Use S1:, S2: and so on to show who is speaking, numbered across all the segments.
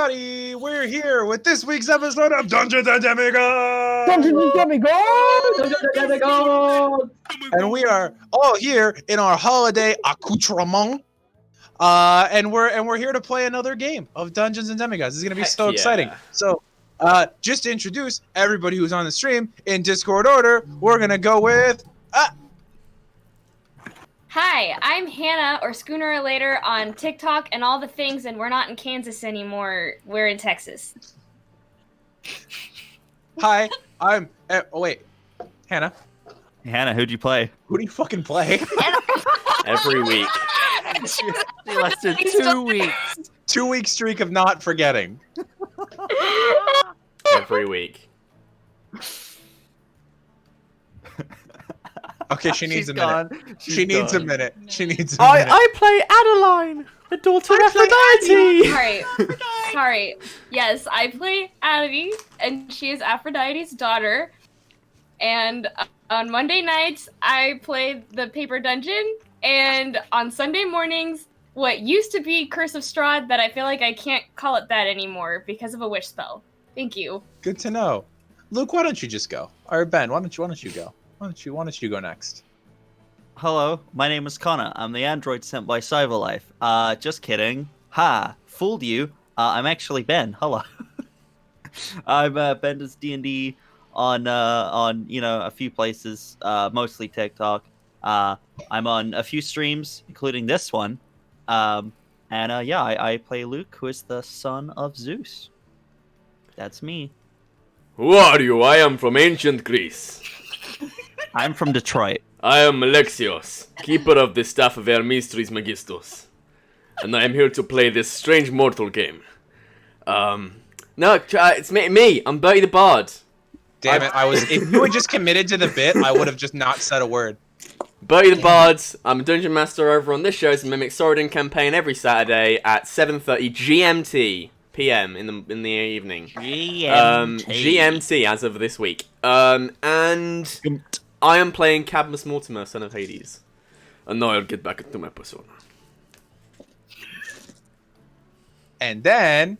S1: everybody! We're here with this week's episode of Dungeons and Demigods!
S2: Dungeons and Demigods! Dungeons and Demigods!
S1: And we are all here in our holiday accoutrement. And we're here to play another game of Dungeons and Demigods. This is gonna be so exciting. So just to introduce everybody who's on the stream in Discord order, we're gonna go with
S3: Hi, I'm Hannah, or Schooner Later, on TikTok and all the things, and we're not in Kansas anymore. We're in Texas.
S1: Hi, I'm... oh, wait. Hannah.
S4: Hannah, who'd you play?
S1: Who do you fucking play?
S5: Every week.
S4: She lasted 2 weeks.
S1: 2-week streak of not forgetting.
S5: Every week.
S1: Okay, she needs a minute. She needs a minute. She needs a minute.
S4: I play Adeline, the daughter of Aphrodite.
S3: Sorry. Yes, I play Adeline, and she is Aphrodite's daughter. And on Monday nights, I play the Paper Dungeon, and on Sunday mornings, what used to be Curse of Strahd, that I feel like I can't call it that anymore because of a wish spell. Thank you.
S1: Good to know. Luke, why don't you just go? Or Ben, why don't you go? Why don't you go next?
S4: Hello, my name is Connor. I'm the android sent by Cyberlife. Just kidding. Ha, fooled you. I'm actually Ben. Hello. I'm Ben does D&D on a few places, mostly TikTok. I'm on a few streams, including this one. I play Luke, who is the son of Zeus. That's me.
S5: Who are you? I am from ancient Greece.
S4: I'm from Detroit.
S5: I am Alexios, keeper of the staff of Hermistris Magistos. And I am here to play this strange mortal game. It's me. I'm Bertie the Bard.
S1: Damn it, if you had just committed to the bit, I would have just not said a word.
S5: Bertie the Bard, I'm a dungeon master over on this show's Mimic Sorodin campaign every Saturday at 7:30 GMT PM in the evening. GMT as of this week. And I am playing Cadmus Mortimer, son of Hades. And now I'll get back into my persona.
S1: And then...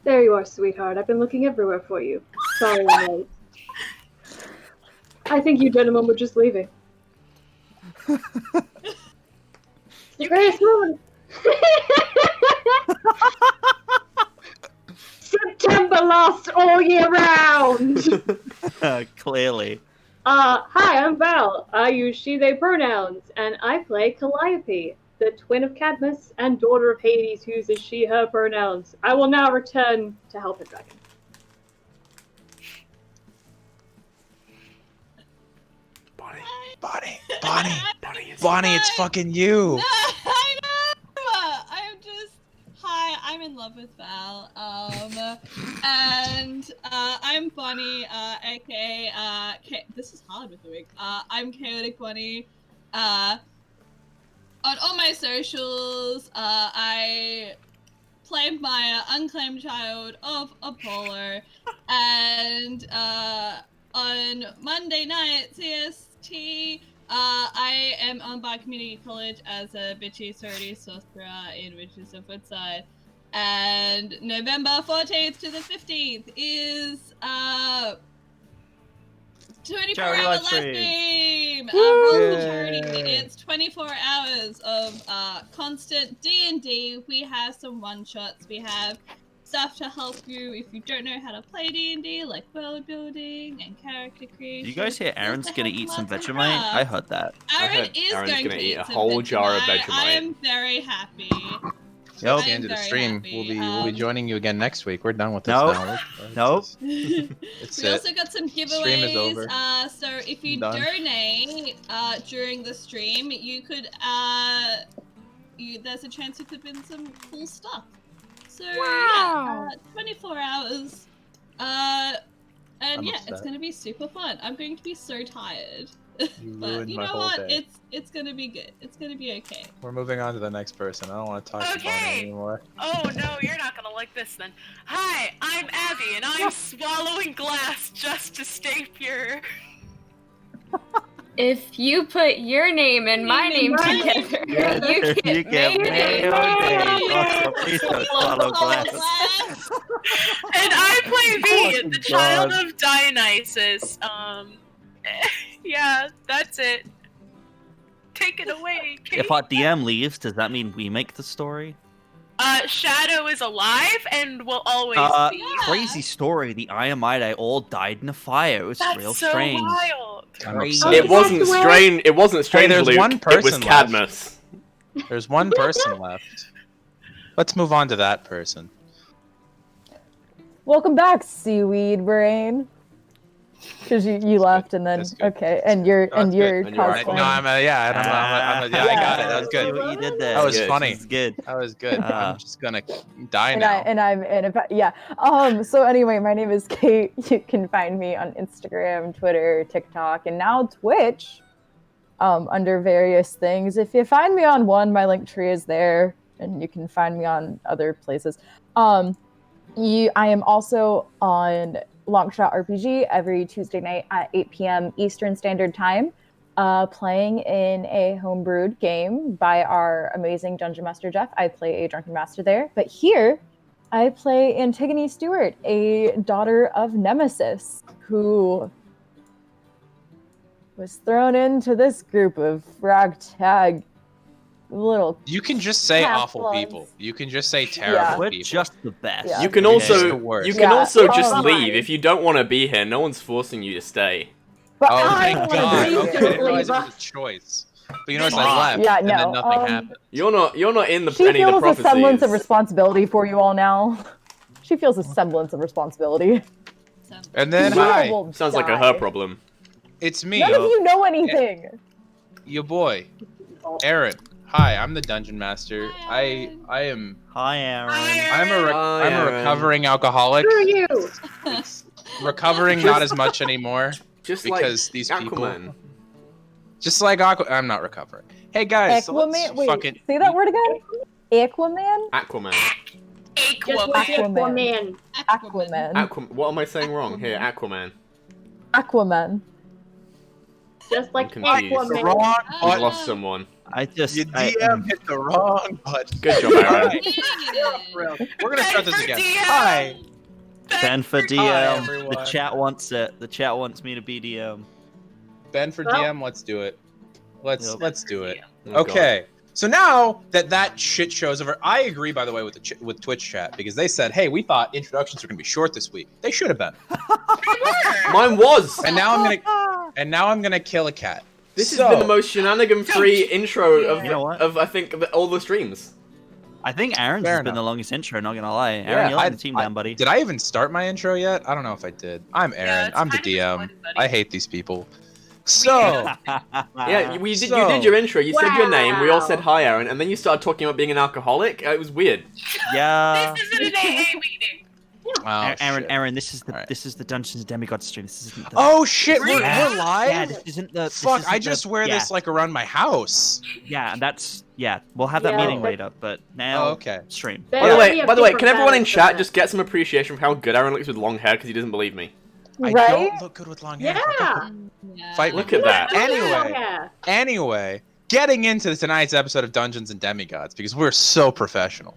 S2: There you are, sweetheart. I've been looking everywhere for you. Sorry I'm late. I think you gentlemen were just leaving. Very smooth. September lasts all year round!
S4: Clearly.
S2: Hi, I'm Val. I use she/they pronouns, and I play Calliope, the twin of Cadmus and daughter of Hades, who uses she/her pronouns. I will now return to help the dragon.
S1: Bonnie, it's fucking you.
S6: No, I know. Hi, I'm in love with Val. And I'm Bonnie, aka this is hard with the wig. I'm Chaotic Bonnie. On all my socials, I play my unclaimed child of Apollo, and on Monday night CST. I am on by community college as a bitchy sorority sorcerer in Witches of Woodside. And November 14th to the 15th is 24-hour live stream! Roll for charity. It's 24 hours of constant D&D. We have some one-shots. We have stuff to help you if you don't know how to play D&D, like world building and character creation.
S4: You guys hear Aaron's gonna eat some Vegemite? I heard that.
S6: Aaron's going to eat
S5: a whole jar of Vegemite.
S6: I am very happy.
S1: Yep. At the end of the stream, we'll be joining you again next week. We're done with this now.
S4: Nope.
S6: We also got some giveaways.
S1: Stream is over.
S6: So if you donate during the stream, you could there's a chance you could win some cool stuff. So yeah, 24 hours, and it's gonna be super fun. I'm going to be so tired, but you know what? Day. It's gonna be good. It's gonna be okay.
S1: We're moving on to the next person. I don't want to talk to Bonnie anymore.
S7: Oh no, you're not gonna like this then. Hi, I'm Abby, and I'm swallowing glass just to stay pure.
S3: If you put your name and my name together, you get
S4: Mayo Day.
S7: And I play V,
S4: Fucking
S7: the child
S4: God.
S7: of Dionysus. Yeah, that's it. Take it away, Kate.
S4: If our DM leaves, does that mean we make the story?
S7: Shadow is alive and will always be.
S4: Crazy story. The Iamide all died in a fire. It was
S7: That's
S4: real
S7: so
S4: strange.
S7: wild.
S4: Crazy.
S5: It wasn't strange. It wasn't strange.
S1: there's
S5: Luke.
S1: one
S5: It
S1: person
S5: was
S1: left.
S5: Cadmus.
S1: There's one person left. Let's move on to that person.
S8: Welcome back, seaweed brain. Because you left and then okay, and you're
S1: That's good.
S5: And you're right.
S1: No, I got it. That was good.
S4: See what you did there.
S1: That was
S5: Good.
S1: funny.
S4: It's good.
S1: That was good. I'm just gonna die
S8: and
S1: now.
S8: So anyway, my name is Kate. You can find me on Instagram, Twitter, TikTok, and now Twitch. Under various things. If you find me on one, my link tree is there, and you can find me on other places. I am also on Longshot RPG every Tuesday night at 8 p.m. Eastern Standard Time, playing in a homebrewed game by our amazing Dungeon Master Jeff. I play a Drunken Master there, but here I play Antigone Stewart, a daughter of Nemesis, who was thrown into this group of ragtag little.
S1: You can just say awful
S8: Half-bloods.
S1: people. You can just say terrible
S4: We're
S1: people.
S4: just the best.
S8: Yeah.
S5: You can
S1: It's the
S5: also
S1: worst.
S5: you can
S8: Yeah.
S5: also just
S8: Oh,
S5: leave
S2: my.
S5: if you don't want to be here. No one's forcing you to stay.
S8: But
S1: Oh,
S8: I
S1: thank
S8: wanna
S1: God.
S8: be
S1: Okay, I
S8: here.
S1: didn't realize it was a choice. But you notice I left,
S8: Yeah,
S1: and then
S8: no,
S1: nothing happened.
S5: You're not in the
S8: She
S5: any of the
S8: feels a semblance of
S5: prophecies.
S8: responsibility for you all now. She feels a semblance of responsibility.
S1: And then
S5: Wow.
S1: hi,
S8: Will
S5: Sounds like a
S8: die.
S5: her problem.
S1: it's me,
S8: None of you know anything.
S1: your boy, Aaron. Hi, I'm the Dungeon Master. I am
S4: Hi, Aaron.
S1: I'm a
S5: Hi,
S1: I'm a
S5: Aaron.
S1: recovering alcoholic.
S2: Screw you!
S1: Recovering not as much anymore.
S5: Just
S1: Because
S5: like
S1: these
S5: Aquaman.
S1: Just like I'm not recovering. Hey guys, so let's
S8: Aquaman. Wait,
S1: fucking
S8: say that word again. Aquaman.
S5: Aquaman.
S2: Just like
S8: Aquaman.
S2: Aquaman.
S8: Aquaman.
S5: What am I saying wrong here? Aquaman.
S8: Aquaman.
S2: Just like
S5: confused.
S1: the
S2: Aquaman.
S1: wrong
S5: I've
S1: button.
S5: lost someone.
S4: I just.
S1: Your
S4: I-
S1: DM hit the wrong button.
S5: Good job, Aaron.
S1: Alright, we're gonna start this again. Hi.
S4: Ben for
S1: Hi,
S4: DM.
S1: everyone.
S4: The chat wants it. The chat wants me to be DM.
S1: Ben for
S2: Well-
S1: DM, let's do it. Let's do it.
S5: Oh, God.
S1: Okay. So now that shit show's over, I agree. By the way, with with Twitch chat because they said, "Hey, we thought introductions were gonna be short this week. They should have been."
S5: Mine was.
S1: And now I'm gonna kill a cat.
S5: This has
S1: So-
S5: been the most shenanigan-free intro of
S4: You know what?
S5: I think all the streams.
S4: I think Aaron's
S1: Fair
S4: has been
S1: enough.
S4: the longest intro. Not gonna lie, Aaron, you're
S1: I-
S4: on the team, down, buddy.
S1: Did I even start my intro yet? I don't know if I did. I'm Aaron.
S7: it's
S1: I'm the
S7: kind of
S1: DM.
S7: disappointing, buddy.
S1: I hate these people. So
S5: Yeah, you did
S1: So-
S5: your intro. You said your name. We all
S2: Wow.
S5: said hi, Aaron, and then you started talking about being an alcoholic. It was weird.
S4: Yeah.
S7: This isn't an AA meeting.
S1: oh,
S4: Aaron,
S1: shit.
S4: Aaron, this is the
S1: Alright.
S4: this is the Dungeons and Demigods stream. This isn't the.
S1: Oh shit, we're
S4: Yeah.
S1: live.
S4: Yeah, this isn't the. this
S1: Fuck,
S4: isn't
S1: I
S4: the-
S1: just wear
S4: yeah,
S1: this like around my house.
S4: Yeah, and that's We'll have that
S2: Yeah,
S4: meeting
S2: but-
S4: later, but now
S1: Oh, okay.
S4: stream.
S5: By the
S2: We
S5: way,
S2: have
S5: can
S2: different
S5: everyone in
S2: battles
S5: chat
S2: for
S5: just get some appreciation for how good Aaron looks with long hair because he doesn't believe me?
S1: I
S8: Right?
S1: don't look good with long hair.
S2: Yeah.
S1: Fight
S5: Look at that.
S1: Anyway.
S2: Yeah.
S1: Anyway, getting into tonight's episode of Dungeons and Demigods because we're so professional.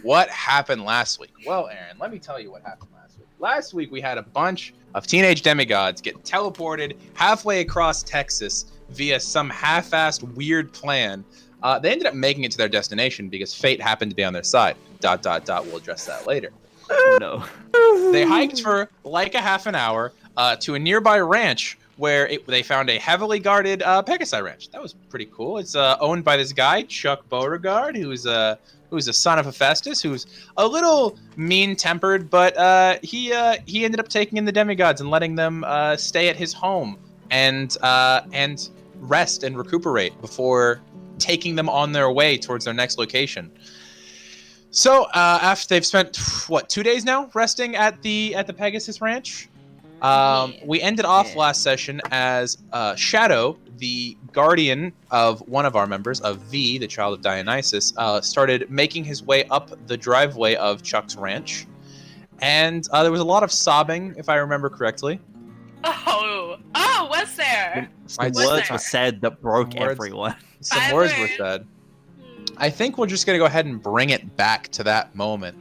S1: What happened last week? Well, Aaron, let me tell you what happened last week. Last week we had a bunch of teenage demigods get teleported halfway across Texas via some half-assed weird plan. They ended up making it to their destination because fate happened to be on their side. ... We'll address that later.
S4: Oh no.
S1: They hiked for like a half an hour to a nearby ranch where they found a heavily guarded Pegasi ranch. That was pretty cool. It's owned by this guy, Chuck Beauregard, who's a son of Hephaestus, who's a little mean-tempered, but he ended up taking in the demigods and letting them stay at his home and rest and recuperate before taking them on their way towards their next location. So after they've spent 2 days now resting at the Pegasus Ranch, we ended off last session as Shadow, the guardian of one of our members, of V, the child of Dionysus, started making his way up the driveway of Chuck's ranch, and there was a lot of sobbing, if I remember correctly.
S7: Oh, was there?
S4: Some
S1: Was
S4: words
S1: there?
S4: were said that broke
S1: Words.
S4: everyone.
S1: Some
S7: I
S1: words were
S7: learned.
S1: said. I think we're just gonna go ahead and bring it back to that moment.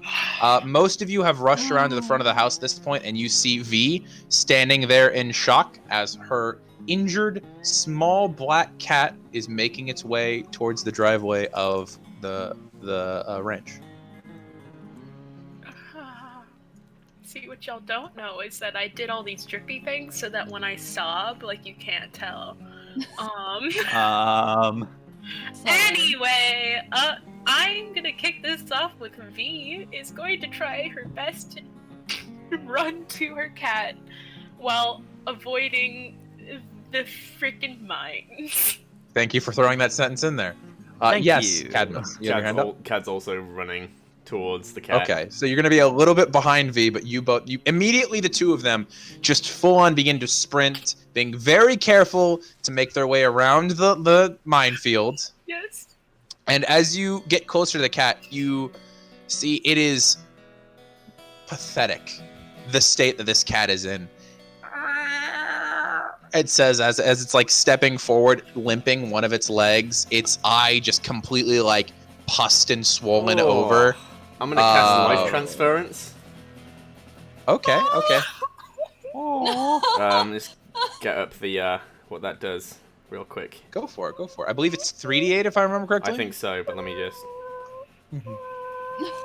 S1: Most of you have rushed around to the front of the house at this point, and you see V standing there in shock as her injured small black cat is making its way towards the driveway of the ranch.
S7: See, what y'all don't know is that I did all these drippy things so that when I sob, like, you can't tell. Anyway, I'm gonna kick this off with V is going to try her best to run to her cat while avoiding the freaking mines.
S1: Thank you for throwing that sentence in there.
S4: Thank
S1: yes,
S4: you.
S1: Cadmus. You have your hand up?
S5: Cad's also running towards the cat.
S1: Okay, so you're gonna be a little bit behind V, but you immediately, the two of them just full on begin to sprint, being very careful to make their way around the minefield.
S7: Yes.
S1: And as you get closer to the cat, you see it is pathetic, the state that this cat is in. It says as it's like stepping forward, limping one of its legs, its eye just completely like pussed and swollen over.
S5: I'm gonna cast life transference.
S1: Okay.
S5: Just get up the what that does real quick.
S1: Go for it. I believe it's 3d8 if I remember correctly.
S5: I think so, but let me just.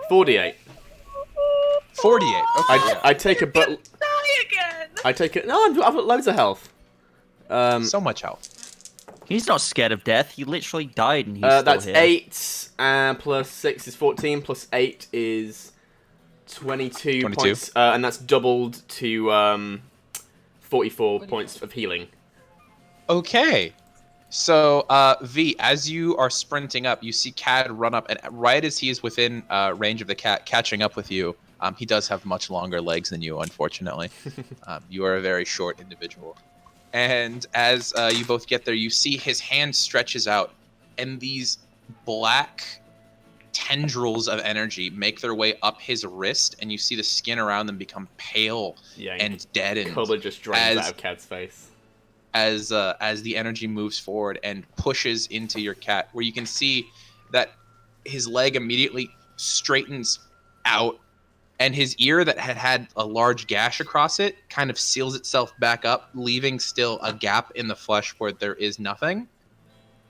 S5: 48.
S1: 48. Okay.
S5: I take a but.
S7: Die again.
S5: I take it. No, I've got loads of health.
S1: So much health.
S4: He's not scared of death. He literally died and he's still
S5: that's
S4: here.
S5: 8, plus 6 is 14, plus 8 is 22 points, and that's doubled to 44 points of healing.
S1: Okay. So, V, as you are sprinting up, you see Cad run up, and right as he is within range of the cat, catching up with you, he does have much longer legs than you, unfortunately. You are a very short individual. And as you both get there, you see his hand stretches out, and these black tendrils of energy make their way up his wrist, and you see the skin around them become pale and deadened.
S5: Color just drains out of Cad's face.
S1: As the energy moves forward and pushes into your cat, where you can see that his leg immediately straightens out, and his ear that had a large gash across it kind of seals itself back up, leaving still a gap in the flesh where there is nothing.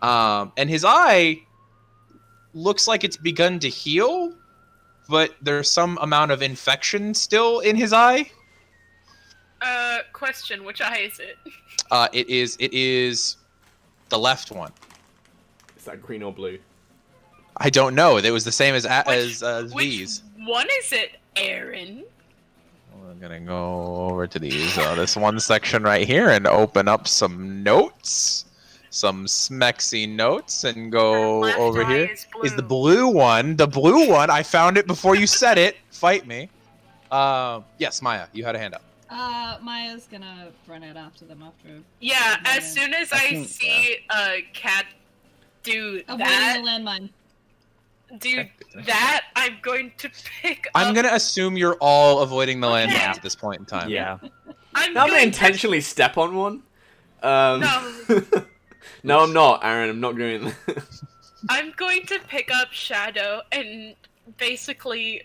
S1: And his eye looks like it's begun to heal, but there's some amount of infection still in his eye.
S7: Question, which eye is it?
S1: It is the left one.
S5: Is that green or blue?
S1: I don't know. It was the same as
S7: Which
S1: V's.
S7: one is it, Aaron?
S1: We're gonna go over to this one section right here and open up some notes, some smexy notes, and go
S7: Left
S1: over
S7: eye
S1: here.
S7: is
S1: The blue one. The blue one. I found it before you said it. Fight me. Yes, Maya, you had a hand up.
S6: Maya's gonna run out after them after.
S7: Yeah, as soon as I see a cat do that,
S6: Avoiding the landmine.
S7: I'm going to pick up.
S1: I'm gonna assume you're all avoiding the landmines
S7: Yeah.
S1: at this point in time.
S4: Yeah.
S7: I'm
S5: Now I'm gonna
S7: going
S5: intentionally step on one.
S7: No.
S5: No, I'm not, Aaron. I'm not doing that.
S7: I'm going to pick up Shadow and basically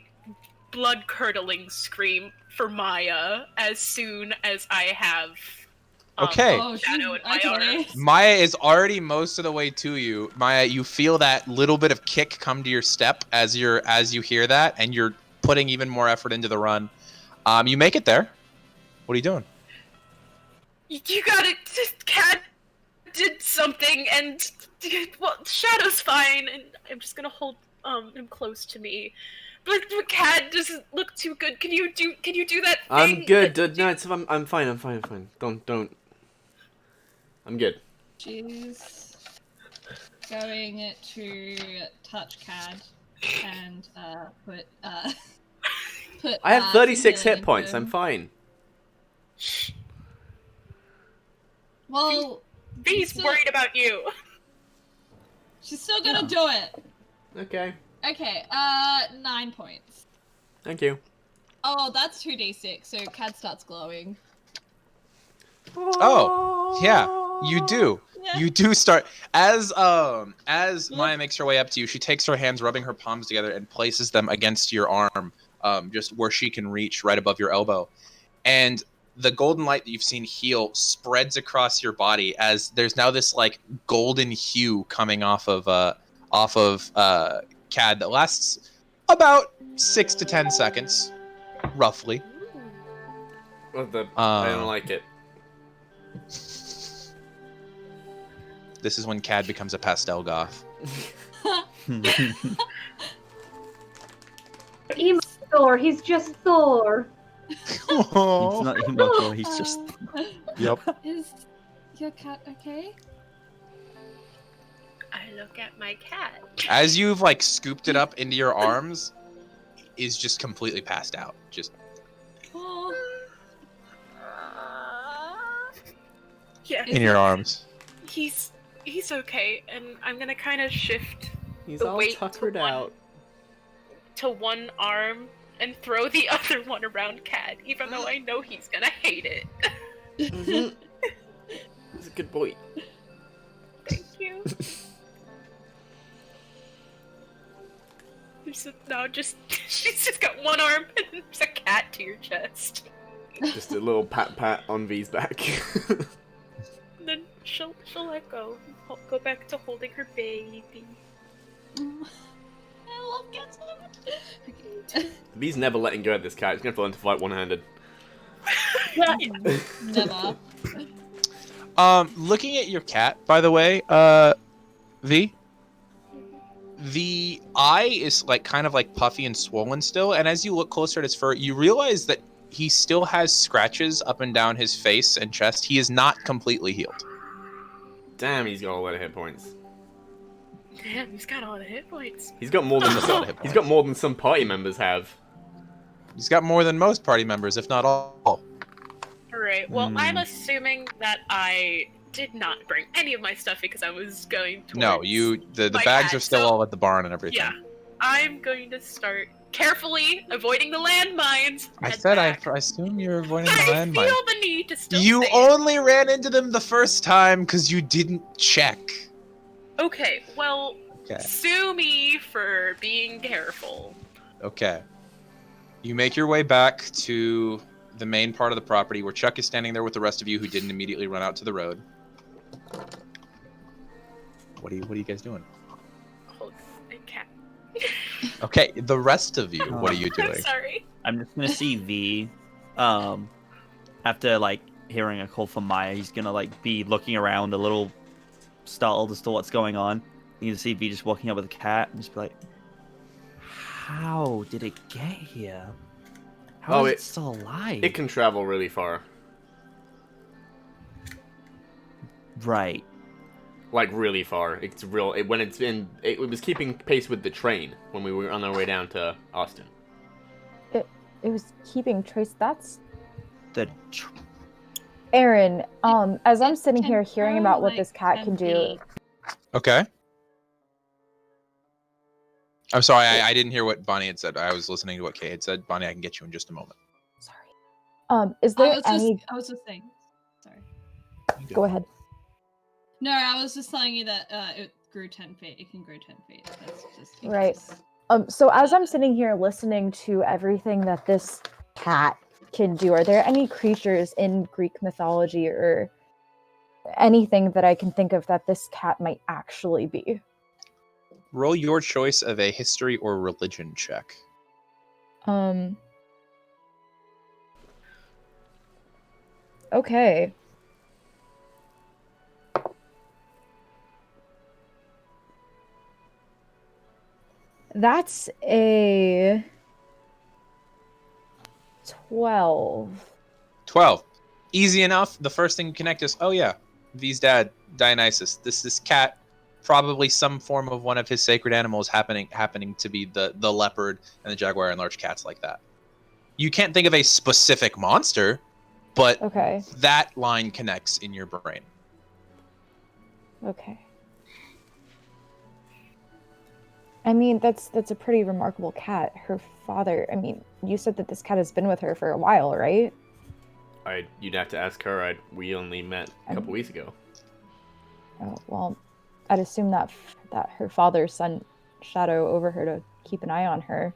S7: blood-curdling scream for Maya as soon as I have
S1: Okay.
S7: Shadow in my arms.
S1: Maya is already most of the way to you. Maya, you feel that little bit of kick come to your step as you hear that, and you're putting even more effort into the run. You make it there. What are you doing?
S7: You got it. Cat did something, and well, Shadow's fine, and I'm just gonna hold him close to me. But the cat doesn't look too good. Can you do that thing?
S5: I'm good. No, I'm fine. I'm fine. Don't. I'm good.
S6: She's going to touch Cad and put.
S5: I have 36
S6: some
S5: hit points.
S6: healing
S5: I'm fine.
S6: Well,
S7: V's worried about you.
S6: she's still gonna do it.
S5: Okay.
S6: Okay, 9 points.
S5: Thank you.
S6: Oh, that's 2d6, so Cad starts glowing.
S1: Oh. Yeah, you do.
S6: Yeah.
S1: You do start as Maya makes her way up to you. She takes her hands, rubbing her palms together, and places them against your arm, just where she can reach, right above your elbow. And the golden light that you've seen heal spreads across your body as there's now this like golden hue coming off of Cad that lasts about 6 to 10 seconds, roughly.
S5: I don't like it.
S1: This is when Cad becomes a pastel goth.
S2: Emo Thor, he's just Thor.
S4: He's not immortal, he's just...
S1: Yep.
S6: Is your cat okay?
S7: I look at my cat.
S1: As you've like scooped it up into your arms, is just completely passed out. Just
S6: Oh.
S7: Yeah.
S1: in your arms.
S7: He's okay, and I'm gonna kind of shift
S5: He's
S7: the
S5: all
S7: weight
S5: tuckered out.
S7: to one arm and throw the other one around Cad, even though I know he's gonna hate it.
S5: Mm-hmm. He's a good boy.
S7: Thank you. She's just got one arm and there's a cat to your chest.
S5: Just a little pat on V's back.
S7: And then she'll let go. Go back to holding her baby.
S6: I love cats so much. Okay.
S5: V's never letting go of this cat. He's gonna have to learn to fight one-handed.
S6: Never.
S1: Looking at your cat, by the way, V, the eye is like kind of like puffy and swollen still, and as you look closer at his fur, you realize that he still has scratches up and down his face and chest. He is not completely healed.
S5: Damn, he's got a lot of hit points.
S7: Damn, he's got all the hit points.
S5: He's got more than he's got more than some party members have.
S1: He's got more than most party members, if not all.
S7: Alright, well, I'm assuming that I did not bring any of my stuff because I was going to.
S1: No, the
S7: my
S1: bags
S7: cat,
S1: are still
S7: so-
S1: all at the barn and everything.
S7: Yeah, I'm going to start carefully avoiding the landmines.
S1: I
S7: head
S1: said
S7: back.
S1: I assume you're avoiding the
S7: I
S1: landmine.
S7: feel the need to still
S1: You
S7: say it.
S1: only ran into them the first time because you didn't check.
S7: Okay, well,
S1: Okay.
S7: sue me for being careful.
S1: Okay. You make your way back to the main part of the property where Chuck is standing there with the rest of you who didn't immediately run out to the road. What are you guys doing?
S7: Hold a cat.
S1: Okay, the rest of you, what are you doing?
S7: I'm sorry.
S4: I'm just gonna see V. After like hearing a call from Maya, he's gonna like be looking around a little startled as to what's going on. You can see V just walking up with a cat and just be like, "How did it get here? How is it still alive?"
S5: It can travel really far.
S4: Right.
S5: Like really far. It's real. It was keeping pace with the train when we were on our way down to Austin.
S8: It was keeping trace. That's
S4: The
S8: Aaron. As I'm sitting
S6: can
S8: here hearing
S6: throw,
S8: about what
S6: like,
S8: this cat
S6: 10
S8: can do.
S6: feet.
S1: Okay. I'm sorry, I didn't hear what Bonnie had said. I was listening to what Kay had said. Bonnie, I can get you in just a moment.
S8: Sorry. Is there
S6: I
S8: any?
S6: was just saying. Sorry.
S8: Go ahead.
S6: No, I was just telling you that it grew 10 feet. It can grow 10 feet. That's just
S8: Right. So as I'm sitting here listening to everything that this cat can do, are there any creatures in Greek mythology or anything that I can think of that this cat might actually be?
S1: Roll your choice of a history or religion check.
S8: Okay. That's a 12.
S1: 12. Easy enough. The first thing you connect is, oh yeah, V's dad, Dionysus. This cat, probably some form of one of his sacred animals happening to be the leopard and the jaguar and large cats like that. You can't think of a specific monster, but
S8: Okay.
S1: that line connects in your brain.
S8: Okay. I mean, that's a pretty remarkable cat. Her father, I mean, you said that this cat has been with her for a while, right?
S5: You'd have to ask her. We only met a couple weeks ago.
S8: Oh, well, I'd assume that her father sent Shadow over her to keep an eye on her.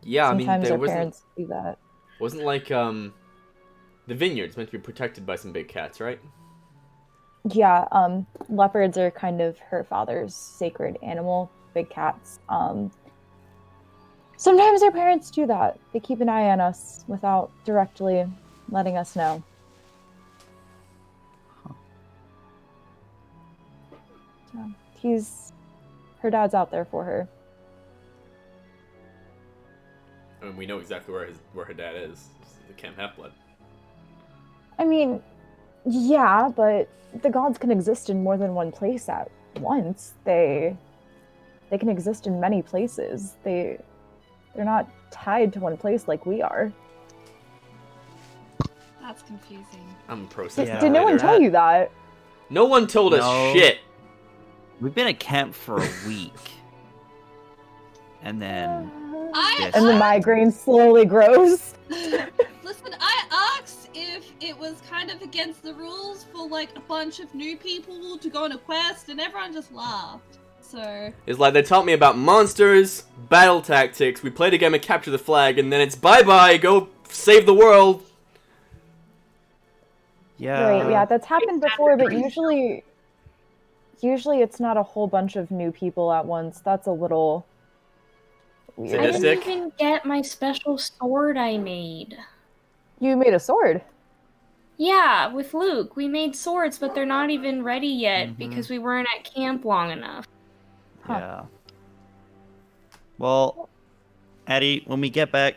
S5: Yeah,
S8: Sometimes
S5: there
S8: our parents do that.
S5: Wasn't like the vineyard's meant to be protected by some big cats, right?
S8: Yeah, leopards are kind of her father's sacred animal, big cats. Sometimes our parents do that. They keep an eye on us without directly letting us know. So, her dad's out there for her.
S5: I mean, we know exactly where her dad is. It's the Camp Half-Blood.
S8: I mean, yeah, but the gods can exist in more than one place at once. They can exist in many places. They're not tied to one place like we are.
S6: That's confusing.
S5: I'm processing.
S8: Did no one tell you that?
S5: No one told us shit.
S4: We've been at camp for a week. And then...
S8: And the migraine slowly grows.
S6: Listen, I asked if it was kind of against the rules for like a bunch of new people to go on a quest, and everyone just laughed. So
S5: it's like they taught me about monsters, battle tactics. We played a game of capture the flag, and then it's bye-bye. Go save the world.
S4: Yeah.
S8: Right. Yeah, that's happened before, but usually it's not a whole bunch of new people at once. That's a little weird.
S3: I didn't even get my special sword I made.
S8: You made a sword?
S3: Yeah, with Luke. We made swords, but they're not even ready yet because we weren't at camp long enough.
S4: Yeah. Well, Addie, when we get back,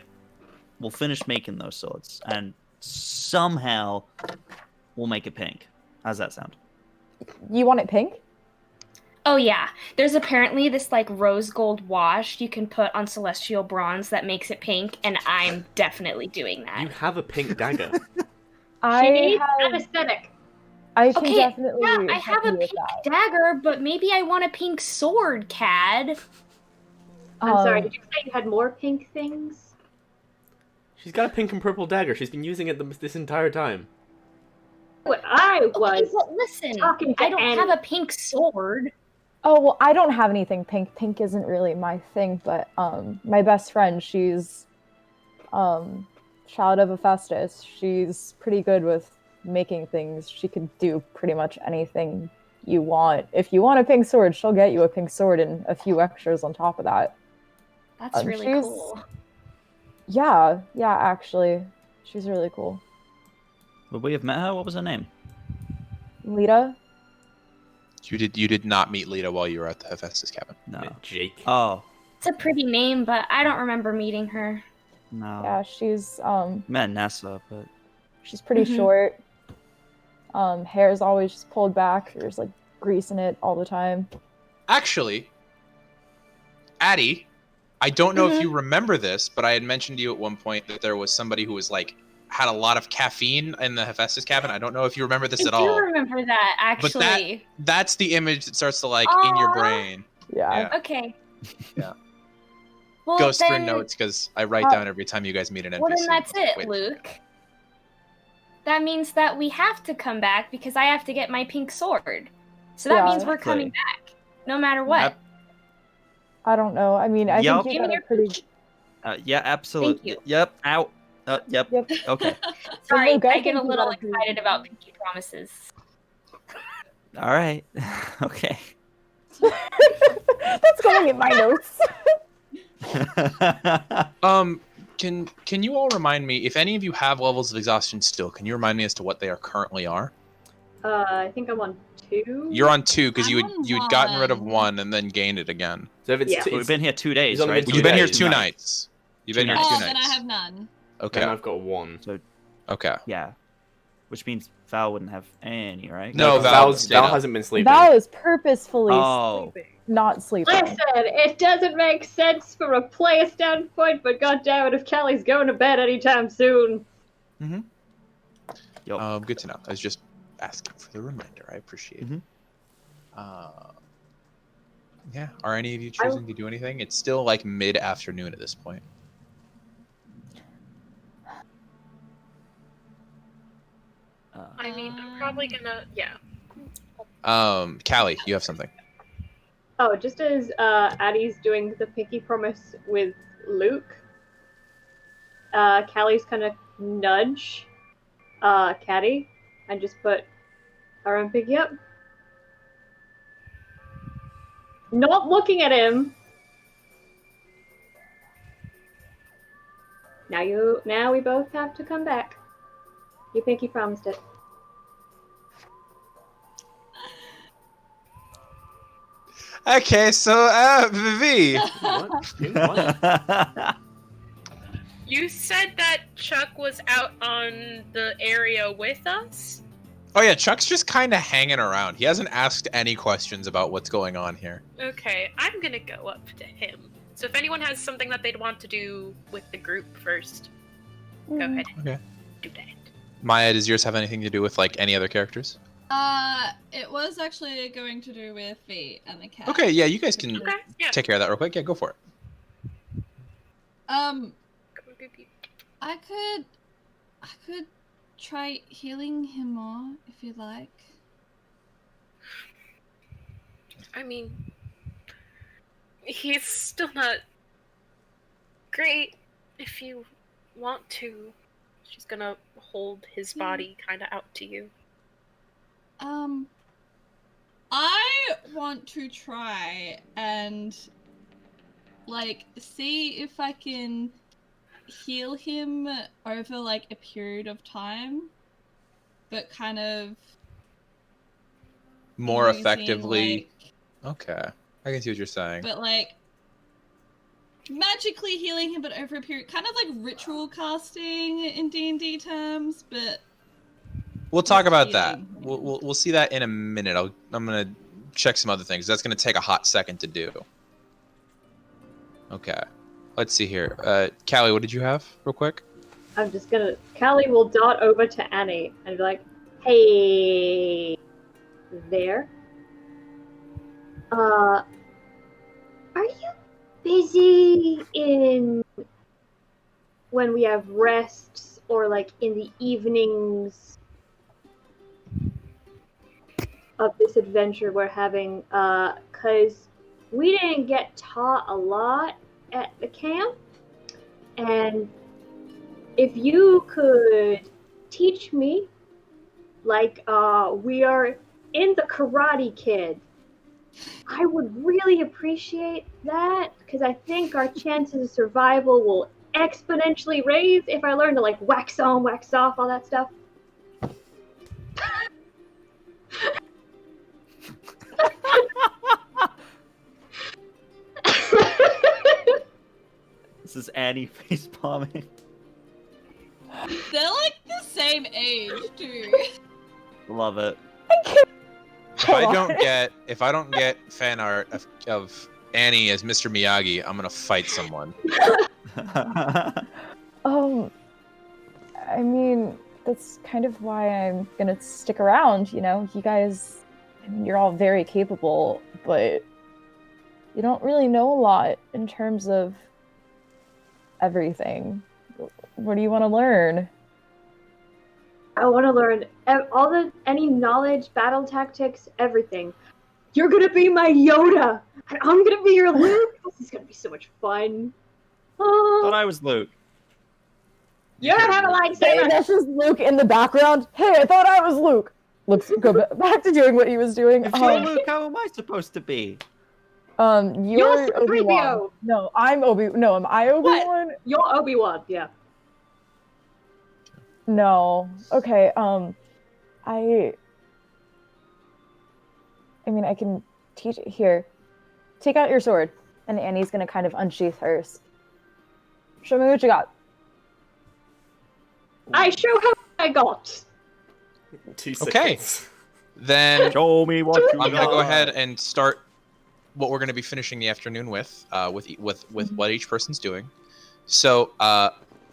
S4: we'll finish making those swords, and somehow we'll make it pink. How's that sound?
S8: You want it pink?
S3: Oh yeah, there's apparently this like rose gold wash you can put on celestial bronze that makes it pink, and I'm definitely doing that.
S5: You have a pink dagger.
S2: She needs an aesthetic.
S8: I can definitely.
S3: Yeah, I have a pink dagger, but maybe I want a pink sword, Cad.
S2: I'm sorry, did you say you had more pink things?
S5: She's got a pink and purple dagger. She's been using it this entire time.
S2: I was.
S3: But listen,
S2: talking to
S3: I don't
S2: Annie.
S3: have a pink sword.
S8: Oh, well, I don't have anything pink. Pink isn't really my thing, but my best friend, she's child of Hephaestus. She's pretty good with making things. She could do pretty much anything you want. If you want a pink sword, she'll get you a pink sword and a few extras on top of that.
S3: That's really cool.
S8: Yeah, actually. She's really cool.
S4: Would we have met her? What was her name?
S8: Lita?
S1: You did not meet Lita while you were at the Hephaestus cabin.
S4: No.
S5: Jake.
S4: Oh.
S3: It's a pretty name, but I don't remember meeting her.
S4: No.
S8: Yeah, she's
S4: Met Nessa, but
S8: she's pretty short. Hair's always just pulled back. There's like grease in it all the time.
S1: Actually, Addie, I don't know if you remember this, but I had mentioned to you at one point that there was somebody who was like had a lot of caffeine in the Hephaestus cabin. I don't know if you remember this at all.
S3: I do remember that, actually.
S1: But that's the image that starts to like in your brain.
S8: Yeah.
S3: Okay.
S1: Yeah.
S3: Well,
S1: Goes
S3: then,
S1: through notes because I write down every time you guys meet an NPC.
S3: Well, then that's it,
S1: Wait.
S3: Luke. That means that we have to come back because I have to get my pink sword. So that means we're coming back, no matter what.
S8: I don't know. I mean, I think you got a pretty...
S4: yeah, absolutely.
S3: Thank you.
S4: Yep. Out. Yep. Okay.
S3: Sorry,
S8: Luke,
S3: I get a little excited about pinky promises.
S4: All right. Okay.
S8: That's going in my notes.
S1: Can you all remind me if any of you have levels of exhaustion still? Can you remind me as to what they currently are?
S2: I think I'm on 2.
S1: You're on 2 because you had gotten rid of 1 and then gained it again.
S5: So if it's
S4: we've been here 2 days, right?
S1: You've been here 2 nights. You've been here 2 nights.
S6: Then I have none.
S1: Okay.
S5: And I've got 1.
S4: So
S1: okay.
S4: Yeah. Which means Val wouldn't have any, right?
S5: No, Val hasn't been sleeping.
S8: Val is purposefully sleeping, not sleeping.
S2: Listen, it doesn't make sense from a player standpoint, but goddammit, if Kelly's going to bed anytime soon.
S1: Good to know. I was just asking for the reminder. I appreciate it. Yeah. Are any of you choosing to do anything? It's still like mid-afternoon at this point.
S7: I mean, I'm probably gonna, yeah.
S1: Callie, you have something.
S2: Oh, just as Addie's doing the pinky promise with Luke, Callie's gonna nudge Caddy and just put her own pinky up. Not looking at him. Now we both have to come back. You pinky promised it.
S1: Okay, so V.
S5: What?
S7: You said that Chuck was out on the area with us?
S1: Oh yeah, Chuck's just kind of hanging around. He hasn't asked any questions about what's going on here.
S7: Okay, I'm gonna go up to him. So if anyone has something that they'd want to do with the group first, go ahead.
S1: Okay.
S7: Do that.
S1: Maya, does yours have anything to do with like any other characters?
S6: It was actually going to do with V and the cat.
S1: Okay, yeah, you guys can
S7: Okay, yeah.
S1: take care of that real quick. Yeah, go for it.
S6: I could try healing him more if you'd like.
S7: I mean, he's still not great. If you want to, she's gonna hold his body kind of out to you.
S6: I want to try and like see if I can heal him over like a period of time, but kind of
S1: More
S6: using,
S1: effectively.
S6: like,
S1: Okay, I can see what you're saying.
S6: but like magically healing him, but over a period, kind of like ritual casting in D&D terms, but
S1: We'll talk about that.
S6: healing.
S1: We'll see that in a minute. I'm gonna check some other things. That's gonna take a hot second to do. Okay, let's see here. Callie, what did you have, real quick?
S2: I'm just gonna. Callie will dart over to Annie and be like, "Hey, there. Are you busy in when we have rests or like in the evenings of this adventure we're having? 'Cause we didn't get taught a lot at the camp, and if you could teach me, like we are in the Karate Kid, I would really appreciate that, because I think our chances of survival will exponentially raise if I learn to like wax on, wax off, all that stuff.
S4: This is Annie face palming.
S6: they're like the same age too.
S4: Love it.
S1: If I don't get fan art of Annie as Mr. Miyagi, I'm gonna fight someone.
S8: I mean, that's kind of why I'm gonna stick around, you know? You guys, you're all very capable, but you don't really know a lot in terms of everything. What do you want to learn?
S2: I want to learn any knowledge, battle tactics, everything. You're gonna be my Yoda, and I'm gonna be your Luke. This is gonna be so much fun.
S4: Thought I was Luke.
S2: You don't have a
S8: Hey,
S2: lightsaber.
S8: that's just Luke in the background. Hey, I thought I was Luke. Luke's go back to doing what he was doing.
S4: If you're Luke, how am I supposed to be?
S8: You're Obi-Wan.
S2: C-3PO.
S8: No, I'm No, am I Obi-Wan?
S2: You're Obi-Wan, yeah.
S8: No. Okay, I mean, I can teach it here. Take out your sword. And Annie's gonna kind of unsheath hers. Show me what you got.
S2: I show how I got.
S5: 2
S1: Okay.
S5: seconds.
S1: Then
S4: Show me what you
S1: I'm gonna go
S4: got.
S1: ahead and start what we're gonna be finishing the afternoon with what each person's doing. So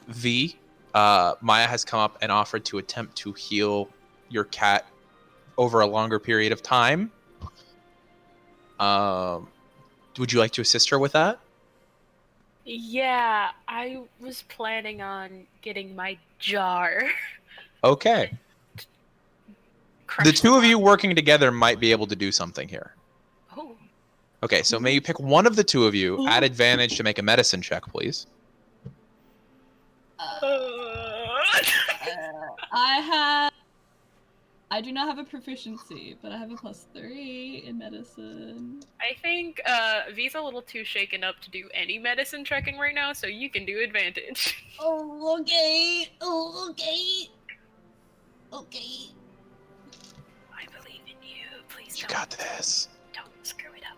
S1: V, Maya has come up and offered to attempt to heal your cat over a longer period of time. Would you like to assist her with that?
S7: Yeah, I was planning on getting my jar.
S1: Okay.
S7: crush
S1: The two of
S7: them.
S1: you working together might be able to do something here.
S7: Oh.
S1: Okay, so may you pick one of the two of you, add advantage to make a medicine check, please.
S6: I do not have a proficiency, but I have a +3 in medicine.
S7: I think V's a little too shaken up to do any medicine checking right now, so you can do advantage.
S6: Oh, okay. Oh, okay. Okay.
S7: I believe in you. Please
S1: You got this.
S7: don't screw it up.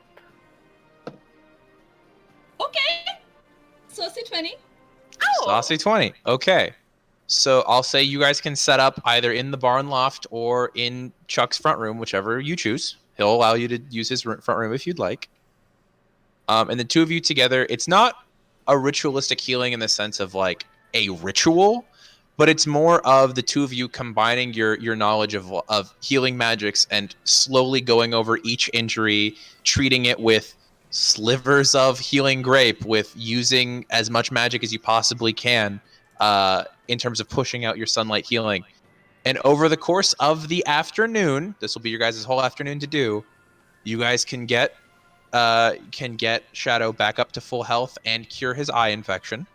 S6: Okay. So let's say 20.
S7: Oh!
S1: Saucy 20. Okay. So I'll say you guys can set up either in the barn loft or in Chuck's front room, whichever you choose. He'll allow you to use his front room if you'd like. And the two of you together, it's not a ritualistic healing in the sense of like a ritual, but it's more of the two of you combining your knowledge of healing magics and slowly going over each injury, treating it with slivers of healing grape, with using as much magic as you possibly can in terms of pushing out your sunlight healing. And over the course of the afternoon, this will be your guys' whole afternoon to do, you guys can get Shadow back up to full health and cure his eye infection.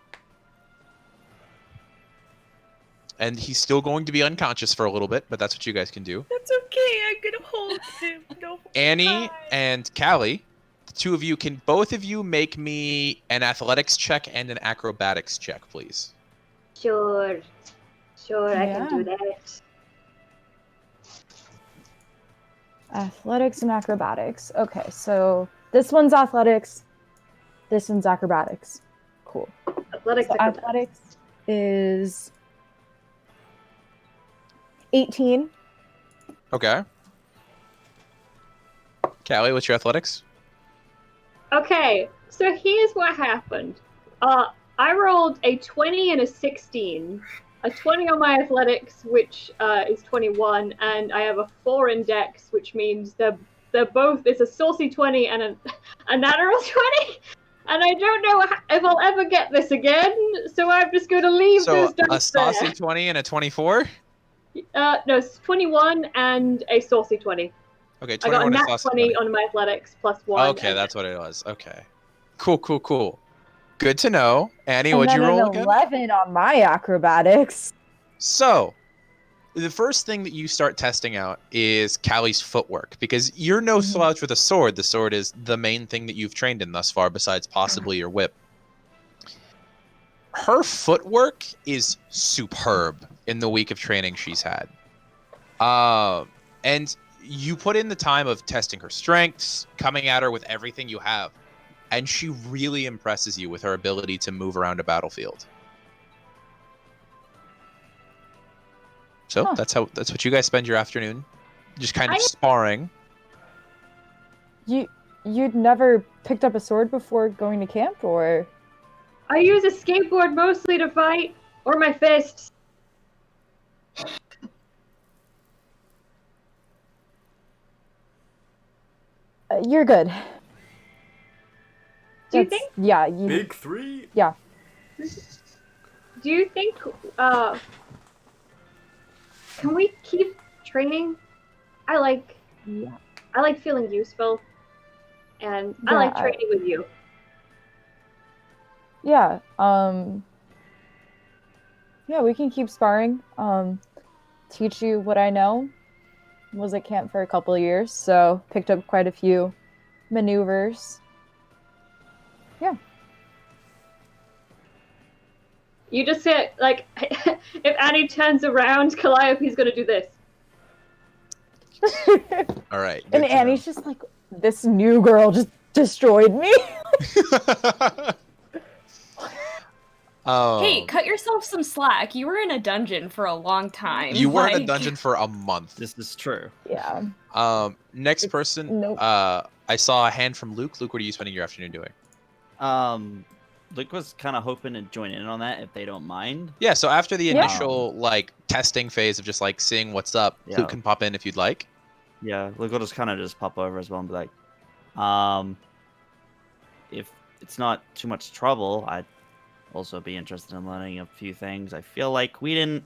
S1: And he's still going to be unconscious for a little bit, but that's what you guys can do.
S7: That's okay. I'm gonna hold him. No.
S1: Annie and Callie, the two of you, can both of you make me an athletics check and an acrobatics check, please?
S2: Sure, I can do
S8: Yeah.
S2: that.
S8: Athletics and acrobatics. Okay, so this one's athletics. This one's acrobatics. Cool.
S2: Athletics.
S8: So athletics is 18.
S1: Okay. Callie, what's your athletics?
S2: Okay, so here's what happened. I rolled a 20 and a 16. A 20 on my athletics, which is 21, and I have a 4 in dex, which means they're both, it's a saucy 20 and a natural 20. And I don't know if I'll ever get this again, so I'm just going to leave those
S1: So a
S2: dice
S1: saucy
S2: there.
S1: 20 and a 24?
S2: No, it's 21 and a saucy 20.
S1: Okay,
S2: I
S1: 21
S2: got a
S1: and a
S2: nat
S1: saucy
S2: 20 on my athletics plus 1.
S1: Okay, that's what it was. Okay. Cool. Good to know. Annie,
S8: And
S1: what'd
S8: then
S1: you roll
S8: an
S1: again?
S8: 11 on my acrobatics.
S1: So, the first thing that you start testing out is Callie's footwork, because you're no slouch with a sword. The sword is the main thing that you've trained in thus far, besides possibly your whip. Her footwork is superb in the week of training she's had. And you put in the time of testing her strengths, coming at her with everything you have, and she really impresses you with her ability to move around a battlefield. So that's what you guys spend your afternoon, just kind of sparring.
S8: You'd never picked up a sword before going to camp, or?
S2: I use a skateboard mostly to fight, or my fists.
S8: You're good.
S2: Do you think?
S8: Yeah.
S5: Big 3?
S8: Yeah.
S2: Do you think, can we keep training? I like feeling useful, and I like training with you.
S8: Yeah. Yeah, we can keep sparring. Teach you what I know. Was at camp for a couple of years, so picked up quite a few maneuvers. Yeah.
S2: You just say, like, if Annie turns around, Calliope's gonna do this.
S1: All right.
S8: And Annie's just like, this new girl just destroyed me.
S3: Hey, cut yourself some slack. You were in a dungeon for a long time.
S1: You were in a dungeon for a month.
S4: This is true.
S8: Yeah.
S1: Next person.
S8: Nope.
S1: I saw a hand from Luke. Luke, what are you spending your afternoon doing?
S4: Luke was kind of hoping to join in on that if they don't mind.
S1: Yeah. So after the initial testing phase of just like seeing what's up, Luke can pop in if you'd like.
S4: Yeah, Luke will just kind of just pop over as well and be like, if it's not too much trouble, I'd also be interested in learning a few things. I feel like we didn't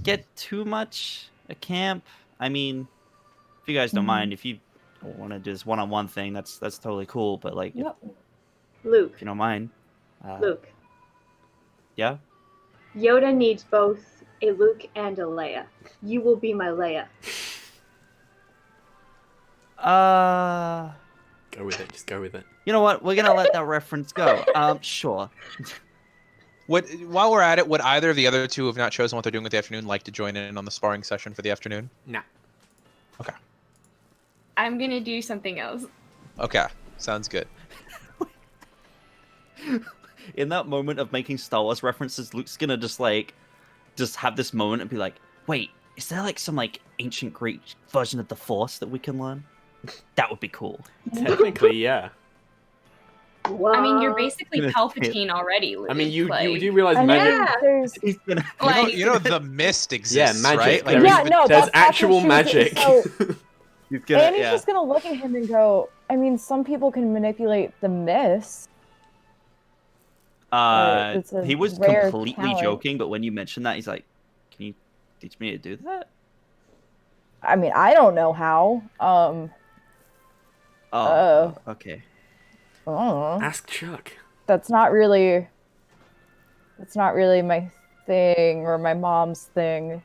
S4: get too much at camp. I mean, if you guys don't mind, if you want to do this one-on-one thing, that's totally cool. But like,
S2: Luke.
S4: if you don't mind,
S2: Luke.
S4: Yeah.
S2: Yoda needs both a Luke and a Leia. You will be my Leia.
S5: Go with it. Just go with it.
S4: You know what? We're gonna let that reference go. Sure.
S1: While we're at it, would either of the other two who have not chosen what they're doing with the afternoon like to join in on the sparring session for the afternoon?
S5: Nah.
S1: Okay.
S3: I'm gonna do something else.
S1: Okay. Sounds good.
S4: In that moment of making Star Wars references, Luke's gonna just have this moment and be like, wait, is there like some like ancient Greek version of the Force that we can learn? That would be cool.
S5: Technically, yeah.
S2: Wow.
S3: I mean, you're basically Palpatine already, Luke.
S5: I mean, you
S3: like...
S5: do realize magic.
S4: He's gonna...
S1: You know the mist exists,
S5: yeah, magic.
S1: right?
S5: Like, there's actual magic.
S8: So,
S4: gonna,
S8: Annie's just gonna look at him and go, I mean, some people can manipulate the mist.
S4: He was completely joking, but when you mentioned that, he's like, can you teach me to do that?
S8: I mean, I don't know how.
S4: Okay.
S5: Ask Chuck.
S8: That's not really my thing or my mom's thing.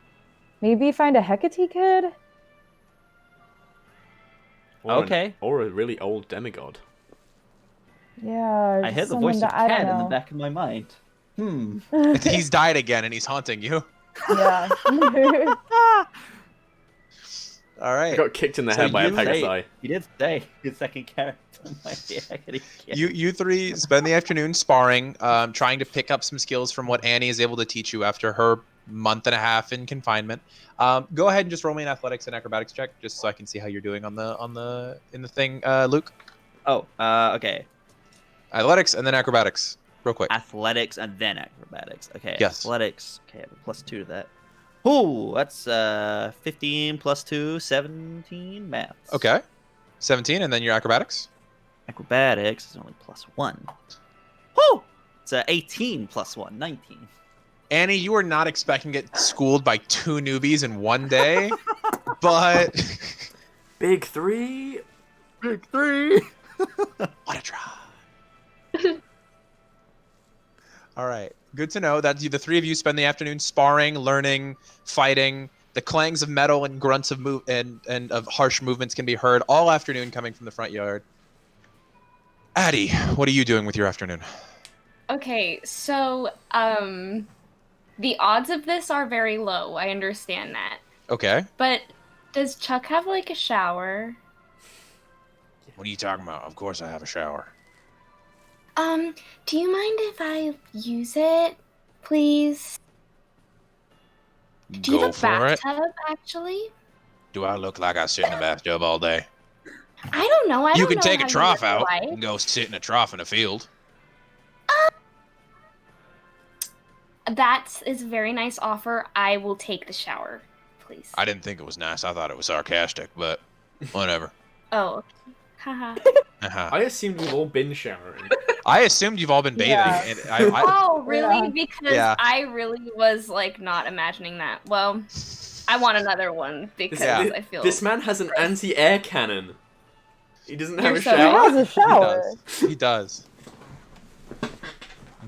S8: Maybe find a Hecate kid?
S4: Okay.
S5: Or a really old demigod.
S8: Yeah.
S4: I heard the voice of Cat in the back of my mind.
S1: He's died again and he's haunting you.
S8: Yeah.
S1: All right.
S5: I got kicked in the head by a Pegasi.
S4: You did say his second character might be Hecate.
S1: You three spend the afternoon sparring, trying to pick up some skills from what Annie is able to teach you after her month and a half in confinement. Go ahead and just roll me an athletics and acrobatics check, just so I can see how you're doing in the thing, Luke.
S4: Oh, okay.
S1: Athletics and then acrobatics, real quick.
S4: Athletics and then acrobatics. Okay.
S1: Yes.
S4: Athletics. Okay, I have a +2 to that. Ooh, that's 15 + 2, 17 maths.
S1: Okay. 17, and then your acrobatics?
S4: Acrobatics is only +1. Woo! It's 18 + 1, 19.
S1: Annie, you were not expecting to get schooled by 2 newbies in one day, but...
S5: Big 3.
S4: Big 3.
S1: What a try. All right. Good to know that the three of you spend the afternoon sparring, learning, fighting. The clangs of metal and grunts of and of harsh movements can be heard all afternoon coming from the front yard. Addie, what are you doing with your afternoon?
S3: Okay, so the odds of this are very low. I understand that.
S1: Okay.
S3: But does Chuck have like a shower?
S1: What are you talking about? Of course I have a shower.
S3: Do you mind if I use it, please? Do you have a bathtub, actually?
S1: Do I look like I sit in a bathtub all day?
S3: I don't know.
S1: You can take a trough out and go sit in a trough in a field.
S3: That is a very nice offer. I will take the shower, please.
S1: I didn't think it was nice. I thought it was sarcastic, but whatever.
S3: Oh, haha.
S5: I assumed we've all been showering.
S1: I assumed you've all been bathing.
S8: Yeah.
S1: And
S3: Oh, really?
S8: Yeah.
S3: Because I really was like not imagining that. Well, I want another one because I feel
S5: this man has an anti-air cannon. He doesn't have a
S8: He
S5: shower.
S8: has a shower.
S1: He does.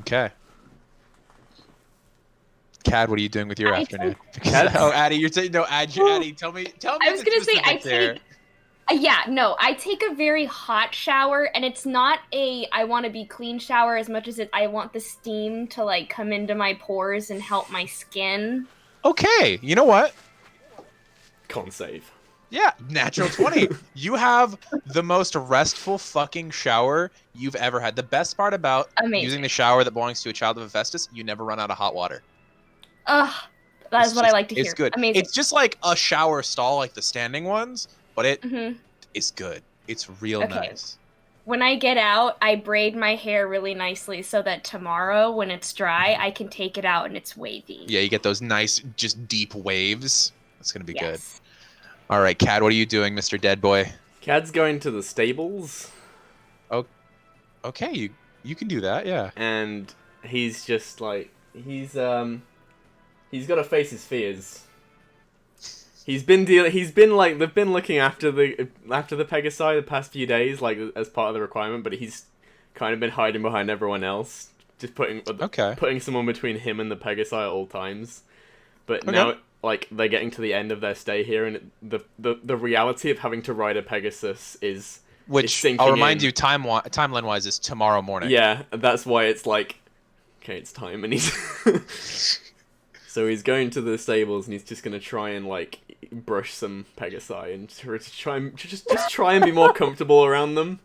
S1: Okay. Cad, what are you doing with your afternoon? Oh, Addie, you're saying no. Addie, tell me.
S3: I was gonna say I take a very hot shower, and it's not a I want to be clean shower as much as I want the steam to like come into my pores and help my skin.
S1: Okay, you know what?
S5: Con save.
S1: Yeah, natural 20. You have the most restful fucking shower you've ever had. The best part about using the shower that belongs to a child of Hephaestus, you never run out of hot water.
S3: Ugh, that is what I like to hear.
S1: It's good.
S3: Amazing.
S1: It's just like a shower stall, like the standing ones, but it's good. It's real nice.
S3: When I get out, I braid my hair really nicely so that tomorrow, when it's dry, I can take it out and it's wavy.
S1: Yeah, you get those nice, just deep waves. That's gonna be good. All right, Cad, what are you doing, Mr. Dead Boy?
S5: Cad's going to the stables.
S1: Oh, okay, you can do that, yeah.
S5: And he's just like he's got to face his fears. He's been like they've been looking after the Pegasi the past few days, like as part of the requirement, but he's kind of been hiding behind everyone else, just putting someone between him and the Pegasi at all times. But now, like, they're getting to the end of their stay here, and the reality of having to ride a Pegasus is
S1: I'll remind you, timeline wise, is tomorrow morning.
S5: Yeah, that's why it's like, okay, it's time, and he's so he's going to the stables, and he's just gonna try and like brush some Pegasi and just try and be more comfortable around them.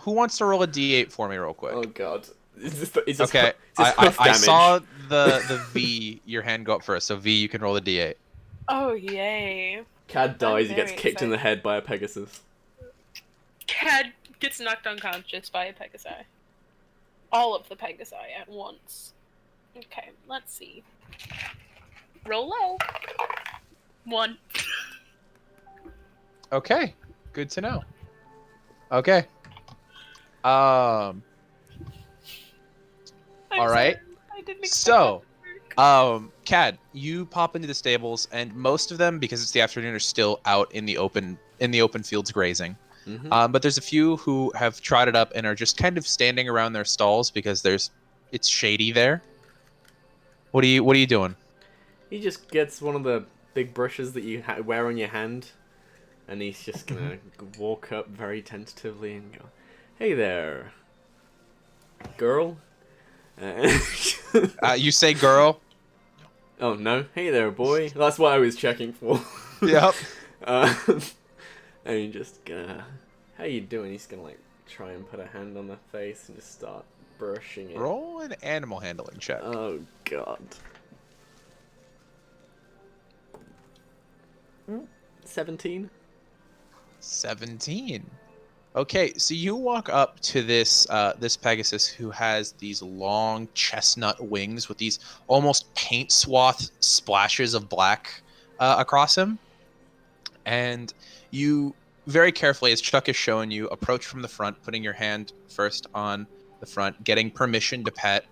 S1: Who wants to roll a d8 for me real quick?
S5: Oh god.
S1: Okay, I saw the V, your hand go up first, so V, you can roll a d8.
S7: Oh, yay.
S5: Cad dies, he gets kicked in the head by a Pegasus.
S7: Cad gets knocked unconscious by a Pegasi. All of the Pegasi at once. Okay, let's see. Roll low. 1.
S1: Okay, good to know. Okay. All right. So, Cad, you pop into the stables, and most of them, because it's the afternoon, are still out in the open fields grazing.
S5: Mm-hmm.
S1: But there's a few who have trotted up and are just kind of standing around their stalls because it's shady there. What are you doing?
S5: He just gets one of the big brushes that you wear on your hand, and he's just gonna walk up very tentatively and go, "Hey there, girl."
S1: You say girl?
S5: Oh no! Hey there, boy. That's what I was checking for.
S1: Yep.
S5: And you just gonna, how you doing? He's gonna like try and put a hand on the face and just start brushing it.
S1: Roll an animal handling check.
S5: Oh god. 17.
S1: 17. Okay, so you walk up to this Pegasus who has these long chestnut wings with these almost paint swath splashes of black across him. And you very carefully, as Chuck is showing you, approach from the front, putting your hand first on the front, getting permission to pet,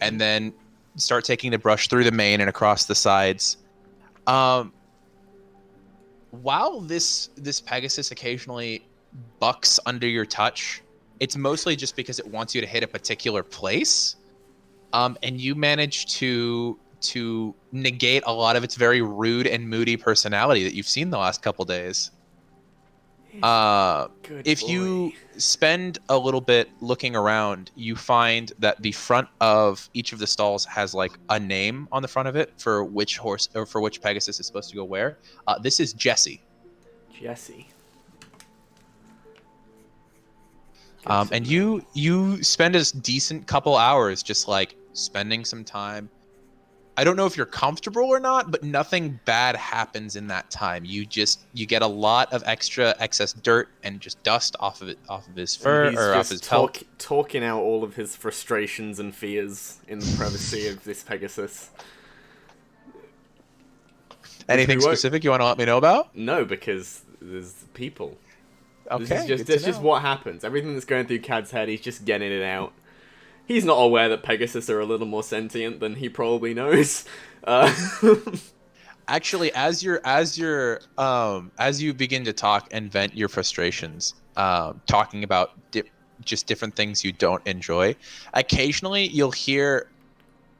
S1: and then start taking the brush through the mane and across the sides. While this Pegasus occasionally bucks under your touch, it's mostly just because it wants you to hit a particular place, and you manage to negate a lot of its very rude and moody personality that you've seen the last couple days. If you spend a little bit looking around, you find that the front of each of the stalls has like a name on the front of it for which horse or for which Pegasus is supposed to go where. This is Jesse.
S5: Jesse.
S1: And you spend a decent couple hours just like spending some time. I don't know if you're comfortable or not, but nothing bad happens in that time. You get a lot of excess dirt and just dust off of his fur or off his pelt.
S5: Talking out all of his frustrations and fears in the privacy of this Pegasus.
S1: Anything specific you want to let me know about?
S5: No, because there's people.
S1: Okay,
S5: this is just what happens. Everything that's going through Cad's head, he's just getting it out. He's not aware that Pegasus are a little more sentient than he probably knows.
S1: Actually, as you begin to talk and vent your frustrations, talking about just different things you don't enjoy, occasionally you'll hear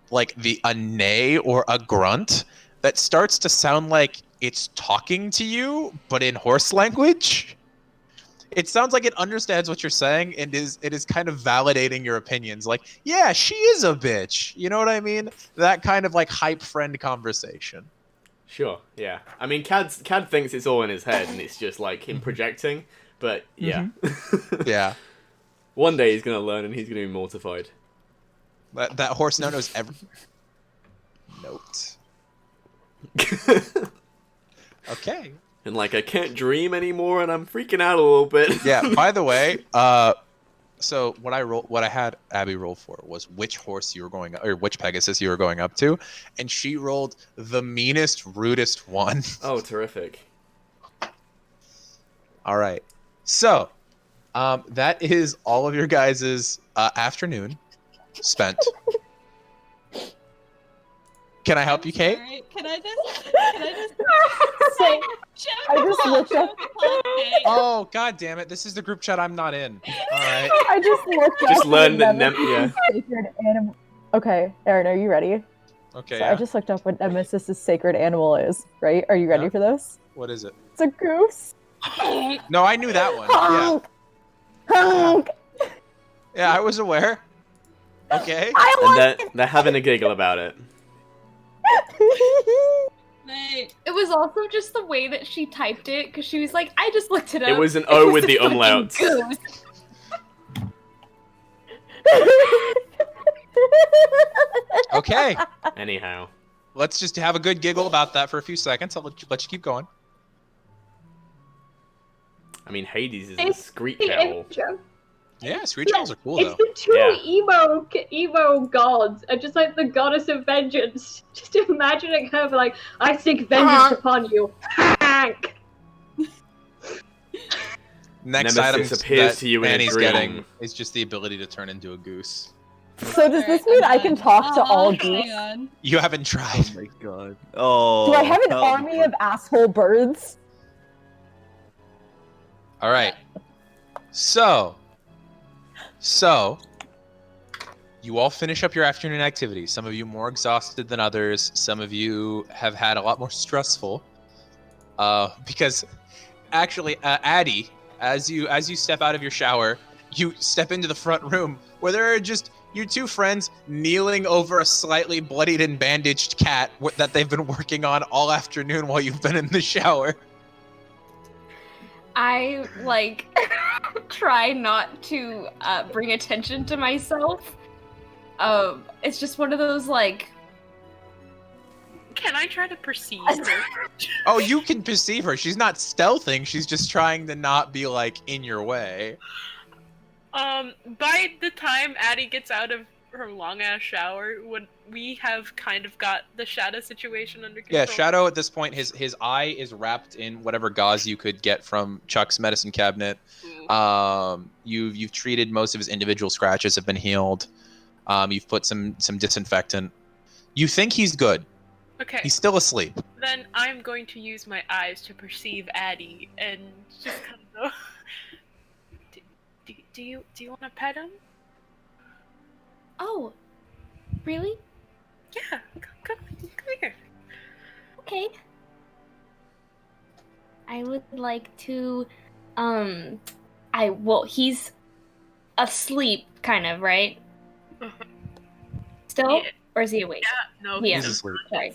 S1: like a neigh or a grunt that starts to sound like it's talking to you, but in horse language. It sounds like it understands what you're saying and it is kind of validating your opinions. Like, yeah, she is a bitch. You know what I mean? That kind of like hype friend conversation.
S5: Sure, yeah. I mean, Cad thinks it's all in his head and it's just like him projecting. But yeah,
S1: yeah.
S5: One day he's gonna learn and he's gonna be mortified.
S1: That horse now knows every note. Okay.
S5: And like I can't dream anymore, and I'm freaking out a little bit.
S1: Yeah. By the way, so what I had Abby roll for was which horse you were going, or which Pegasus you were going up to, and she rolled the meanest, rudest one.
S5: Oh, terrific!
S1: All right, so that is all of your guys' afternoon spent. Can I help you, Kate?
S6: Sorry. Can I just
S8: So, I just looked up.
S1: Oh, god damn it. This is the group chat I'm not in. Alright.
S8: I just looked up.
S5: Just learn that
S8: Nemesis' sacred animal. Okay, Aaron, are you ready?
S1: Okay,
S8: So
S1: yeah.
S8: I just looked up what Nemesis' sacred animal is, right? Are you ready
S1: Yeah.
S8: for this?
S1: What is it?
S8: It's a goose.
S1: No, I knew that one. Yeah.
S8: Honk! Honk!
S1: Yeah, I was aware. Okay.
S5: And they're having a giggle about it.
S6: Wait.
S3: It was also just the way that she typed it, because she was like, I just looked it up.
S5: It was an O with the
S3: a fucking
S5: umlauts.
S3: goose.
S1: Okay.
S5: Anyhow.
S1: Let's just have a good giggle about that for a few seconds. I'll let you keep going.
S5: I mean, Hades is a
S2: It's
S5: screech
S2: the
S5: owl.
S2: intro.
S1: Yeah, screech owls are cool,
S2: It's
S1: though.
S2: the two
S5: Yeah.
S2: emo gods, and just like the goddess of vengeance. Just imagining her like, I seek vengeance upon you, Hank.
S1: Next
S5: Nemesis
S1: item
S5: appears
S1: that
S5: to you in a
S1: Annie's
S5: dream.
S1: getting is just the ability to turn into a goose.
S8: So does this mean I can talk to all geese?
S6: Hang on.
S1: You haven't tried.
S4: Oh my god. Oh.
S8: Do I have an
S4: that'll be
S8: army
S4: good.
S8: of asshole birds?
S1: All right. So, you all finish up your afternoon activities. Some of you more exhausted than others. Some of you have had a lot more stressful. Because actually, Addie, as you step out of your shower, you step into the front room where there are just your two friends kneeling over a slightly bloodied and bandaged cat that they've been working on all afternoon while you've been in the shower.
S3: I, like, try not to bring attention to myself. It's just one of those, like...
S7: Can I try to perceive her?
S1: Oh, you can perceive her. She's not stealthing. She's just trying to not be, like, in your way.
S7: By the time Addie gets out of her long-ass shower, would we have kind of got the Shadow situation under control?
S1: Yeah, Shadow at this point, his eye is wrapped in whatever gauze you could get from Chuck's medicine cabinet. You've treated most of his individual scratches, have been healed. You've put some disinfectant. You think he's good.
S7: Okay.
S1: He's still asleep.
S7: Then I'm going to use my eyes to perceive Addie and just kind of go. Do you want to pet him?
S3: Oh, really?
S7: Yeah, come here.
S3: Okay. I would like to, he's asleep, kind of, right? Still?
S7: Yeah.
S3: Or is he awake?
S7: Yeah, no,
S3: Yeah.
S1: He's asleep.
S3: Sorry.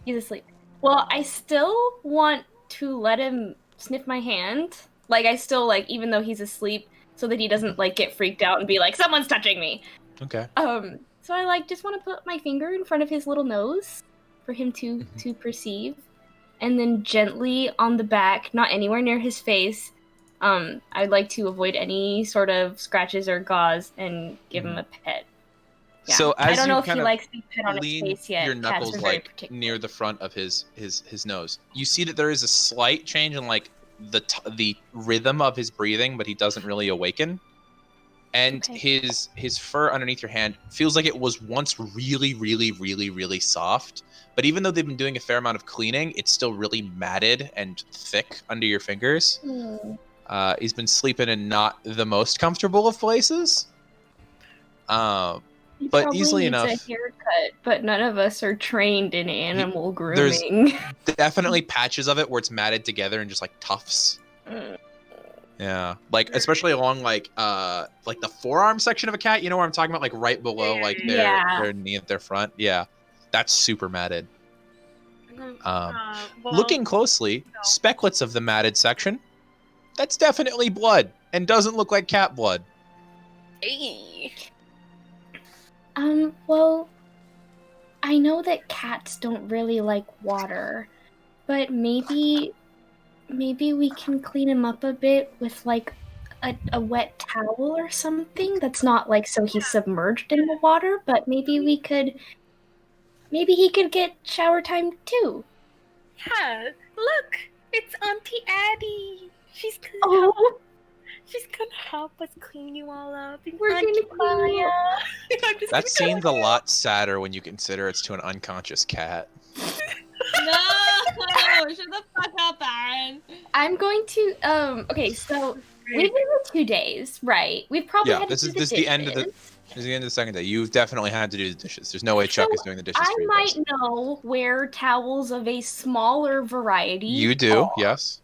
S3: He's asleep. Well, I still want to let him sniff my hand. Like, I still, like, even though he's asleep, so that he doesn't, like, get freaked out and be like, someone's touching me!
S1: Okay.
S3: So I, like, just want to put my finger in front of his little nose for him to perceive. And then gently on the back, not anywhere near his face, I'd like to avoid any sort of scratches or gauze and give him a pet. Yeah.
S1: So as
S3: I don't know
S1: you
S3: if he
S1: kind of
S3: likes to be pet on his
S1: lean
S3: face yet.
S1: your
S3: Cats
S1: knuckles
S3: are very
S1: like
S3: particular.
S1: near the front of his nose, you see that there is a slight change in like the rhythm of his breathing, but he doesn't really awaken. And
S3: Okay.
S1: his fur underneath your hand feels like it was once really, really, really, really soft. But even though they've been doing a fair amount of cleaning, it's still really matted and thick under your fingers. He's been sleeping in not the most comfortable of places.
S3: He
S1: But
S3: probably
S1: easily
S3: needs
S1: enough.
S3: a haircut, but none of us are trained in animal
S1: there's-
S3: grooming.
S1: Definitely patches of it where it's matted together and just like tufts. Yeah, like especially along like the forearm section of a cat. You know where I'm talking about, like right below like
S3: Yeah.
S1: their knee at their front. Yeah, that's super matted.
S7: Well,
S1: Looking closely, specklets of the matted section. That's definitely blood and doesn't look like cat blood.
S7: Hey.
S3: Well, I know that cats don't really like water, but maybe we can clean him up a bit with like a wet towel or something that's not like so he's submerged in the water, but maybe he could get shower time too.
S7: Yeah, look, it's Auntie Addie. She's gonna
S3: Oh,
S7: help help us clean you all up.
S3: We're gonna clean you up.
S1: That scene's a lot sadder when you consider it's to an unconscious cat.
S6: No, shut the fuck up, Aaron.
S3: I'm going to okay, so we've been here 2 days, right? We've probably had to
S1: this
S3: do
S1: is
S3: the
S1: this is the end of the
S3: dishes.
S1: this is the end of the second day. You've definitely had to do the dishes. There's no way Chuck is doing the dishes
S3: I
S1: for you
S3: might
S1: guys.
S3: know where towels of a smaller variety.
S1: You do,
S3: are.
S1: yes.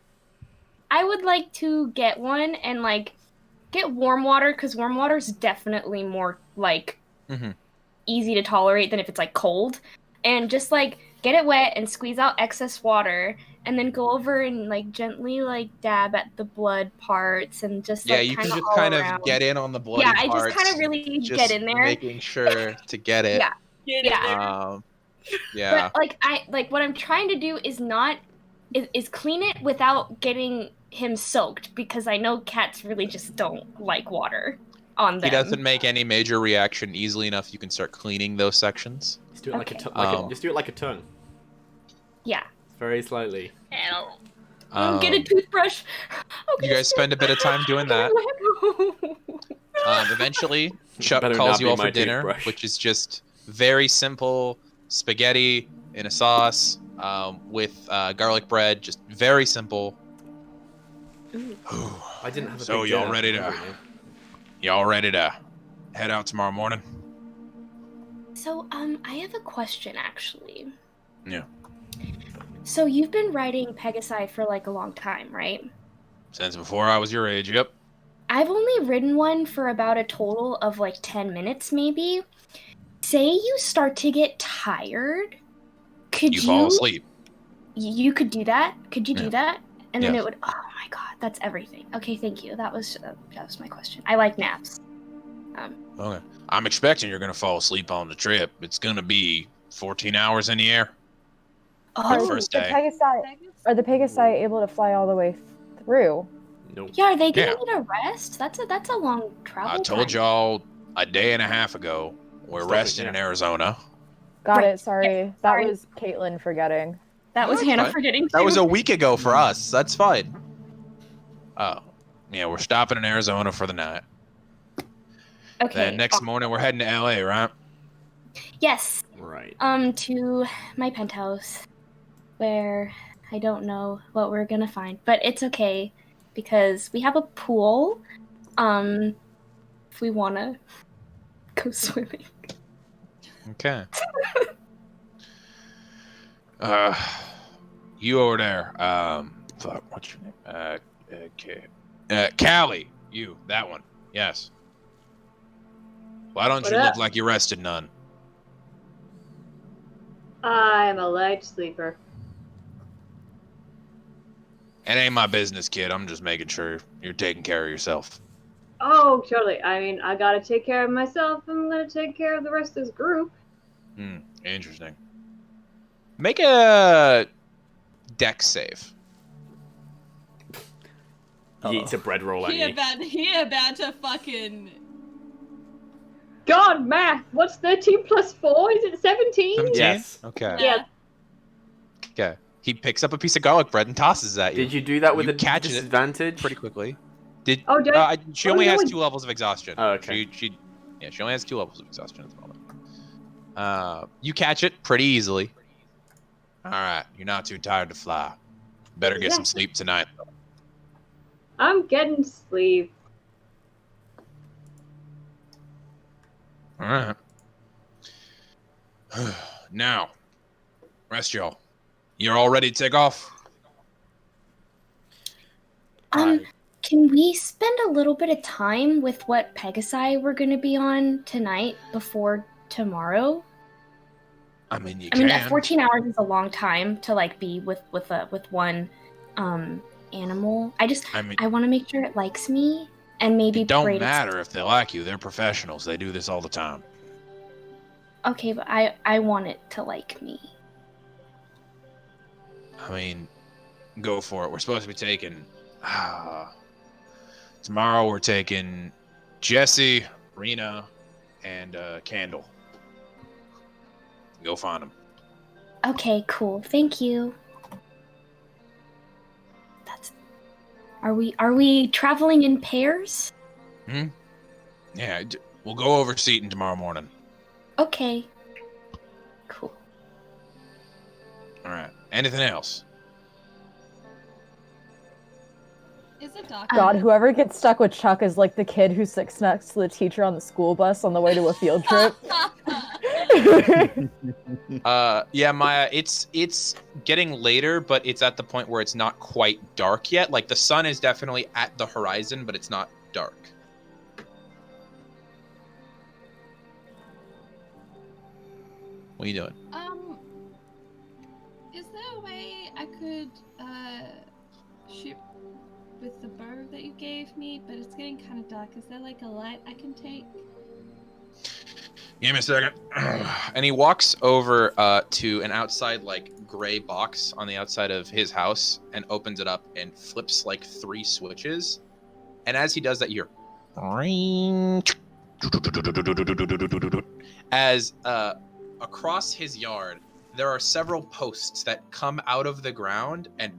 S3: I would like to get one and like get warm water because warm water is definitely more like easy to tolerate than if it's like cold, and just like get it wet and squeeze out excess water, and then go over and like gently like dab at the blood parts and just like
S1: you can just
S3: all
S1: kind
S3: around.
S1: of get in on the bloody
S3: Yeah,
S1: parts.
S3: I just kind of really
S1: just
S3: get in there,
S1: making sure to get it.
S3: Yeah.
S1: Yeah.
S3: But like what I'm trying to do is not is clean it without getting him soaked, because I know cats really just don't like water on them.
S1: He doesn't make any major reaction easily enough. You can start cleaning those sections.
S5: Just do it like a just do it like a tongue.
S3: Yeah.
S5: Very slowly.
S3: Get a toothbrush.
S1: You guys spend a bit of time doing that. Eventually, Chuck
S5: Better
S1: calls
S5: not
S1: you
S5: be
S1: all
S5: my
S1: for dinner,
S5: toothbrush.
S1: which is just very simple spaghetti in a sauce with garlic bread. Just very simple.
S5: I didn't have a
S1: So
S5: big
S1: y'all
S5: dinner.
S1: ready to head out tomorrow morning?
S3: So, I have a question actually.
S1: Yeah.
S3: So you've been writing Pegasi for like a long time, right?
S1: Since before I was your age, yep.
S3: I've only written one for about a total of like 10 minutes, maybe. Say you start to get tired. Could you
S1: fall asleep.
S3: You could do that? Could you do that? And then
S1: Yes.
S3: it would. Oh my god, that's everything. Okay, thank you. That was my question. I like naps.
S1: Okay. I'm expecting you're gonna fall asleep on the trip. It's gonna be 14 hours in the air.
S3: Oh,
S1: first
S8: the
S1: day.
S8: Are the Pegasi able to fly all the way through?
S5: Nope.
S3: yeah. Are they gonna
S1: Yeah.
S3: need a rest? That's a long travel.
S1: I told
S3: time.
S1: y'all a day and a half ago we're
S5: Stop it,
S1: resting in
S5: yeah.
S1: Arizona.
S8: Got
S3: Right.
S8: it. Sorry,
S3: Yes,
S8: that
S3: sorry.
S8: was Caitlin forgetting.
S3: That was
S1: That's
S3: Hannah
S1: fine.
S3: forgetting.
S1: That was
S3: too.
S1: a week ago for us. That's fine. Oh, yeah, we're stopping in Arizona for the night.
S3: Okay.
S1: Then next morning we're heading to LA, right?
S3: Yes.
S5: Right.
S3: To my penthouse, where I don't know what we're gonna find, but it's okay because we have a pool. If we wanna go swimming.
S1: Okay. You over there. Fuck, what's your name? Okay. Callie. You, that one. Yes. Why don't
S2: What
S1: you
S2: up?
S1: look like you rested none?
S2: I'm a light sleeper.
S1: It ain't my business, kid. I'm just making sure you're taking care of yourself.
S2: Oh, totally. I mean, I gotta take care of myself. I'm gonna take care of the rest of this group.
S1: Interesting. Make a dex save.
S5: He eats a bread roll at
S6: He
S5: you.
S6: about to fucking.
S2: God, math. What's 13 plus 4? Is it 17?
S1: 17?
S5: Yes.
S1: Okay.
S2: Yeah.
S1: Okay. He picks up a piece of garlic bread and tosses it at you.
S5: Did you do that with
S1: You
S5: a
S1: catch it
S5: disadvantage?
S1: pretty quickly.
S2: Oh, did I?
S1: She
S2: Oh,
S1: only
S2: no,
S1: has
S2: it-
S1: 2 levels of exhaustion.
S5: Oh, okay.
S1: She only has 2 levels of exhaustion at the moment. You catch it pretty easily. All right, you're not too tired to fly. Better get some sleep tonight.
S2: I'm getting sleep.
S1: All right. Now, rest y'all. You're all ready to take off?
S3: Can we spend a little bit of time with what Pegasi we're gonna be on tonight before tomorrow?
S1: I mean, you
S3: I
S1: can.
S3: mean, 14 hours is a long time to like be with one animal. I want to make sure it likes me and maybe
S1: It don't
S3: pray to-
S1: matter if they like you. They're professionals. They do this all the time.
S3: Okay, but I want it to like me.
S1: I mean, go for it. We're supposed to be taking... tomorrow we're taking Jesse, Rena, and Candle. Go find them.
S3: Okay, cool. Thank you. Are we traveling in pairs?
S1: Yeah, we'll go over Seaton tomorrow morning.
S3: Okay. Cool.
S1: All right. Anything else?
S6: Is it dark?
S8: God, whoever gets stuck with Chuck is like the kid who sits next to the teacher on the school bus on the way to a field trip.
S1: Yeah, Maya, it's getting later, but it's at the point where it's not quite dark yet. Like the sun is definitely at the horizon, but it's not dark. What are you doing?
S6: Is there a way I could shoot with the bow that you gave me? But it's getting kind of dark. Is there like a light I can take?
S1: Give me a second. And he walks over to an outside, like, gray box on the outside of his house and opens it up and flips, like, 3 switches. And as he does that, you hear... As across his yard, there are several posts that come out of the ground and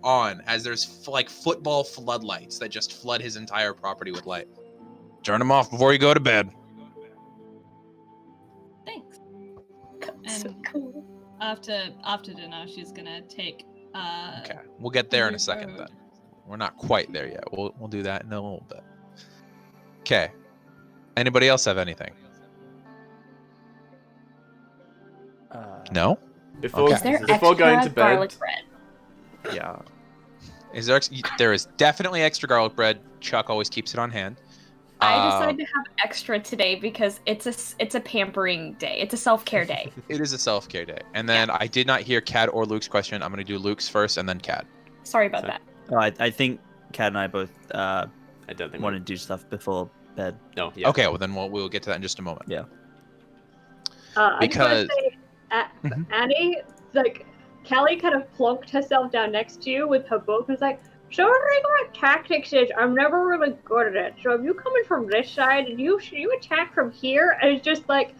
S1: on as there's, like, football floodlights that just flood his entire property with light. Turn them off before you go to bed.
S6: Thanks.
S3: So
S6: And
S3: cool.
S6: after dinner, she's gonna take.
S1: Okay, we'll get there in a
S6: New
S1: second
S6: road.
S1: then. We're not quite there yet. We'll do that in a little bit. Okay. Anybody else have anything? No?
S5: Before,
S1: Okay.
S3: Is there
S5: before going
S3: extra
S5: to bed,
S3: garlic bread?
S4: Yeah.
S1: Is there? There is definitely extra garlic bread. Chuck always keeps it on hand.
S3: I decided to have extra today because it's a pampering day. It's a self-care day.
S1: It is a self-care day. And then I did not hear Cad or Luke's question. I'm going to do Luke's first and then Cad.
S3: Sorry about
S5: So-
S3: that.
S4: Oh, I think Kat and I both
S5: I don't think
S4: want to do stuff before bed.
S5: No, yeah.
S1: Okay, well then we'll get to that in just a moment.
S4: Yeah.
S2: I just wanna
S1: Because-
S2: say,
S1: Mhm.
S2: Annie, like, Callie kind of plunked herself down next to you with her book and was like, so what tactics is, I'm never really good at it. So if you coming from this side and you attack from here, and it's just like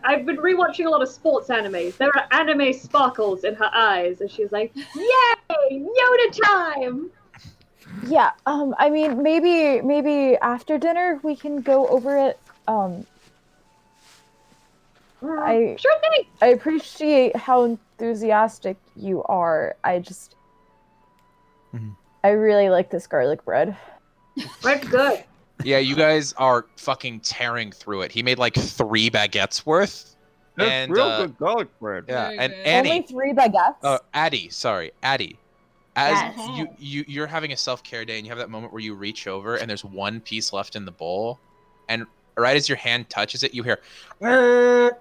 S2: I've been rewatching a lot of sports animes. There are anime sparkles in her eyes, and she's like, "Yay, Yoda time!"
S8: Yeah, I mean, maybe after dinner we can go over it.
S2: Sure thing.
S8: I appreciate how enthusiastic you are. I really like this garlic bread.
S2: Bread's good.
S1: Yeah, you guys are fucking tearing through it. He made like 3 baguettes worth. And,
S4: good garlic bread.
S1: Yeah,
S6: Very
S1: and
S6: good.
S1: Annie.
S8: Only 3 baguettes.
S1: Addie, sorry, Addie. As
S3: Yes.
S1: you're having a self-care day and you have that moment where you reach over and there's 1 piece left in the bowl, and right as your hand touches it, you hear, and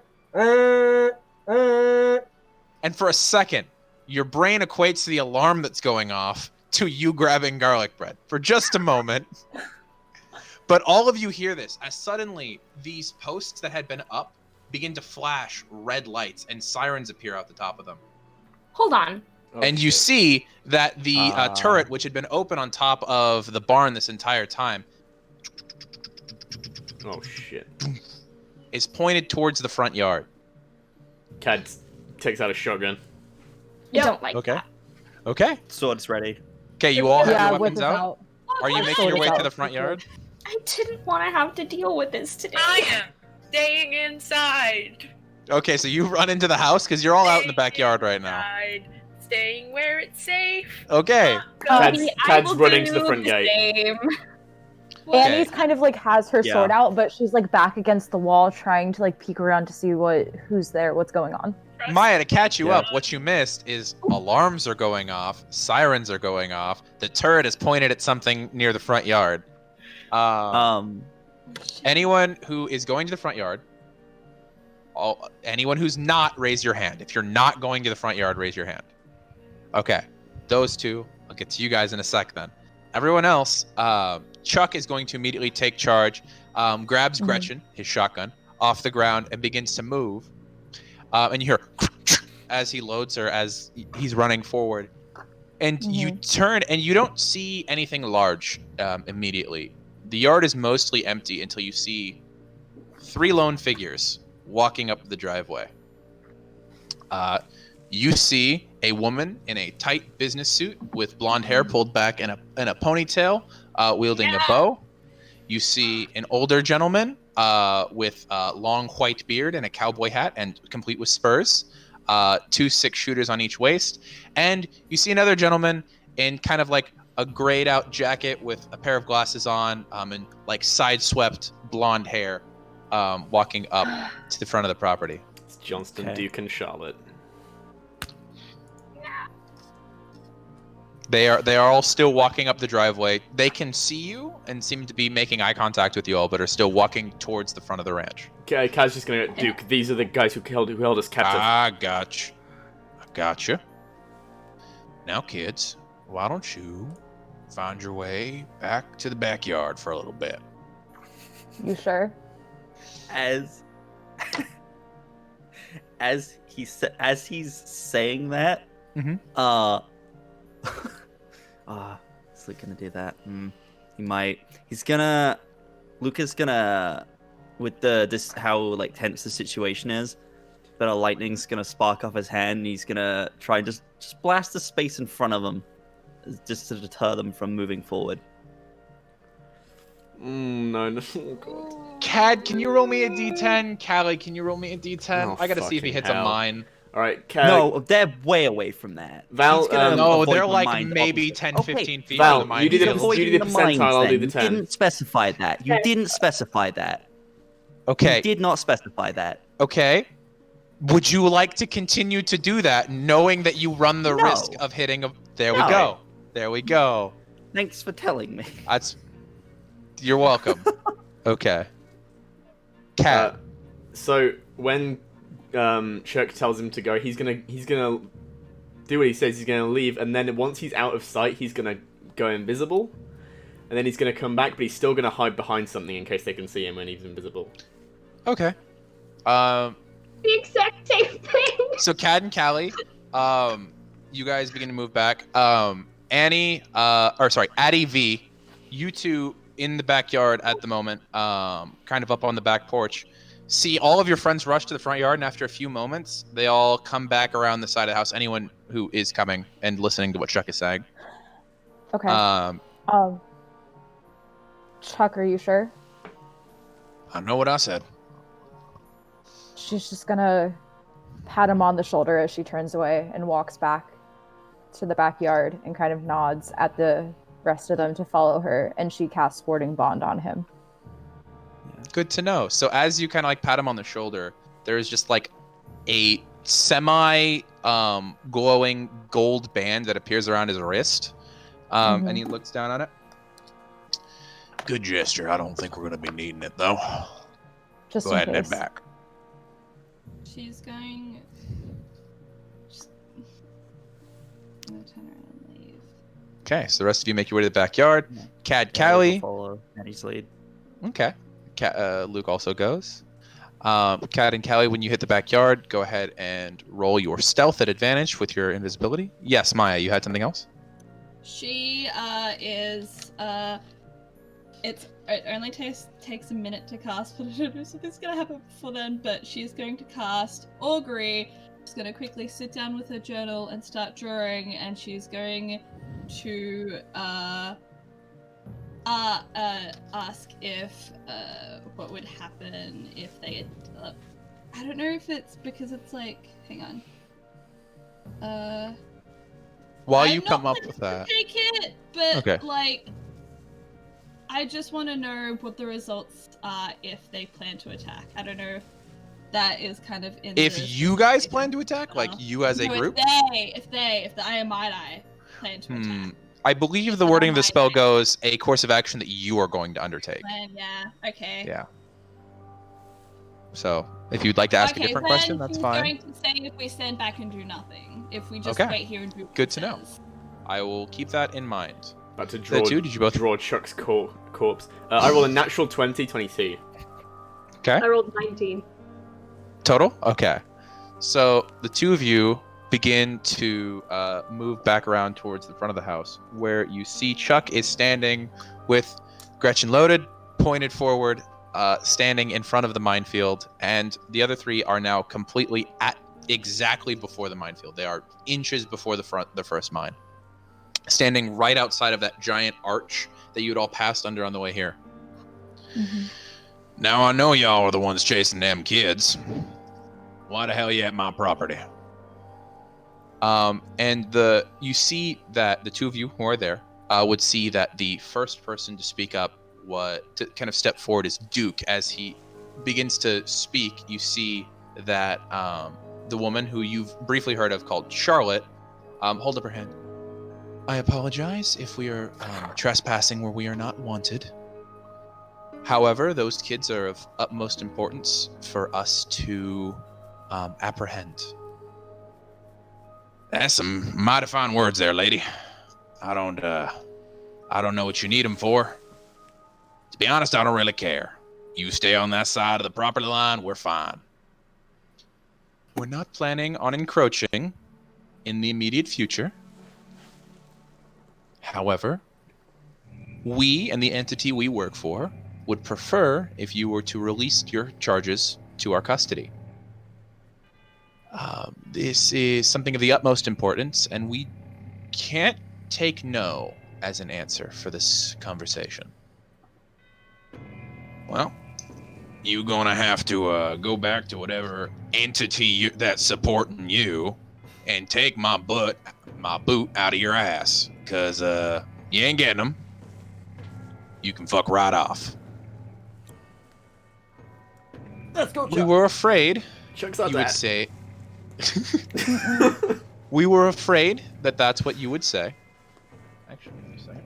S1: for a second, your brain equates the alarm that's going off to you grabbing garlic bread for just a moment. But all of you hear this as suddenly these posts that had been up begin to flash red lights and sirens appear out the top of them.
S3: Hold on.
S5: Oh,
S1: And you
S5: shit.
S1: see that the turret, which had been open on top of the barn this entire time,
S5: Oh shit.
S1: is pointed towards the front yard.
S5: Cad takes out a shotgun.
S3: I don't like
S1: Okay.
S3: that.
S1: Okay.
S4: Sword's ready.
S1: Okay, you all have
S8: yeah,
S1: your
S8: whip
S1: weapons
S8: it
S1: out? Are you
S8: My
S1: making
S8: sword
S1: your
S8: is
S1: way
S8: out.
S1: to the front yard?
S3: I didn't want to have to deal with this today.
S7: I am staying inside.
S1: Okay, so you run into the house because you're all out in the backyard right now.
S7: Inside, staying where it's safe.
S1: Okay.
S7: Not
S5: Cad's-
S7: going-
S3: I
S5: Cad's
S3: will
S5: running to
S3: do
S5: the front gate.
S3: same.
S6: Well,
S1: Okay.
S8: Annie's kind of like has her
S4: Yeah.
S8: sword out, but she's like back against the wall trying to like peek around to see who's there, what's going on.
S7: trust
S1: Maya, to catch you
S4: Yeah.
S1: up, what you missed is alarms are going off, sirens are going off, the turret is pointed at something near the front yard. Anyone who is going to the front yard, anyone who's not, raise your hand. If you're not going to the front yard, raise your hand. Okay, those 2. I'll get to you guys in a sec then. Everyone else, Chuck is going to immediately take charge, grabs Gretchen, his shotgun, off the ground and begins to move. And you hear as he loads her as he's running forward. And you turn and you don't see anything large immediately. The yard is mostly empty until you see 3 lone figures walking up the driveway. You see a woman in a tight business suit with blonde hair pulled back in a ponytail, wielding a bow. You see an older gentleman with a long white beard and a cowboy hat and complete with spurs. 2 6-shooters on each waist. And you see another gentleman in kind of like a grayed out jacket with a pair of glasses on and like side-swept blonde hair walking up to the front of the property.
S5: It's Johnston, Duke, and Charlotte.
S1: They are all still walking up the driveway. They can see you and seem to be making eye contact with you all, but are still walking towards the front of the ranch.
S5: Okay, Kaz's just gonna Duke. These are the guys who held us captive.
S1: I gotcha. Now, kids, why don't you find your way back to the backyard for a little bit?
S8: You sure?
S4: As he's saying that, is Luke gonna do that? He might. Luke is gonna, with this how like tense the situation is, but a lightning's gonna spark off his hand. And he's gonna try and just blast the space in front of him, just to deter them from moving forward.
S5: No. Oh, God.
S1: Cad, can you roll me a d10? Callie, can you roll me a d10?
S5: Oh,
S1: I gotta see if he hits a mine.
S5: All right, Cad.
S4: No, they're way away from that.
S5: Val,
S1: no, they're
S4: the
S1: like
S4: mine,
S1: maybe
S4: obviously.
S1: 10, 15 feet
S5: Val,
S1: from the mine.
S5: you do the
S1: field.
S5: percentile, I'll do the 10.
S4: You didn't specify that. You didn't specify that.
S1: Okay.
S4: You did not specify that.
S1: Okay. Would you like to continue to do that, knowing that you run the risk of hitting a... There we go. There we go.
S4: Thanks for telling me.
S1: You're welcome. Okay. Cat.
S5: So when Chuck tells him to go, he's gonna do what he says. He's gonna leave, and then once he's out of sight, he's gonna go invisible, and then he's gonna come back, but he's still gonna hide behind something in case they can see him when he's invisible.
S1: Okay.
S2: The exact same thing.
S1: So Cad and Callie, you guys begin to move back. Addie V, you two in the backyard at the moment, kind of up on the back porch, see all of your friends rush to the front yard, and after a few moments, they all come back around the side of the house. Anyone who is coming and listening to what Chuck is saying.
S8: Okay. Chuck, are you sure?
S1: I know what I said.
S8: She's just gonna pat him on the shoulder as she turns away and walks back to the backyard and kind of nods at the rest of them to follow her, and she casts Warding Bond on him.
S1: Good to know. So as you kind of like pat him on the shoulder, there's just like a semi glowing gold band that appears around his wrist, and he looks down on it. Good gesture. I don't think we're gonna be needing it though.
S8: Just
S1: go ahead and head back.
S6: She's going. Just... I'm gonna turn around and leave.
S1: Okay, so the rest of you make your way to the backyard. Cad, Callie.
S4: Follow Eddie's lead.
S1: Okay. Luke also goes. Cad and Callie, when you hit the backyard, go ahead and roll your stealth at advantage with your invisibility. Yes, Maya, you had something else?
S6: She is it only takes a minute to cast, but I don't know if something's gonna happen before then, but she's going to cast Augury. She's gonna quickly sit down with her journal and start drawing, and she's going to ask if what would happen if they had, I don't know if it's because it's like, hang on.
S1: While you come up with that.
S6: Take it, but
S1: okay.
S6: Like, I just want to know what the results are if they plan to attack. I don't know if that is kind of in.
S1: If you guys plan to attack, like you as a group.
S6: If the I plan to attack.
S1: I believe the wording of the spell goes a course of action that you are going to undertake.
S6: Yeah. Okay.
S1: Yeah. So, if you'd like to ask a different question, that's fine.
S6: I'm going to say if we stand back and do nothing. If we just wait here and do.
S1: Good to know. I will keep that in mind.
S5: About to draw.
S1: Did you both
S5: draw Chuck's corpse? I rolled a natural 22.
S1: Okay.
S2: I rolled 19.
S1: Total? Okay. So the two of you begin to move back around towards the front of the house, where you see Chuck is standing with Gretchen loaded, pointed forward, standing in front of the minefield, and the other three are now completely at exactly before the minefield. They are inches before the first mine, standing right outside of that giant arch that you'd all passed under on the way here. Mm-hmm. Now I know y'all are the ones chasing them kids. Why the hell you at my property? And you see that the two of you who are there would see that the first person to speak up, to kind of step forward, is Duke. As he begins to speak, you see that the woman who you've briefly heard of, called Charlotte, hold up her hand. I apologize if we are trespassing where we are not wanted. However, those kids are of utmost importance for us to apprehend. That's some mighty fine words there, lady. I don't know what you need them for. To be honest, I don't really care. You stay on that side of the property line, we're fine. We're not planning on encroaching in the immediate future. However, we and the entity we work for would prefer if you were to release your charges to our custody. This is something of the utmost importance, and we can't take no as an answer for this conversation. Well, you gonna have to go back to whatever entity that's supporting you and take my boot out of your ass, because you ain't getting them. You can fuck right off.
S5: Let's go, Chuck.
S1: We were afraid
S5: Chuck's
S1: you would say... We were afraid that that's what you would say. Actually, wait a second.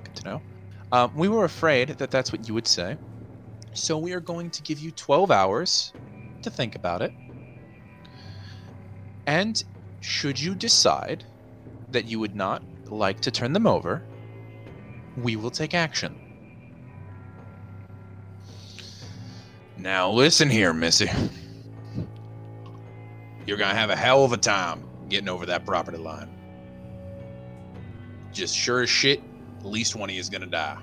S1: Good to know. We were afraid that that's what you would say. So we are going to give you 12 hours to think about it. And should you decide that you would not like to turn them over, we will take action. Now listen here, Missy. You're gonna have a hell of a time getting over that property line. Just sure as shit, at least one of you is gonna die.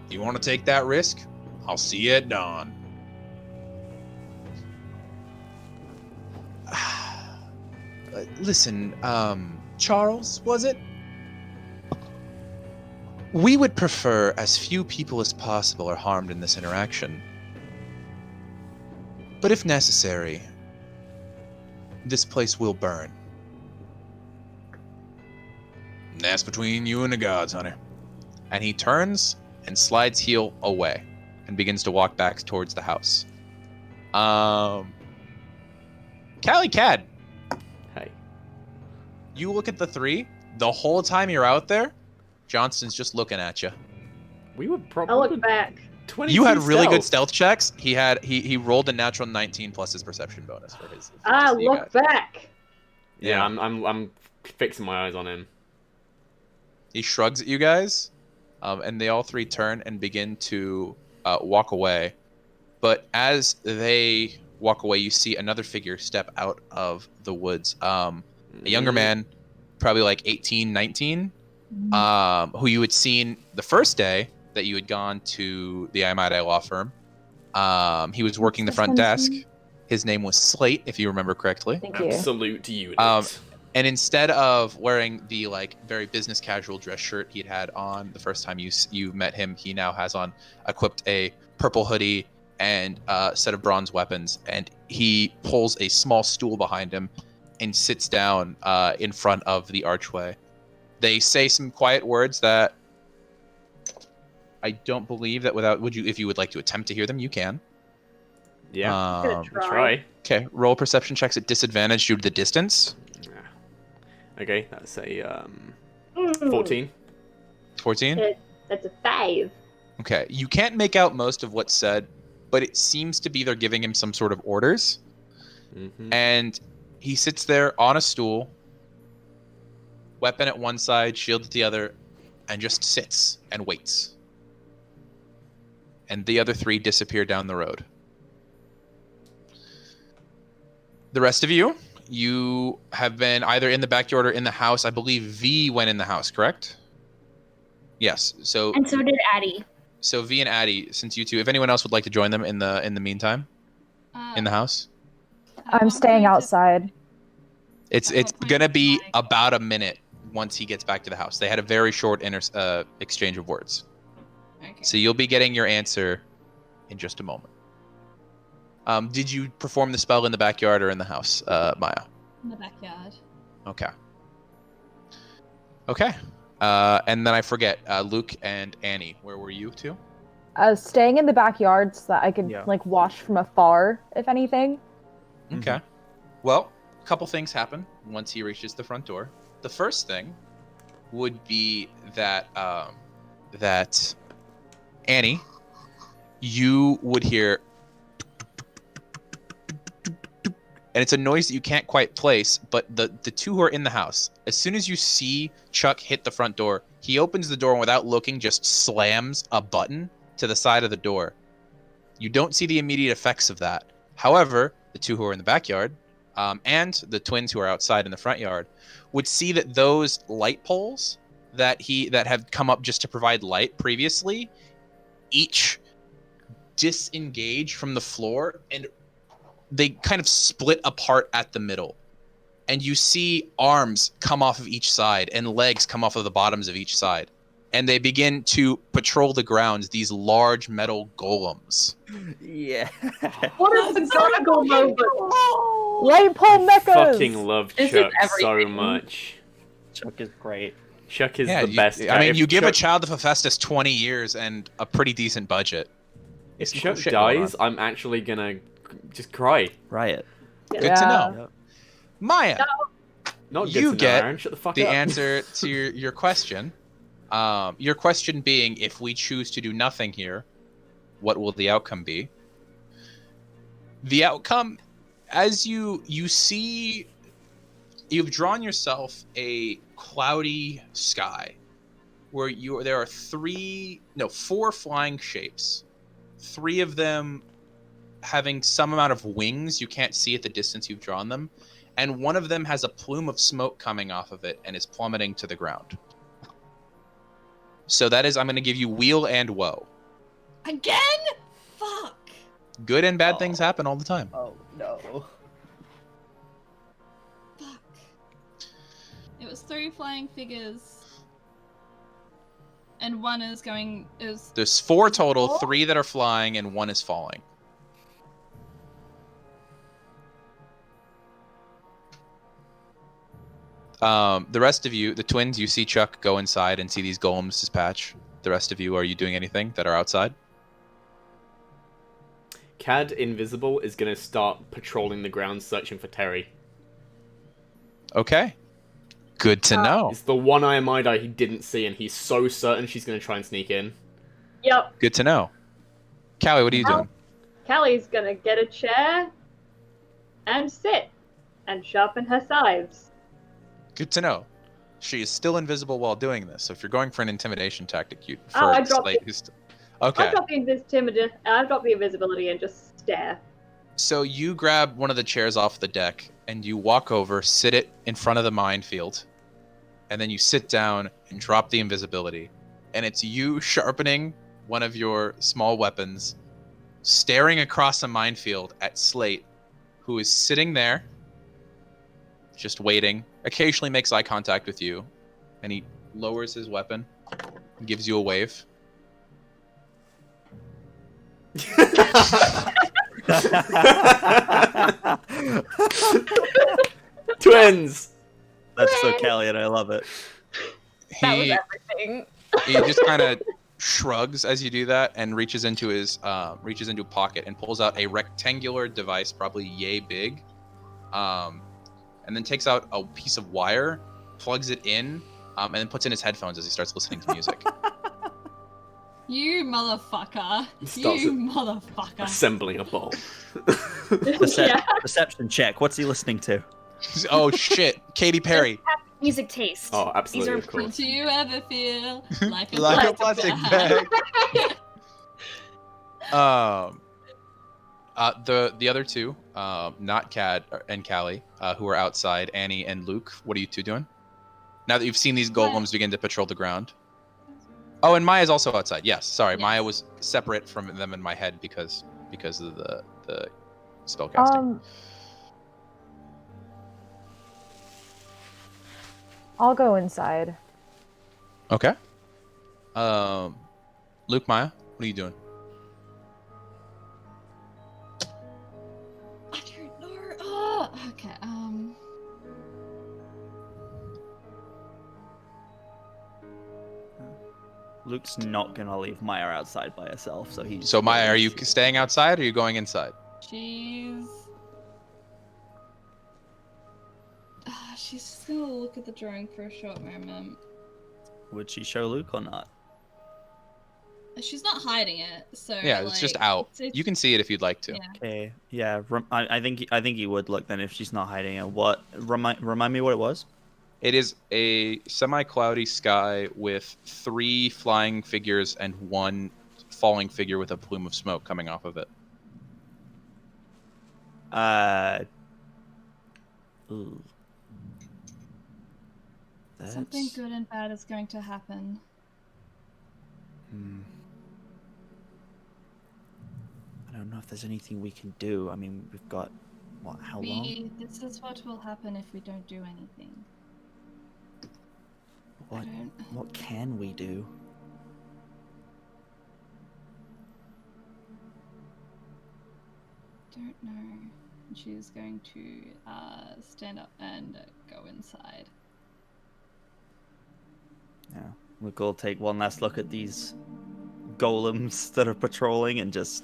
S1: You wanna take that risk? I'll see you at dawn. Listen, Charles, was it? We would prefer as few people as possible are harmed in this interaction. But if necessary, this place will burn. And that's between you and the gods, honey. And he turns and slides heel away and begins to walk back towards the house. Callie Cad.
S5: Hey.
S1: You look at the three. The whole time you're out there, Johnston's just looking at you.
S5: We would probably...
S2: I look back.
S1: You had really good stealth checks. He rolled a natural 19 plus his perception bonus for his.
S2: I look back.
S5: Yeah, I'm fixing my eyes on him.
S1: He shrugs at you guys, and they all three turn and begin to walk away. But as they walk away, you see another figure step out of the woods. A younger man, probably like 18, 19, who you had seen the first day that you had gone to the Imada law firm. He was working the front desk. His name was Slate, if you remember correctly.
S8: Thank you.
S5: Salute to you.
S1: And instead of wearing the very business casual dress shirt he'd had on the first time you met him, he now has on equipped a purple hoodie and a set of bronze weapons. And he pulls a small stool behind him and sits down in front of the archway. They say some quiet words that I don't believe that if you would like to attempt to hear them, you can.
S5: Yeah, try.
S1: Okay, roll perception checks at disadvantage due to the distance.
S5: Okay, that's a 14.
S1: 14?
S2: That's a 5.
S1: Okay, you can't make out most of what's said, but it seems to be they're giving him some sort of orders.
S5: Mm-hmm.
S1: And he sits there on a stool, weapon at one side, shield at the other, and just sits and waits. And the other three disappear down the road. The rest of you have been either in the backyard or in the house. I believe V went in the house, correct? Yes. So.
S3: And so did Addie.
S1: So V and Addie, since you two, if anyone else would like to join them in the meantime, in the house.
S8: I'm staying outside.
S1: It's gonna be about a minute once he gets back to the house. They had a very short exchange of words.
S6: Okay.
S1: So you'll be getting your answer in just a moment. Did you perform the spell in the backyard or in the house, Maya?
S6: In the backyard.
S1: Okay. Okay. And then I forget, Luke and Annie, where were you two?
S8: Staying in the backyard so that I could
S4: Yeah.
S8: like watch from afar, if anything.
S1: Okay. Well, a couple things happen once he reaches the front door. The first thing would be that that Annie, you would hear, and it's a noise that you can't quite place, but the two who are in the house, as soon as you see Chuck hit the front door, he opens the door and without looking just slams a button to the side of the door. You don't see the immediate effects of that. However, the two who are in the backyard and the twins who are outside in the front yard would see that those light poles that have come up just to provide light previously each disengage from the floor and they kind of split apart at the middle. And you see arms come off of each side and legs come off of the bottoms of each side. And they begin to patrol the grounds, these large metal golems.
S4: Yeah.
S2: What is the gargoyle moment?
S8: Light pole
S5: I
S8: mechas!
S5: fucking love
S3: This is
S5: Chuck so
S3: everything.
S5: much.
S4: Chuck is great.
S5: Chuck is the best.
S1: I mean,
S5: If
S1: you give a
S5: Chuck-
S1: child of Hephaestus 20 years and a pretty decent budget.
S5: If
S1: Some cool
S5: Chuck
S1: shit going
S5: dies,
S1: on.
S5: I'm actually gonna just cry.
S4: Riot.
S1: Good to
S8: Yeah.
S1: know.
S4: Yep.
S1: Maya,
S5: Not good
S1: You
S5: to know,
S1: get
S5: Aaron. Shut the fuck
S1: the
S5: up.
S1: answer to your question. Your question being, if we choose to do nothing here, what will the outcome be? The outcome, as you see, you've drawn yourself a cloudy sky where there are four flying shapes. Three of them having some amount of wings you can't see at the distance you've drawn them, and one of them has a plume of smoke coming off of it and is plummeting to the ground. So that is, I'm going to give you weal and woe.
S6: Again? Fuck.
S1: Good and bad things happen all the time.
S4: Oh no.
S6: Fuck. It was 3 flying figures. And one is
S1: There's 4 total, 3 that are flying, and 1 is falling. The rest of you, the twins, you see Chuck go inside and see these golems dispatch. The rest of you, are you doing anything that are outside?
S5: Cad Invisible is gonna start patrolling the grounds searching for Terry.
S1: Okay. Good to know.
S5: It's the one Iamida he didn't see, and he's so certain she's gonna try and sneak in.
S2: Yep.
S1: Good to know. Callie, what are you doing?
S2: Callie's gonna get a chair and sit and sharpen her scythes.
S1: Good to know. She is still invisible while doing this, so if you're going for an intimidation tactic, you'd
S2: Oh, I
S1: prefer
S2: dropped
S1: Slate. Okay.
S2: I've got the invisibility and just stare.
S1: So you grab one of the chairs off the deck and you walk over, sit it in front of the minefield, and then you sit down and drop the invisibility. And it's you sharpening one of your small weapons, staring across a minefield at Slate, who is sitting there, just waiting, occasionally makes eye contact with you, and he lowers his weapon and gives you a wave.
S5: Twins!
S4: That's so Callie, and I love it.
S3: That was
S1: He
S3: everything.
S1: he just kind of shrugs as you do that and reaches into a pocket and pulls out a rectangular device, probably yay big, and then takes out a piece of wire, plugs it in, and then puts in his headphones as he starts listening to music.
S6: You motherfucker.
S5: Starts
S6: You motherfucker.
S5: assembling a bomb.
S4: Perception check. What's he listening to?
S1: Oh shit, Katy Perry.
S3: Music taste.
S5: Oh, absolutely,
S3: These are
S5: of course.
S6: Do you ever feel like a
S1: Like a
S6: plastic
S1: plastic
S6: bag?
S1: bag. The other two, not Cad and Callie, who are outside, Annie and Luke. What are you two doing? Now that you've seen these golems begin to patrol the ground. Oh, and Maya's also outside. Yes, sorry,
S6: Yes.
S1: Maya was separate from them in my head because of the spellcasting.
S8: I'll go inside.
S1: Okay. Luke, Maya, what are you doing?
S6: I don't know. Oh, okay.
S4: Luke's not gonna leave Maya outside by herself, so he's.
S1: So Maya, are you staying outside or are you going inside?
S6: She's just gonna look at the drawing for a short moment.
S4: Would she show Luke or not?
S6: She's not hiding it, so
S1: Yeah, it's just out.
S6: it's-
S1: You can see it if you'd like to.
S6: Yeah.
S4: Okay. Yeah. I think you would look then if she's not hiding it. What? Remind me what it was.
S1: It is a semi-cloudy sky with 3 flying figures and 1 falling figure with a plume of smoke coming off of it.
S4: Ooh.
S6: Something good and bad is going to happen.
S4: I don't know if there's anything we can do. I mean, we've got how long?
S6: This is what will happen if we don't do anything.
S4: What can we do?
S6: Don't know. She's going to stand up and go inside.
S4: Yeah, Luke will take one last look at these golems that are patrolling and just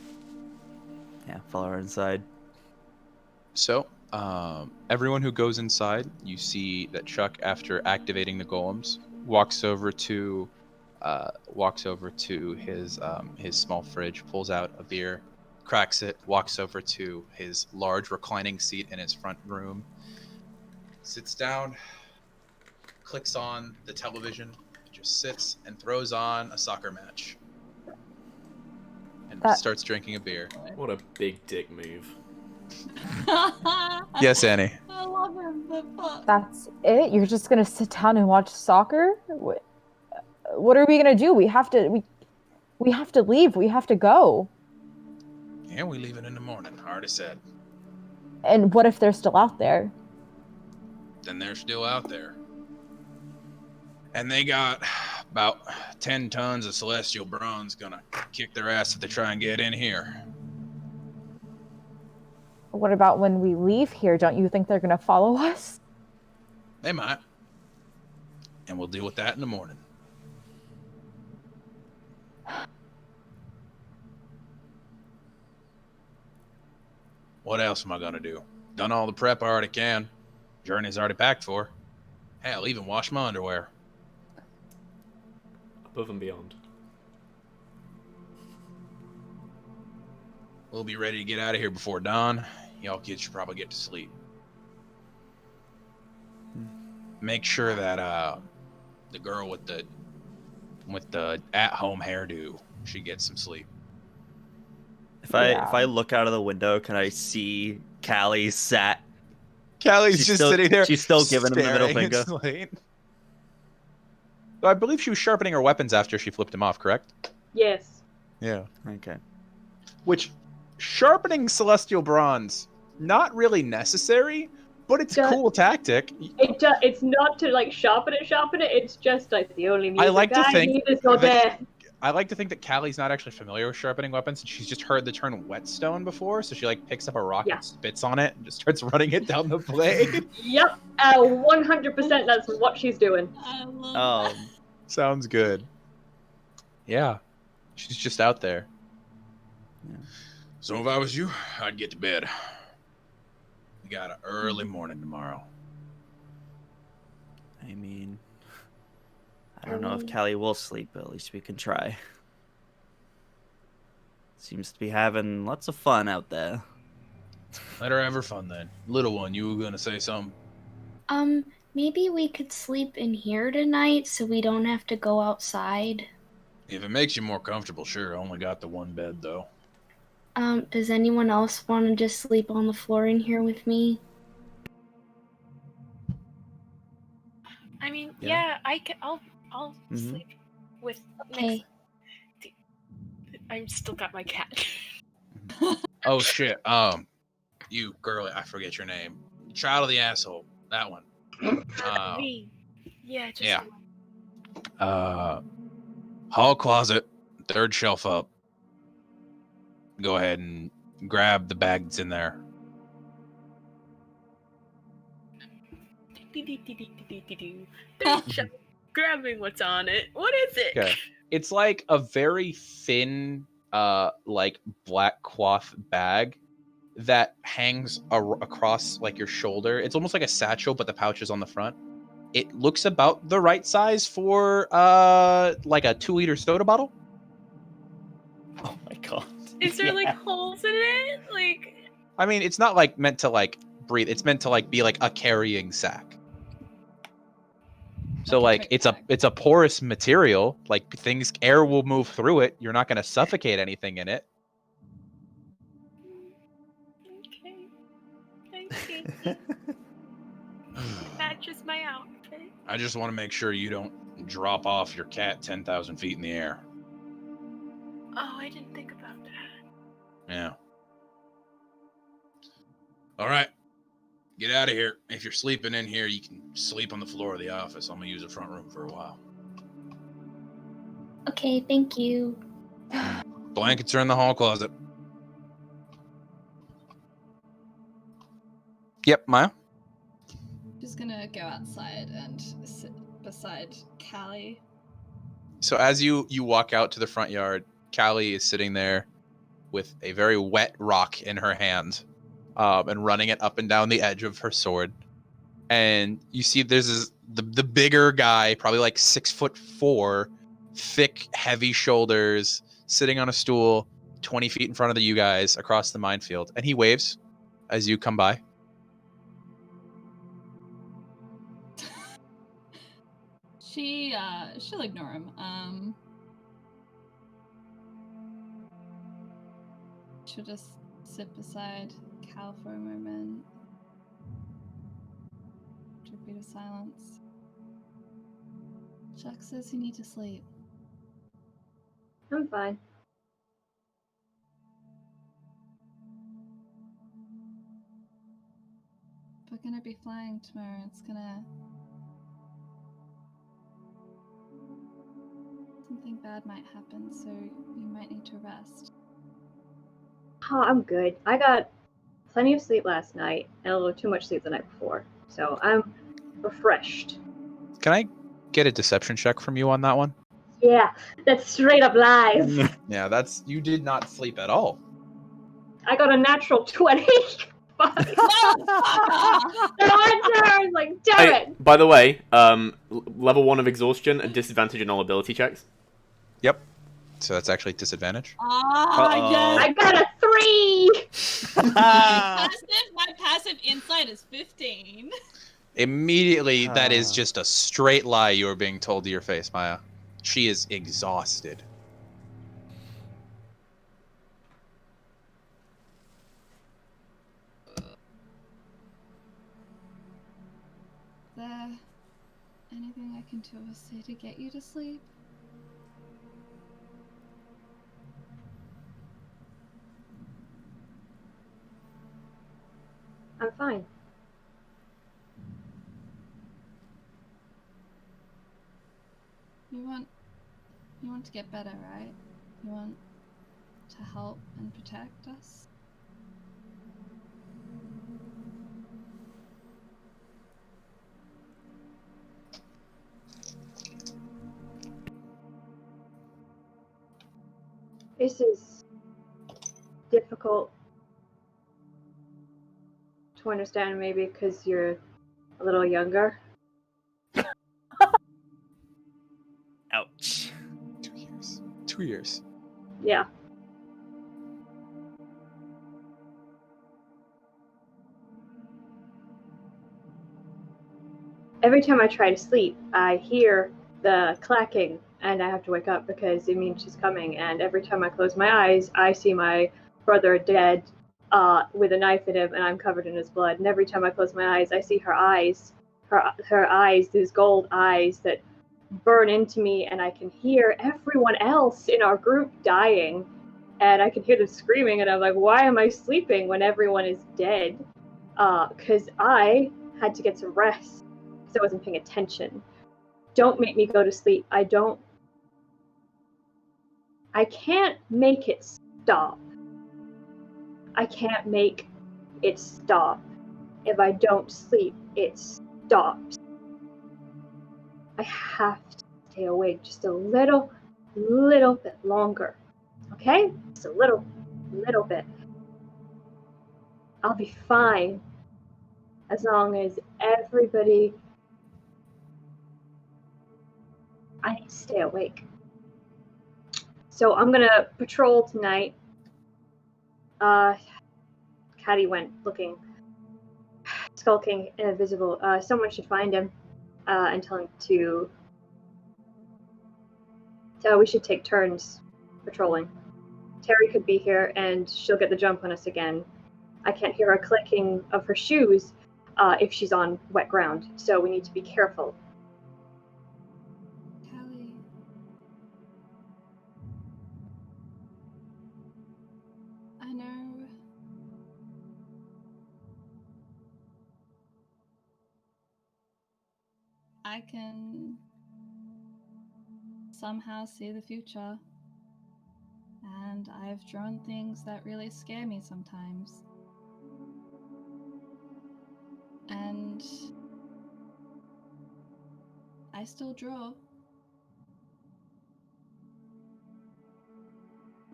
S4: follow her inside.
S1: So, everyone who goes inside, you see that Chuck, after activating the golems, walks over to his small fridge, pulls out a beer, cracks it, walks over to his large reclining seat in his front room, sits down, clicks on the television, just sits and throws on a soccer match, and starts drinking a beer.
S5: What a big dick move.
S1: Yes, Annie.
S6: I love him, but fuck.
S8: That's it? You're just gonna sit down and watch soccer? What are we gonna do? We have to leave. We have to go.
S1: Yeah, we leave it in the morning. Already said.
S8: And what if they're still out there?
S1: Then they're still out there. And they got about 10 tons of celestial bronze gonna kick their ass if they try and get in here.
S8: What about when we leave here? Don't you think they're gonna follow us?
S1: They might. And we'll deal with that in the morning. What else am I gonna do? Done all the prep I already can. Journey's already packed for. Hell, even wash my underwear.
S5: Above and beyond.
S1: We'll be ready to get out of here before dawn. Y'all kids should probably get to sleep. Make sure that the girl with the at-home hairdo, she gets some sleep.
S4: If I look out of the window, can I see Callie sat?
S1: Callie's
S4: She's
S1: just
S4: still-
S1: sitting there.
S4: she's still giving him the middle
S1: staring
S4: finger.
S1: at Slate. So I believe she was sharpening her weapons after she flipped him off, correct?
S2: Yes.
S1: Yeah.
S4: Okay.
S1: Which, sharpening celestial bronze, not really necessary, but it's a cool tactic.
S2: It's not to like sharpen it. It's just like the only music
S1: like to think
S2: need is not there.
S1: I like to think that Callie's not actually familiar with sharpening weapons. She's just heard the term whetstone before, so she like picks up a rock and spits on it and just starts running it down the blade.
S2: Yep, 100%. That's what she's doing.
S6: I love that.
S1: Sounds good. Yeah, she's just out there.
S4: Yeah.
S1: So if I was you, I'd get to bed. We got an early morning tomorrow.
S4: I mean, I don't know if Callie will sleep, but at least we can try. Seems to be having lots of fun out there.
S1: Let her have her fun then. Little one, you were gonna say something?
S3: Maybe we could sleep in here tonight so we don't have to go outside.
S1: If it makes you more comfortable, sure. I only got the one bed though.
S3: Does anyone else want to just sleep on the floor in here with me?
S7: I mean,
S4: Yeah.
S7: I can. I'll sleep with.
S3: Okay.
S7: I still got my cat.
S1: Oh shit. You girl, I forget your name. Child of the asshole. That one.
S7: Me. Yeah, just
S1: Yeah. Hall closet, third shelf up. Go ahead and grab the bag that's in there.
S7: grabbing what's on it. What is it?
S1: Okay. It's like a very thin, like black cloth bag that hangs across like your shoulder. It's almost like a satchel, but the pouch is on the front. It looks about the right size for like a 2-liter soda bottle.
S4: Oh my god.
S7: Is there like holes in it? Like,
S1: I mean, it's not like meant to like breathe. It's meant to like be like a carrying sack. So like it's a porous material. Like air will move through it. You're not going to suffocate anything in it.
S7: okay. Matches my outfit.
S1: I just want to make sure you don't drop off your cat 10,000 feet in the air.
S7: Oh, I didn't think about that.
S1: Yeah. All right. Get out of here. If you're sleeping in here, you can sleep on the floor of the office. I'm going to use the front room for a while.
S3: Okay, thank you.
S1: Blankets are in the hall closet. Yep, Maya?
S6: Just gonna go outside and sit beside Callie.
S1: So as you walk out to the front yard, Callie is sitting there with a very wet rock in her hand, and running it up and down the edge of her sword. And you see there's the bigger guy, probably like 6'4", thick, heavy shoulders, sitting on a stool 20 feet in front of you guys across the minefield. And he waves as you come by.
S6: She'll ignore him. She'll just sit beside Cal for a moment. A bit of silence. Chuck says you need to sleep.
S2: I'm fine.
S6: We're gonna be flying tomorrow. Something bad might happen, so you might need to rest.
S2: Oh, I'm good. I got plenty of sleep last night and a little too much sleep the night before, so I'm refreshed.
S1: Can I get a deception check from you on that one?
S2: Yeah, that's straight up lies.
S1: Yeah, you did not sleep at all.
S2: I got a natural 20. Fuck. I was like, damn it.
S5: By the way, level 1 of exhaustion and disadvantage on all ability checks.
S1: Yep. So that's actually disadvantage.
S6: Yes.
S2: I got a 3.
S6: My passive insight is 15.
S1: Immediately, that is just a straight lie you are being told to your face, Maya. She is exhausted.
S6: Is there anything I can do or say to get you to sleep?
S2: I'm fine.
S6: You want to get better, right? You want to help and protect us?
S2: This is difficult to understand, maybe because you're a little younger.
S4: Ouch.
S1: 2 years. 2 years.
S2: Yeah. Every time I try to sleep, I hear the clacking, and I have to wake up because it means she's coming. And every time I close my eyes, I see my brother dead, with a knife in him, and I'm covered in his blood. And every time I close my eyes, I see her eyes, her eyes, these gold eyes that burn into me, and I can hear everyone else in our group dying, and I can hear them screaming, and I'm like, why am I sleeping when everyone is dead? Because I had to get some rest because I wasn't paying attention. Don't make me go to sleep. I can't make it stop. I can't make it stop. If I don't sleep, it stops. I have to stay awake just a little bit longer. Okay? Just a little bit. I'll be fine as long as everybody... I need to stay awake. So I'm gonna patrol tonight. Caddy went looking, skulking, invisible. Someone should find him and tell him to... we should take turns patrolling. Terry could be here and she'll get the jump on us again. I can't hear her clicking of her shoes if she's on wet ground, so we need to be careful.
S6: Callie. I know. I can somehow see the future. And I've drawn things that really scare me sometimes. And I still draw.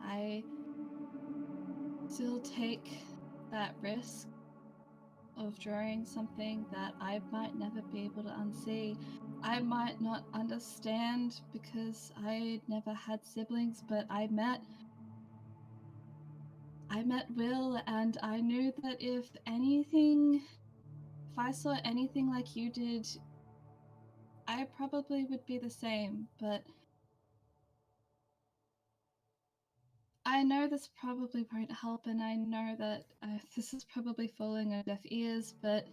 S6: I still take that risk of drawing something that I might never be able to unsee. I might not understand because I never had siblings, but I met Will, and I knew that if I saw anything like you did, I probably would be the same, but I know this probably won't help, and I know that this is probably falling on deaf ears, but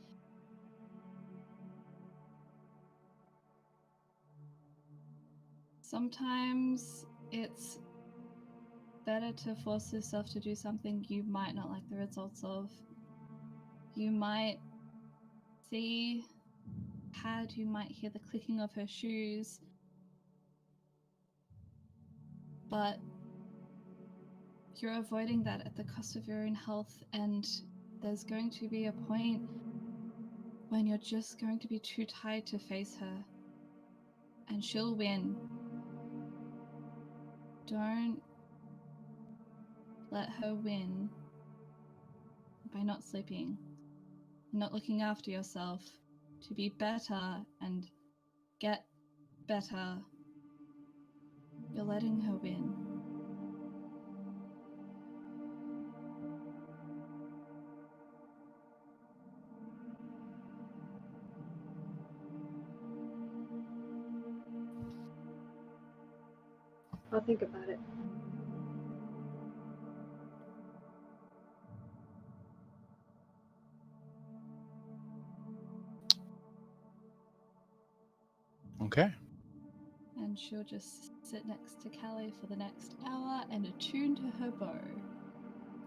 S6: sometimes it's better to force yourself to do something you might not like the results of. You might see Had, you might hear the clicking of her shoes, but you're avoiding that at the cost of your own health, and there's going to be a point when you're just going to be too tired to face her, and she'll win. Don't let her win by not sleeping, not looking after yourself to be better and get better. You're letting her win.
S2: I'll think about it.
S1: Okay.
S6: And she'll just sit next to Callie for the next hour and attune to her bow.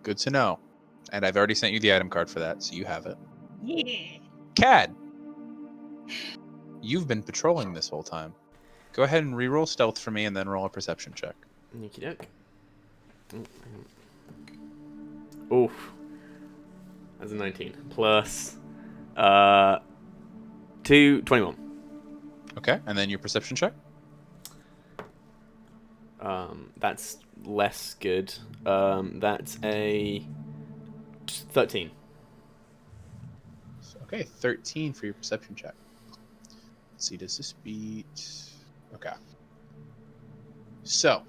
S1: Good to know. And I've already sent you the item card for that, so you have it.
S4: Yeah.
S1: Cad, you've been patrolling this whole time. Go ahead and reroll stealth for me and then roll a perception check.
S5: Okie doke. Oof. That's a 19. Plus 21.
S1: Okay, and then your perception check?
S5: That's less good. That's a 13.
S1: Okay, 13 for your perception check. Let's see, does this beat... Okay. So,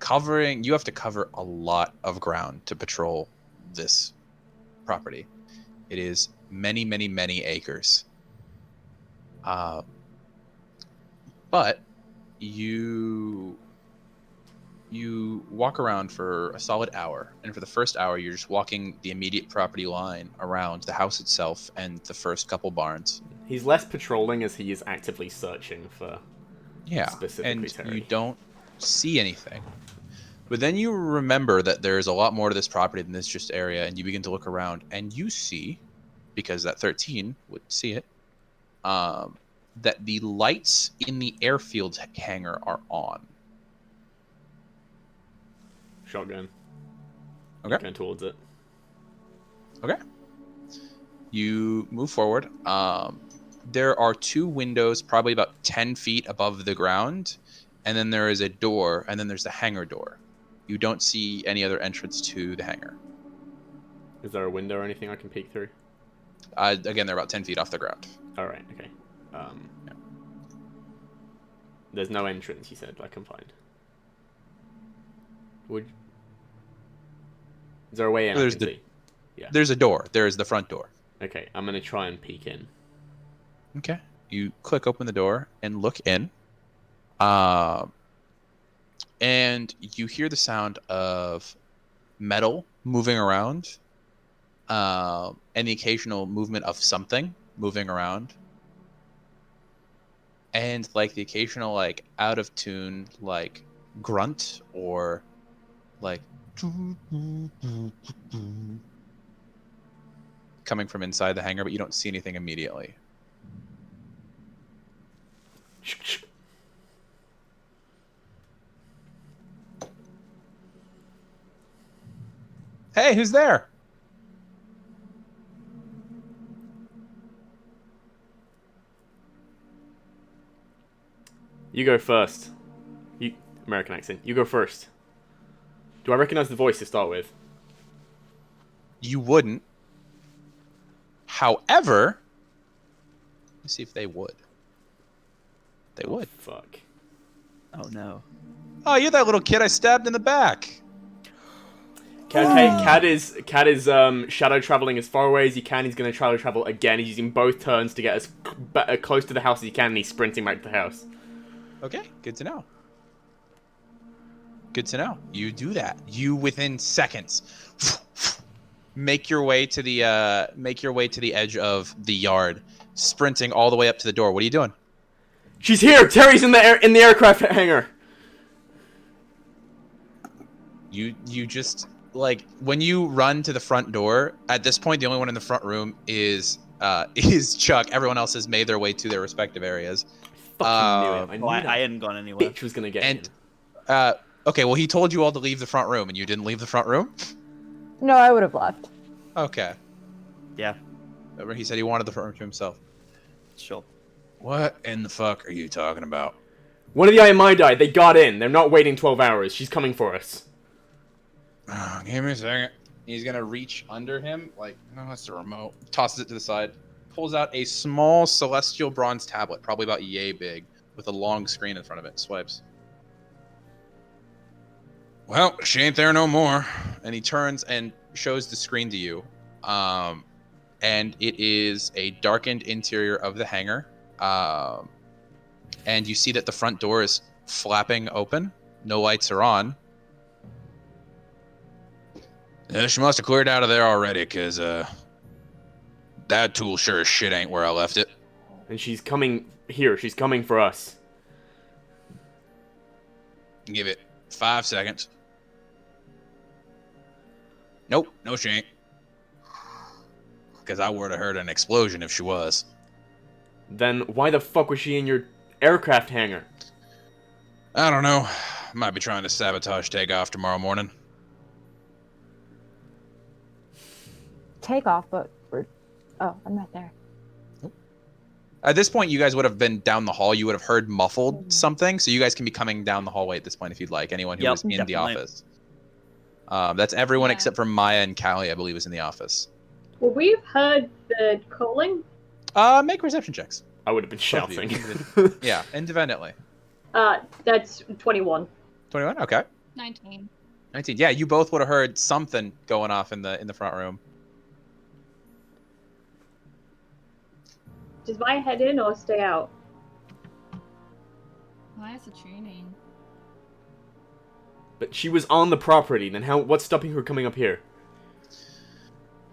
S1: you have to cover a lot of ground to patrol this property. It is many, many, many acres. But you walk around for a solid hour, and for the first hour you're just walking the immediate property line around the house itself and the first couple barns.
S5: He's less patrolling as he is actively searching for specific
S1: and
S5: territory.
S1: You don't see anything. But then you remember that there's a lot more to this property than this just area, and you begin to look around, and you see, because that 13 would see it, that the lights in the airfield hangar are on.
S5: Shotgun.
S1: Okay.
S5: Going towards it.
S1: Okay. You move forward. There are 2 windows, probably about 10 feet above the ground, and then there is a door, and then there's the hangar door. You don't see any other entrance to the hangar.
S5: Is there a window or anything I can peek through?
S1: Again, they're about 10 feet off the ground.
S5: All right. Okay.
S1: Yeah.
S5: There's no entrance. You said I can find. Is there a way in?
S1: There's There's a door. There's the front door.
S5: Okay, I'm gonna try and peek in.
S1: Okay. You click open the door and look in. And you hear the sound of metal moving around. And the occasional movement of something moving around. And like the occasional like out of tune like grunt or like coming from inside the hangar, but you don't see anything immediately. Hey, who's there?
S5: You go first. You American accent. You go first. Do I recognize the voice to start with?
S1: You wouldn't. However, let's see if they would. They would.
S5: Fuck.
S4: Oh no.
S1: Oh, you're that little kid I stabbed in the back.
S5: Cad is shadow traveling as far away as he can. He's going to try to travel again. He's using both turns to get as close to the house as he can, and he's sprinting back to the house.
S1: Okay, good to know. Good to know. You do that. You within seconds make your way to the edge of the yard, sprinting all the way up to the door. What are you doing?
S5: She's here. Terry's in the aircraft hangar.
S1: You just like when you run to the front door. At this point, the only one in the front room is Chuck. Everyone else has made their way to their respective areas.
S5: Fucking knew it.
S4: I hadn't gone anywhere.
S5: Bitch was gonna get
S1: And
S5: him.
S1: okay, well, he told you all to leave the front room, and you didn't leave the front room?
S8: No, I would have left.
S1: Okay.
S4: Yeah,
S1: Remember, he said he wanted the front room to himself.
S4: sure.
S1: What in the fuck are you talking about?
S5: One of the IMI died. They got in. They're not waiting 12 hours. She's coming for us.
S1: Give me a second. He's gonna reach under him, like, oh, that's the remote. Tosses it to the side. Pulls out a small celestial bronze tablet, probably about yay big, with a long screen in front of it. Swipes. Well, she ain't there no more. And he turns and shows the screen to you. And it is a darkened interior of the hangar. And you see that the front door is flapping open. No lights are on. Yeah, she must have cleared out of there already, because that tool sure as shit ain't where I left it.
S5: And she's coming here. She's coming for us.
S1: Give it 5 seconds. Nope, no she ain't. Because I would have heard an explosion if she was.
S5: Then why the fuck was she in your aircraft hangar?
S1: I don't know. Might be trying to sabotage takeoff tomorrow morning.
S8: Take off, but we're... Oh, I'm not there.
S1: At this point, you guys would have been down the hall. You would have heard muffled something, so you guys can be coming down the hallway at this point if you'd like. Anyone who was in the office. That's everyone except for Maya and Callie, I believe, is in the office.
S2: Well, we've heard the calling.
S1: Make perception checks.
S5: I would have been shouting.
S1: Yeah, independently.
S2: That's 21.
S1: 21. Okay.
S6: 19.
S1: 19. Yeah, you both would have heard something going off in the front room.
S2: Does Maya head in or stay out?
S6: Maya's a training.
S5: But she was on the property. Then what's stopping her coming up here?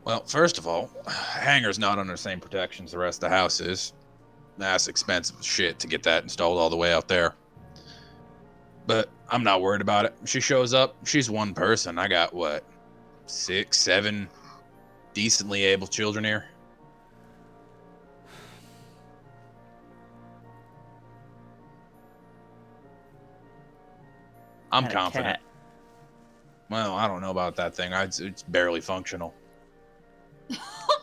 S1: Well, first of all, hangar's not under the same protections the rest of the house is. That's expensive as shit to get that installed all the way out there. But I'm not worried about it. She shows up, she's one person. I got, 6, 7 decently able children here? I'm
S4: And a
S1: confident.
S4: cat.
S1: Well, I don't know about that thing. It's barely functional.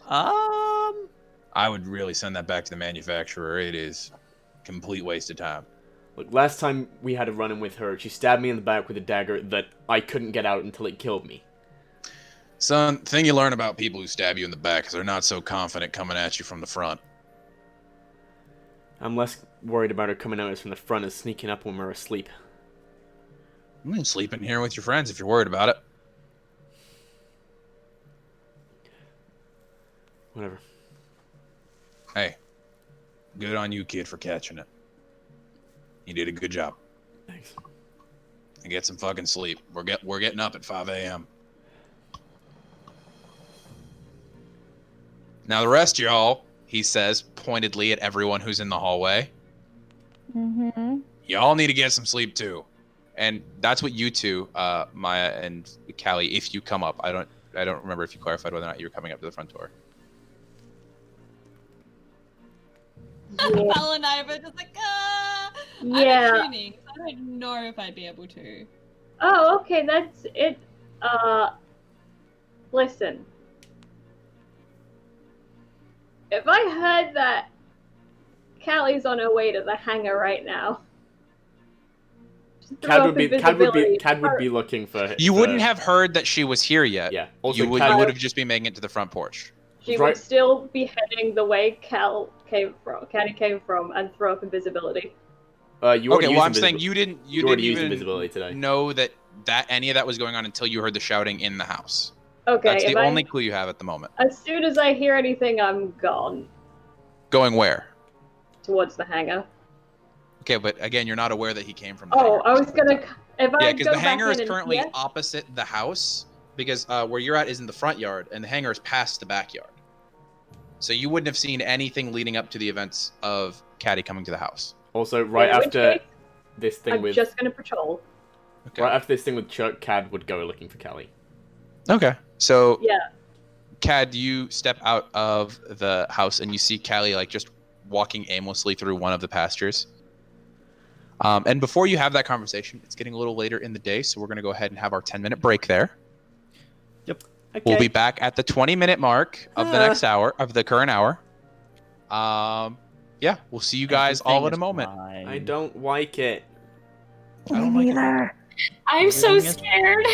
S1: I would really send that back to the manufacturer. It is a complete waste of time.
S5: Look, last time we had a run-in with her, she stabbed me in the back with a dagger that I couldn't get out until it killed me.
S1: Son, thing you learn about people who stab you in the back is they're not so confident coming at you from the front.
S5: I'm less worried about her coming at us from the front as sneaking up when we're asleep.
S1: Sleep in here with your friends if you're worried about it.
S5: Whatever.
S1: Hey, good on you, kid, for catching it. You did a good job.
S5: Thanks.
S1: And get some fucking sleep. We're getting up at 5 a.m. Now the rest of y'all, he says pointedly at everyone who's in the hallway.
S8: Mm-hmm.
S1: Y'all need to get some sleep too. And that's what you two, Maya and Callie, if you come up. I don't remember if you clarified whether or not you were coming up to the front door.
S6: Val and I were just like,
S2: Yeah.
S6: I'm tuning. I don't know if I'd be able to.
S2: Oh, okay, that's it. Listen. If I heard that Callie's on her way to the hangar right now.
S5: Cad would be looking for.
S1: You wouldn't have heard that she was here yet.
S5: Yeah. Also,
S1: you would have just been making it to the front porch.
S2: She would still be heading the way Caddy came from and throw up invisibility.
S1: I'm saying you didn't
S5: use
S1: even
S5: invisibility today.
S1: know that any of that was going on until you heard the shouting in the house.
S2: Okay.
S1: That's the only clue you have at the moment.
S2: As soon as I hear anything, I'm gone.
S1: Going where?
S2: Towards the hangar.
S1: Okay, but again, you're not aware that he came from the
S2: Oh,
S1: hangar.
S2: I was gonna.
S1: Because the hangar is currently opposite the house. Because where you're at is in the front yard, and the hangar is past the backyard. So you wouldn't have seen anything leading up to the events of Caddy coming to the house.
S5: Also, right after this thing
S2: I'm just gonna patrol.
S1: Okay.
S5: Right after this thing with Chuck, Cad would go looking for Callie.
S1: Okay. So
S2: yeah.
S1: Cad, you step out of the house and you see Callie like just walking aimlessly through one of the pastures. And before you have that conversation, it's getting a little later in the day, so we're going to go ahead and have our 10-minute break there.
S4: Yep.
S5: Okay.
S1: We'll be back at the 20-minute mark of the next hour, of the current hour. Yeah, we'll see you guys all in a moment.
S5: I don't like it.
S1: I don't like it.
S3: I'm so scared.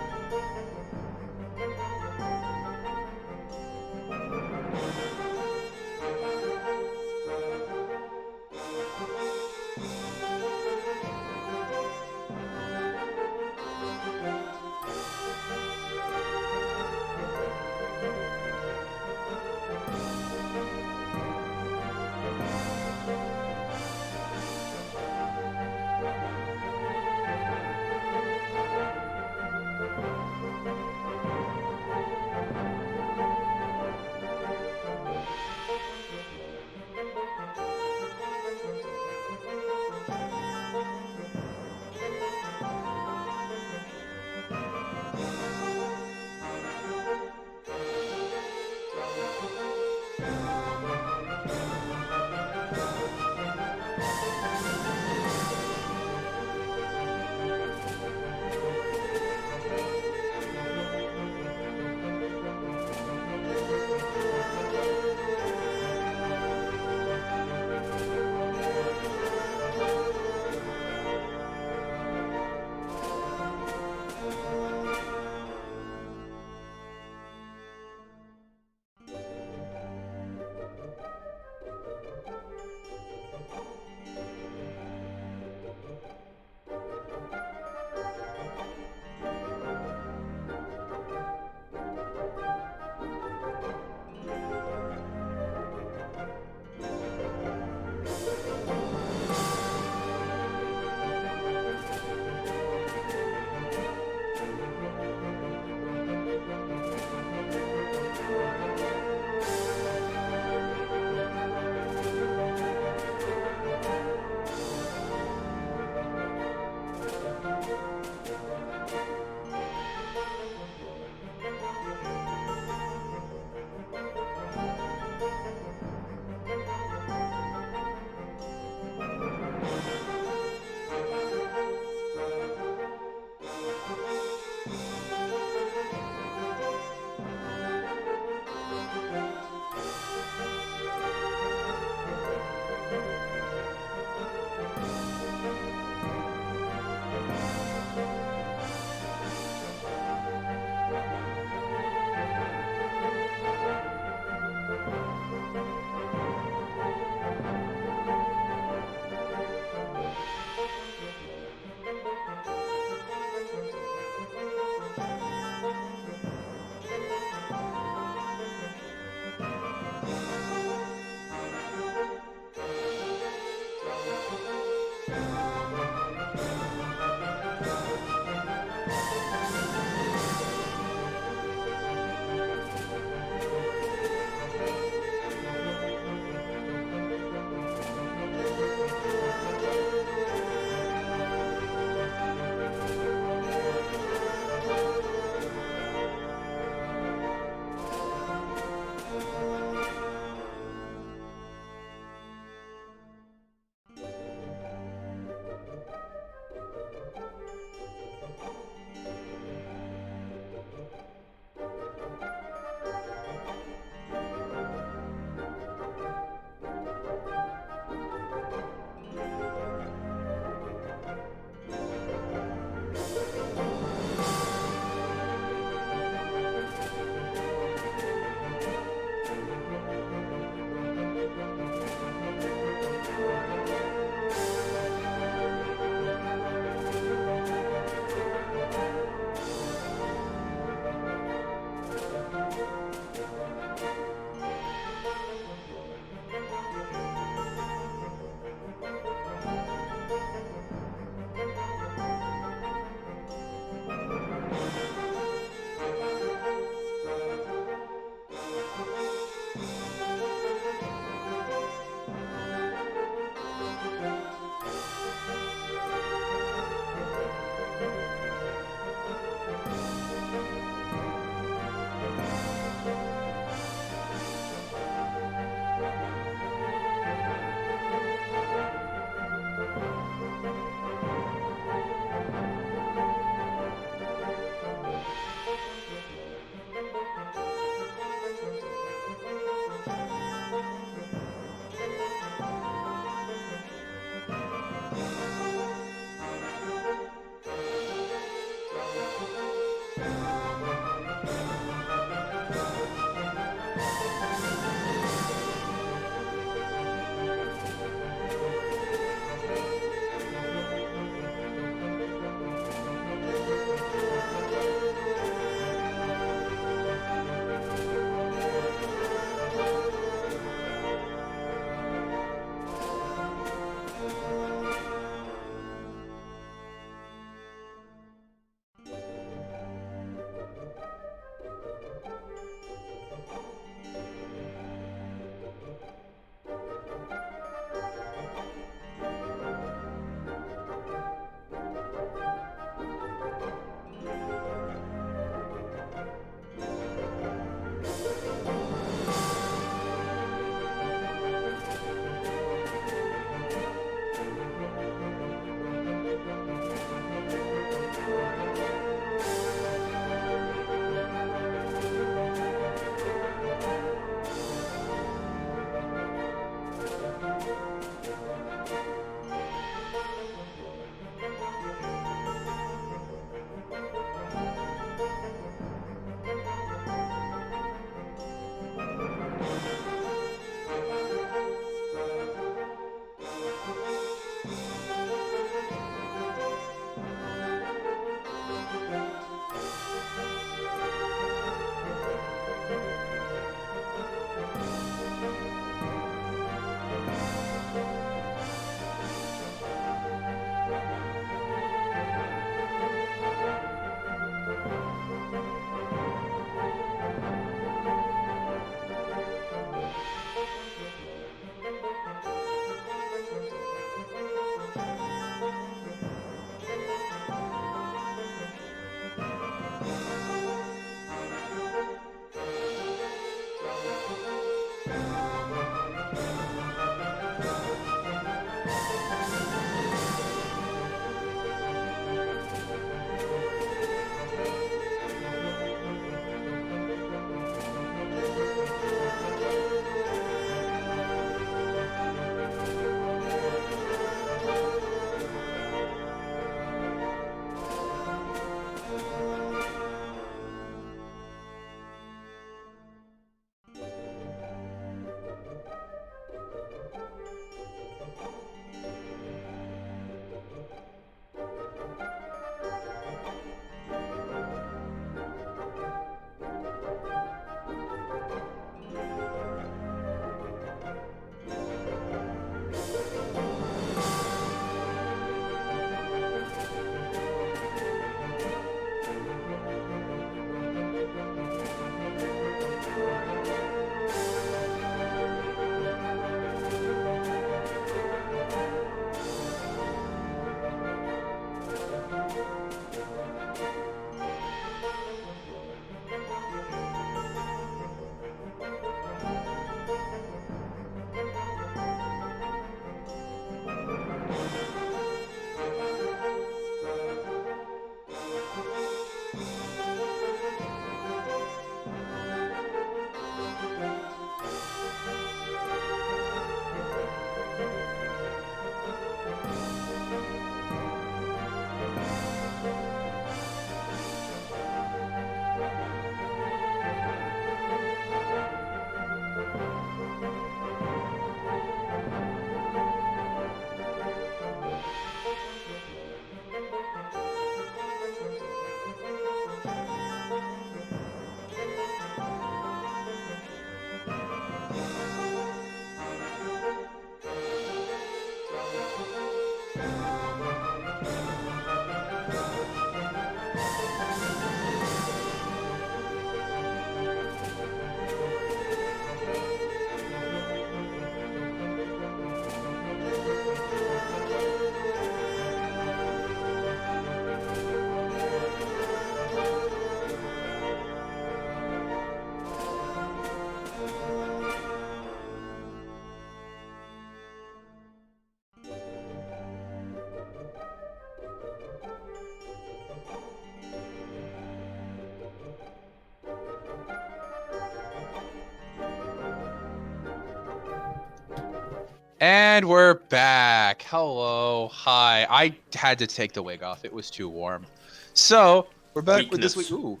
S1: And we're back. Hello. Hi. I had to take the wig off. It was too warm. So, we're back with this week. Ooh.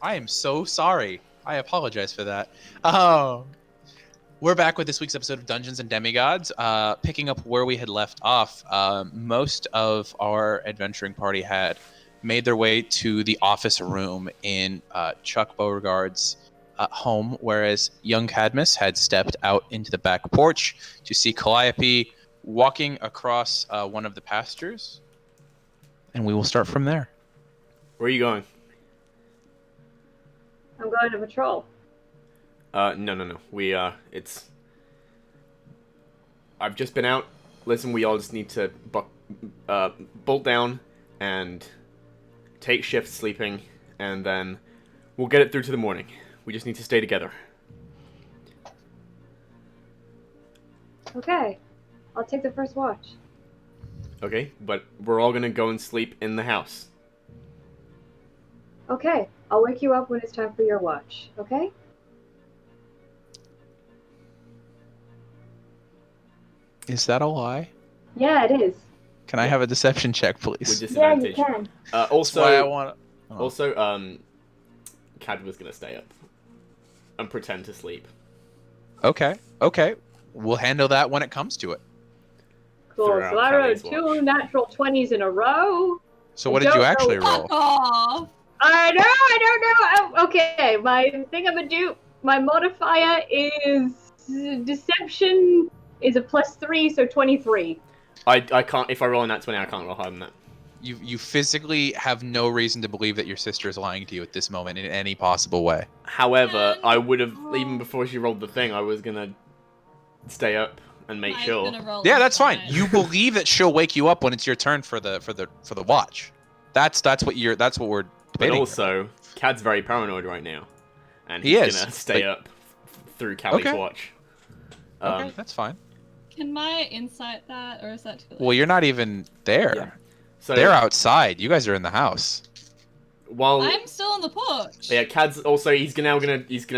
S1: I am so sorry. I apologize for that. We're back with this week's episode of Dungeons and Demigods. Picking up where we had left off, most of our adventuring party had made their way to the office room in Chuck Beauregard's home, whereas young Cadmus had stepped out into the back porch to see Calliope walking across one of the pastures. And we will start from there.
S5: Where are you going?
S2: I'm going to patrol.
S5: No. I've just been out. Listen, we all just need to bolt down and take shifts sleeping, and then we'll get it through to the morning. We just need to stay together.
S2: Okay. I'll take the first watch.
S5: Okay, but we're all gonna go and sleep in the house.
S2: Okay. I'll wake you up when it's time for your watch. Okay?
S1: Is that a lie?
S2: Yeah, it is.
S1: Can I have a deception check, please?
S5: With
S2: Yeah,
S5: disadvantage.
S2: you can.
S1: That's why I want.
S5: Cad was gonna stay up and pretend to sleep.
S1: Okay. We'll handle that when it comes to it.
S2: Cool.
S5: Throughout
S2: So I rolled
S5: Callie's
S2: 2 natural 20s in a row.
S1: So what did you actually roll?
S6: Fuck off!
S2: I don't know. Okay, my modifier is deception is a +3, so 23.
S5: I can't. If I roll a nat 20, I can't roll higher than that.
S1: You physically have no reason to believe that your sister is lying to you at this moment in any possible way.
S5: However, I would have, even before she rolled the thing, I was gonna stay up and make
S6: Mine's
S5: sure.
S6: gonna roll
S1: Yeah, that's fine.
S6: fine.
S1: You believe that she'll wake you up when it's your turn for the watch. That's what we're
S5: But
S1: debating.
S5: also, Cad's very paranoid right now, and
S1: He
S5: he's
S1: is.
S5: gonna stay up through Callie's
S1: Okay.
S5: watch.
S1: Okay, that's fine.
S6: Can my insight that, or is that too late?
S1: Well, you're not even there.
S5: Yeah. So
S1: They're outside. You guys are in the house.
S5: while
S6: I'm still on the porch.
S5: yeah, Cad's also he's gonna.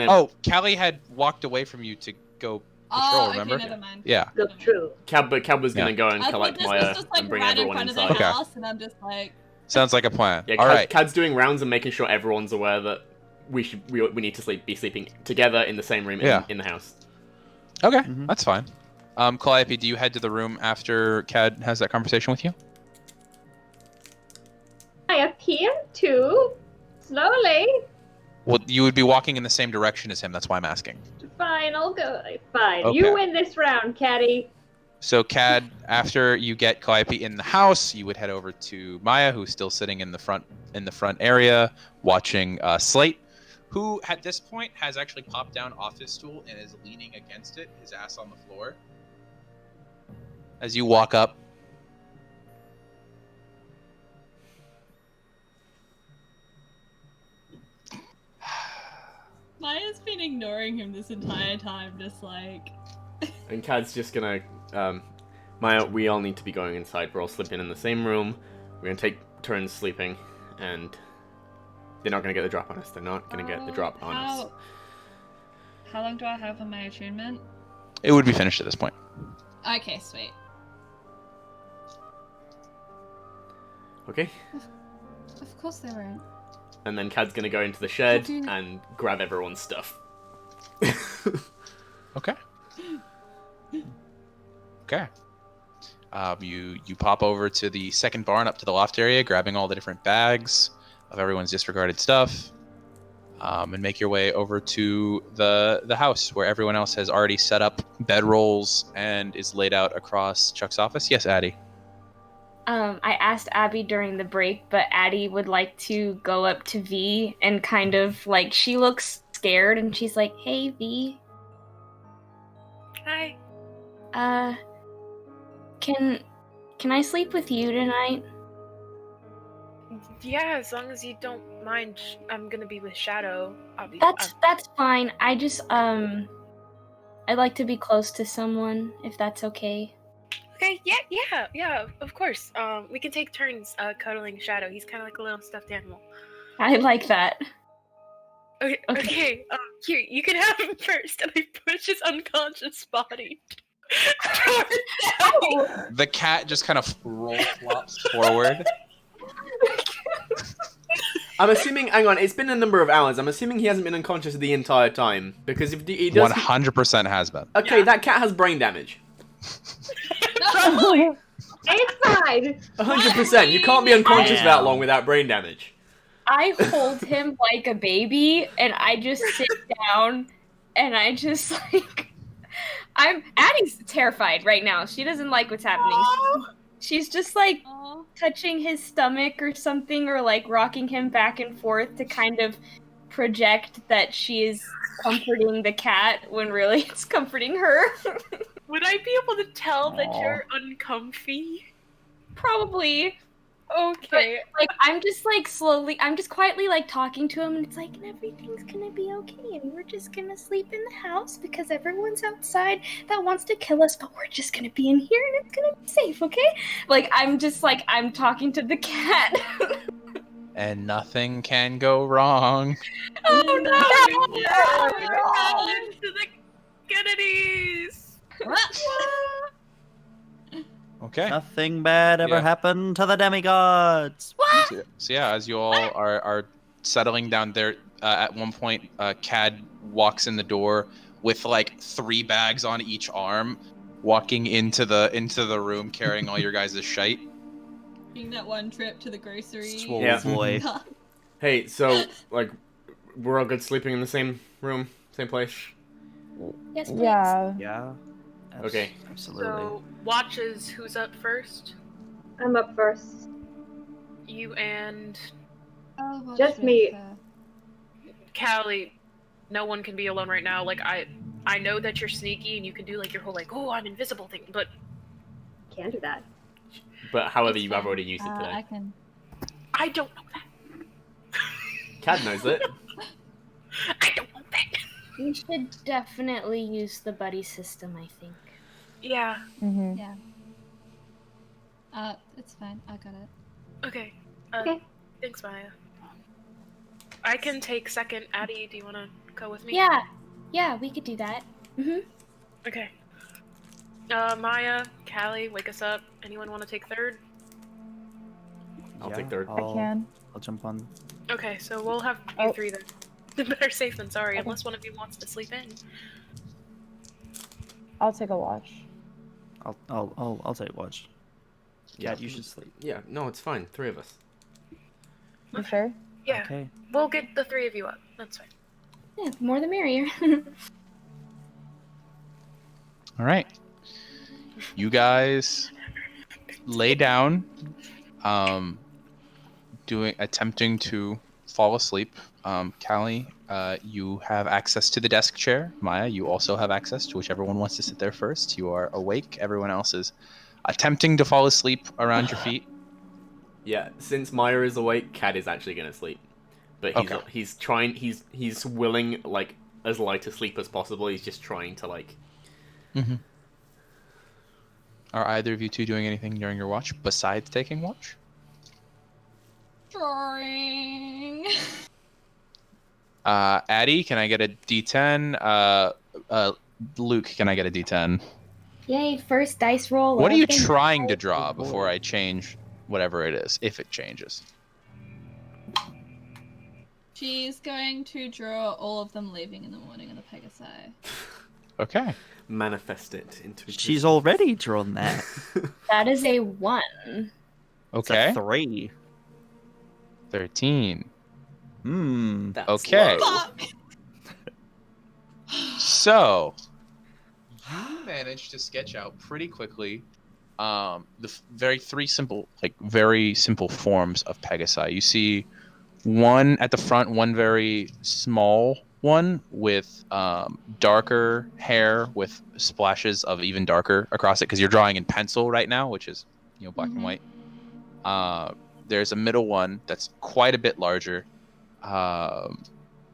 S1: Oh, Callie had walked away from you to go patrol. Remember?
S6: Okay, never mind.
S1: Yeah.
S2: Look true.
S5: Cad was gonna go and
S6: I thought
S5: collect
S6: this
S5: Maya
S6: was just like
S5: and bring
S6: right in
S5: everyone
S6: front of
S5: inside.
S6: the
S1: Okay.
S6: house, and I'm just like,
S1: Sounds like a plan.
S5: Yeah,
S1: All right.
S5: Cad's doing rounds and making sure everyone's aware that we need to be sleeping together in the same room in the house.
S1: Okay,
S4: Mhm.
S1: that's fine. Calliope, do you head to the room after Cad has that conversation with you?
S2: I appear to. Slowly.
S1: Well, you would be walking in the same direction as him. That's why I'm asking.
S2: Fine, I'll go. Fine.
S1: Okay.
S2: You win this round, Caddy.
S1: So, Cad, after you get Calliope in the house, you would head over to Maya, who's still sitting in the front area watching Slate, who at this point has actually popped down off his stool and is leaning against it, his ass on the floor. As you walk up,
S6: Maya's been ignoring him this entire time, just like.
S5: And Cad's just gonna, Maya, we all need to be going inside. We're all sleeping in the same room. We're gonna take turns sleeping, and they're not gonna get the drop on us. They're not gonna get the drop on us.
S6: How long do I have on my attunement?
S1: it would be finished at this point.
S6: Okay, sweet.
S5: Okay?
S6: Of course they won't.
S5: And then Cad's gonna go into the shed
S6: What do you-
S5: and grab everyone's stuff.
S1: Okay. Okay. You pop over to the second barn up to the loft area, grabbing all the different bags of everyone's disregarded stuff, and make your way over to the house where everyone else has already set up bedrolls and is laid out across Chuck's office. Yes, Addie.
S3: I asked Abby during the break, but Addie would like to go up to V and kind of like she looks scared and she's like, "Hey V,
S7: Hi.
S3: can I sleep with you tonight?"
S7: Yeah, as long as you don't mind, I'm gonna be with Shadow. Obviously.
S3: That's fine. I just I'd like to be close to someone if that's okay.
S7: Okay. Yeah. Of course. We can take turns cuddling Shadow. He's kind of like a little stuffed animal.
S3: I like that.
S7: Okay. Here, you can have him first, and I push his unconscious body
S1: The cat just kind of flops forward.
S5: I'm assuming. Hang on, it's been a number of hours. I'm assuming he hasn't been unconscious the entire time because if he does,
S1: 100% has been.
S5: Okay, that cat has brain damage.
S2: It's fine.
S5: 100%. You can't be unconscious that long without brain damage.
S3: I hold him like a baby, and I just sit down, and I just like, Addie's terrified right now. She doesn't like what's happening. She's just like touching his stomach or something, or like rocking him back and forth to kind of project that she is comforting the cat when really it's comforting her.
S7: Would I be able to tell that you're uncomfy?
S3: Probably.
S7: Okay.
S3: But, like, I'm just quietly, like, talking to him, and it's like, and everything's gonna be okay, and we're just gonna sleep in the house, because everyone's outside that wants to kill us, but we're just gonna be in here, and it's gonna be safe, okay? Like, I'm talking to the cat.
S1: And nothing can go wrong.
S3: Oh, no!
S7: To the Kennedys!
S1: Okay.
S4: Nothing bad ever happened to the demigods.
S1: So yeah, as you all are settling down there, at one point, Cad walks in the door with like 3 bags on each arm, walking into the room carrying all your guys' shite.
S6: Taking that one trip to the grocery.
S4: Swole boy.
S5: Hey, so like, we're all good sleeping in the same room, same place.
S3: Yes, please.
S4: Yeah.
S5: Okay.
S4: Absolutely.
S7: So, watches, who's up first?
S2: I'm up first.
S7: You and
S2: Just me.
S7: Callie. No one can be alone right now. Like, I know that you're sneaky and you can do like your whole like, oh, I'm invisible thing, but
S2: Can't do that.
S5: But however, you have already used it today.
S6: I can.
S7: I don't know that.
S5: Cad knows it.
S7: I don't know that.
S3: You should definitely use the buddy system, I think.
S7: Yeah.
S8: Mm-hmm.
S6: Yeah. It's fine. I got it.
S7: Okay.
S2: Okay.
S7: Thanks, Maya. I can take second. Addie, do you want to go with me?
S3: Yeah, we could do that.
S7: Okay. Maya, Callie, wake us up. Anyone want to take third?
S5: I'll take third.
S8: I can.
S4: I'll jump on.
S7: Okay, so we'll have you three then. Better safe than sorry, unless one of you wants to sleep in.
S8: I'll take a watch.
S4: I'll take watch.
S5: Yeah,
S4: You should sleep.
S5: Yeah, no, it's fine. 3 of us.
S8: You sure?
S7: Yeah,
S4: Okay.
S7: we'll get the 3 of you up. That's fine.
S3: Yeah, more the merrier.
S1: All right. You lay down, attempting to fall asleep. Callie, you have access to the desk chair. Maya, you also have access to whichever one wants to sit there first. You are awake. Everyone else is attempting to fall asleep around your feet.
S5: Yeah, since Maya is awake, Cad is actually gonna sleep. But he's trying. He's willing like as light a sleep as possible. He's just trying to like.
S1: Mm-hmm. Are either of you two doing anything during your watch besides taking watch?
S6: Drawing.
S1: Addie, can I get a D10? Luke, can I get a D10?
S3: Yay, first dice roll.
S1: What are you trying to draw before I change whatever it is, if it changes?
S6: She's going to draw all of them leaving in the morning in the Pegasi.
S1: Okay.
S5: Manifest it into.
S4: She's already drawn that.
S3: That is a 1.
S1: Okay.
S4: It's a 3.
S1: 13.
S5: That's
S1: Okay.
S5: low.
S1: So, you managed to sketch out pretty quickly the very simple forms of Pegasi. You see one at the front, one very small one with darker hair with splashes of even darker across it, because you're drawing in pencil right now, which is black and white. There's a middle one that's quite a bit larger,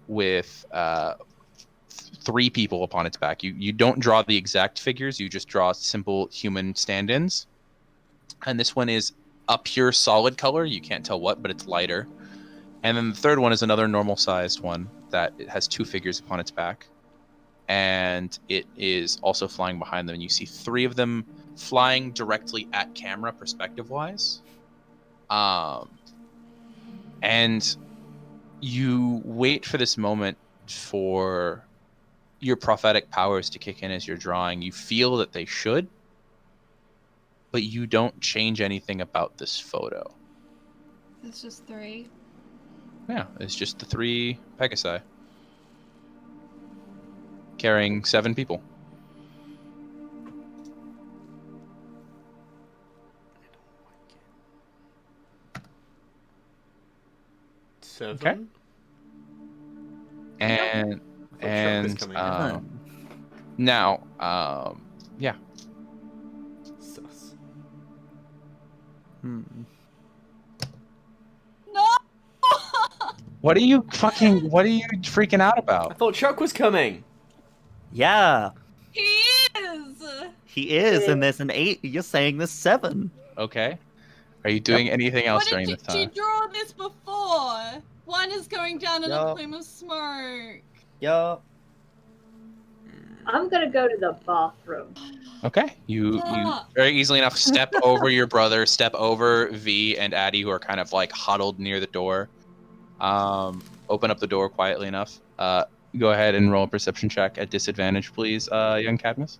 S1: with 3 people upon its back. You don't draw the exact figures, you just draw simple human stand-ins. And this one is a pure solid color, you can't tell what, but it's lighter. And then the third one is another normal sized one that it has 2 figures upon its back. and it is also flying behind them. And you see 3 of them flying directly at camera, perspective-wise. And you wait for this moment for your prophetic powers to kick in as you're drawing. You feel that they should, but you don't change anything about this photo.
S6: It's just 3.
S1: Yeah, it's just the 3 Pegasi carrying 7 people. Okay. And now, yeah.
S5: Sus.
S6: No!
S1: What are you freaking out
S5: I
S1: about?
S5: thought Chuck was coming.
S4: Yeah,
S6: He is!
S4: he is, and there's an 8. You're saying there's 7.
S1: Okay. Are you doing anything else during this
S6: She
S1: time?
S6: drew this before! One is going down in a
S4: Yup.
S6: plume of smoke.
S4: Yeah.
S2: I'm gonna go to the bathroom.
S1: Okay. You very easily enough step over your brother, step over V and Addie, who are kind of like huddled near the door. Open up the door quietly enough. Go ahead and roll a perception check at disadvantage, please, young Cadmus.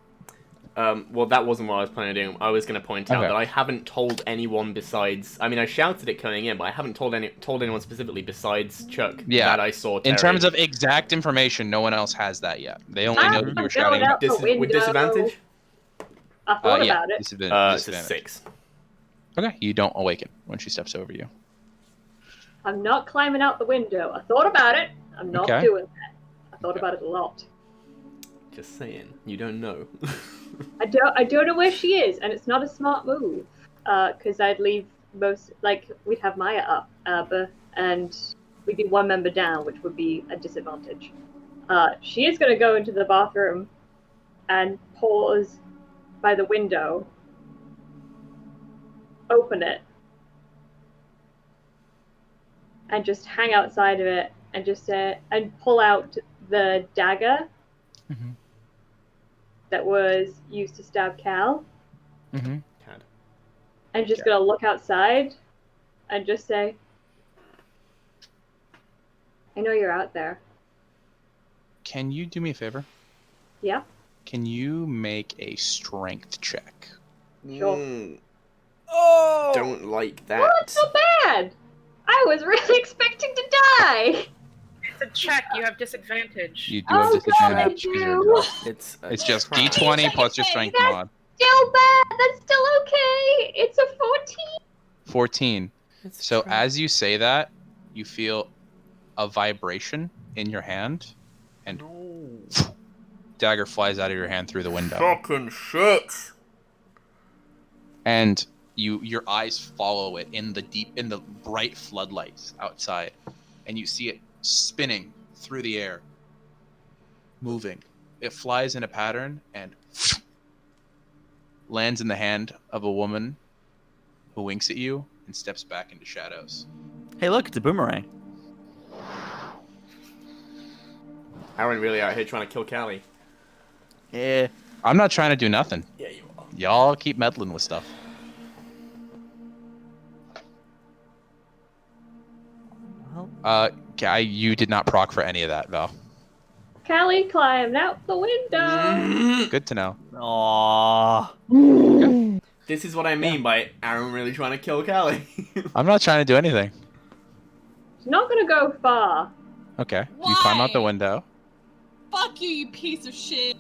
S5: Well, that wasn't what I was planning on doing. I was going to point out that I haven't told anyone besides... I mean, I shouted it coming in, but I haven't told anyone specifically besides Chuck that I saw Terry.
S1: In terms of exact information, no one else has that yet. They only know that you were shouting.
S5: With disadvantage?
S2: I thought about it.
S5: It's a 6.
S1: Okay, you don't awaken when she steps over you.
S2: I'm not climbing out the window. I thought about it. I'm not doing that. I thought about it a lot.
S5: Just saying, you don't know.
S2: I don't know where she is, and it's not a smart move. Because I'd leave we'd have Maya up, and we'd be 1 member down, which would be a disadvantage. She is gonna go into the bathroom and pause by the window, open it, and just hang outside of it, and just and pull out the dagger that was used to stab Cal. And just gonna look outside and just say, I know you're out there.
S1: Can you do me a favor?
S2: Yeah?
S1: Can you make a strength check?
S2: Sure.
S5: Oh! Don't like that.
S2: Well, it's not bad! I was really expecting to die!
S7: It's a check, you have disadvantage.
S1: You do have disadvantage.
S2: God,
S1: it's just D20 plus your strength mod.
S2: Still bad! That's still okay! It's a 14!
S1: 14. So as you say that, you feel a vibration in your hand, and dagger flies out of your hand through the window.
S5: Fucking shit!
S1: And your eyes follow it in the bright floodlights outside, and you see it spinning through the air, moving. It flies in a pattern and lands in the hand of a woman who winks at you and steps back into shadows.
S4: Hey, look, it's a boomerang.
S5: Aaron really out here trying to kill Callie.
S1: Yeah. I'm not trying to do nothing.
S5: Yeah, you are.
S1: Y'all keep meddling with stuff. You did not proc for any of that, Val.
S2: Callie climbed out the window.
S1: Good to know.
S4: Aww.
S5: This is what I mean by Aaron really trying to kill Callie.
S1: I'm not trying to do anything.
S2: It's not gonna go far.
S1: Okay. You climb out the window.
S6: Fuck you, you piece of shit.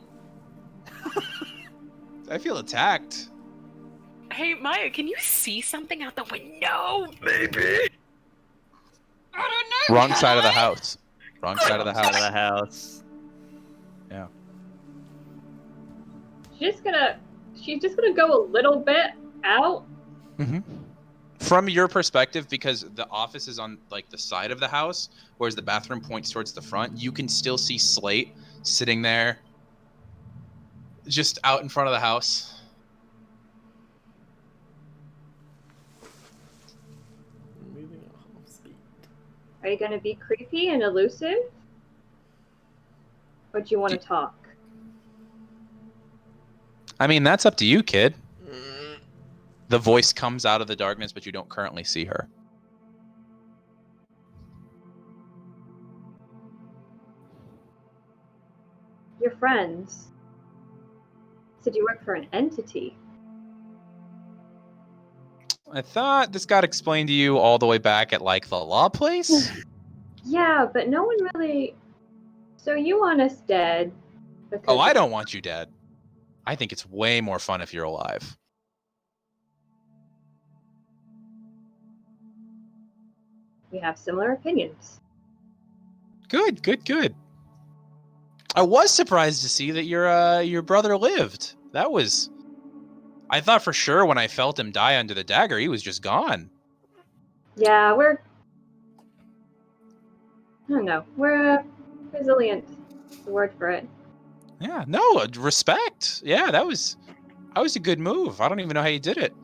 S1: I feel attacked.
S7: Hey, Maya, can you see something out the window? Maybe.
S6: I don't know.
S1: Wrong side of the house. Wrong side of the
S4: house.
S1: Yeah.
S2: She's just gonna go a little bit out.
S1: From your perspective, because the office is on like the side of the house, whereas the bathroom points towards the front, you can still see Slate sitting there just out in front of the house.
S2: Are you gonna be creepy and elusive? Or do you want to talk?
S1: I mean, that's up to you, kid. The voice comes out of the darkness, but you don't currently see her.
S2: Your friends said you work for an entity.
S1: I thought this got explained to you all the way back at, like, the law place?
S2: Yeah, but no one really... So you want us dead?
S1: Oh, I don't want you dead. I think it's way more fun if you're alive.
S2: We have similar opinions.
S1: Good, good, good. I was surprised to see that your brother lived. That was... I thought for sure when I felt him die under the dagger, he was just gone.
S2: Yeah, we're... I don't know. We're resilient. That's the word for it.
S1: Yeah, no, respect. Yeah, that was a good move. I don't even know how you did it.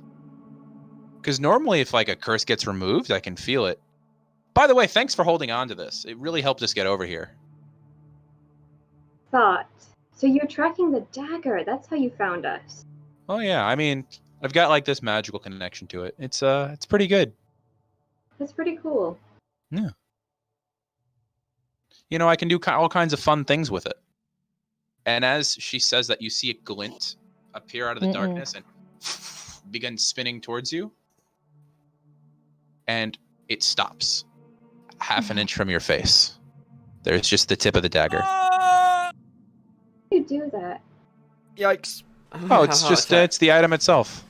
S1: Because normally if, like, a curse gets removed, I can feel it. By the way, thanks for holding on to this. It really helped us get over here.
S2: Thought. So you're tracking the dagger. That's how you found us.
S1: Oh yeah, I mean, I've got like this magical connection to it. It's pretty good.
S2: That's pretty cool.
S1: Yeah. You know, I can do all kinds of fun things with it. And as she says that, you see a glint appear out of the darkness and begin spinning towards you. And it stops half an inch from your face. There's just the tip of the dagger.
S2: How do you do that?
S4: Yikes.
S1: Oh, it's just it's the item itself.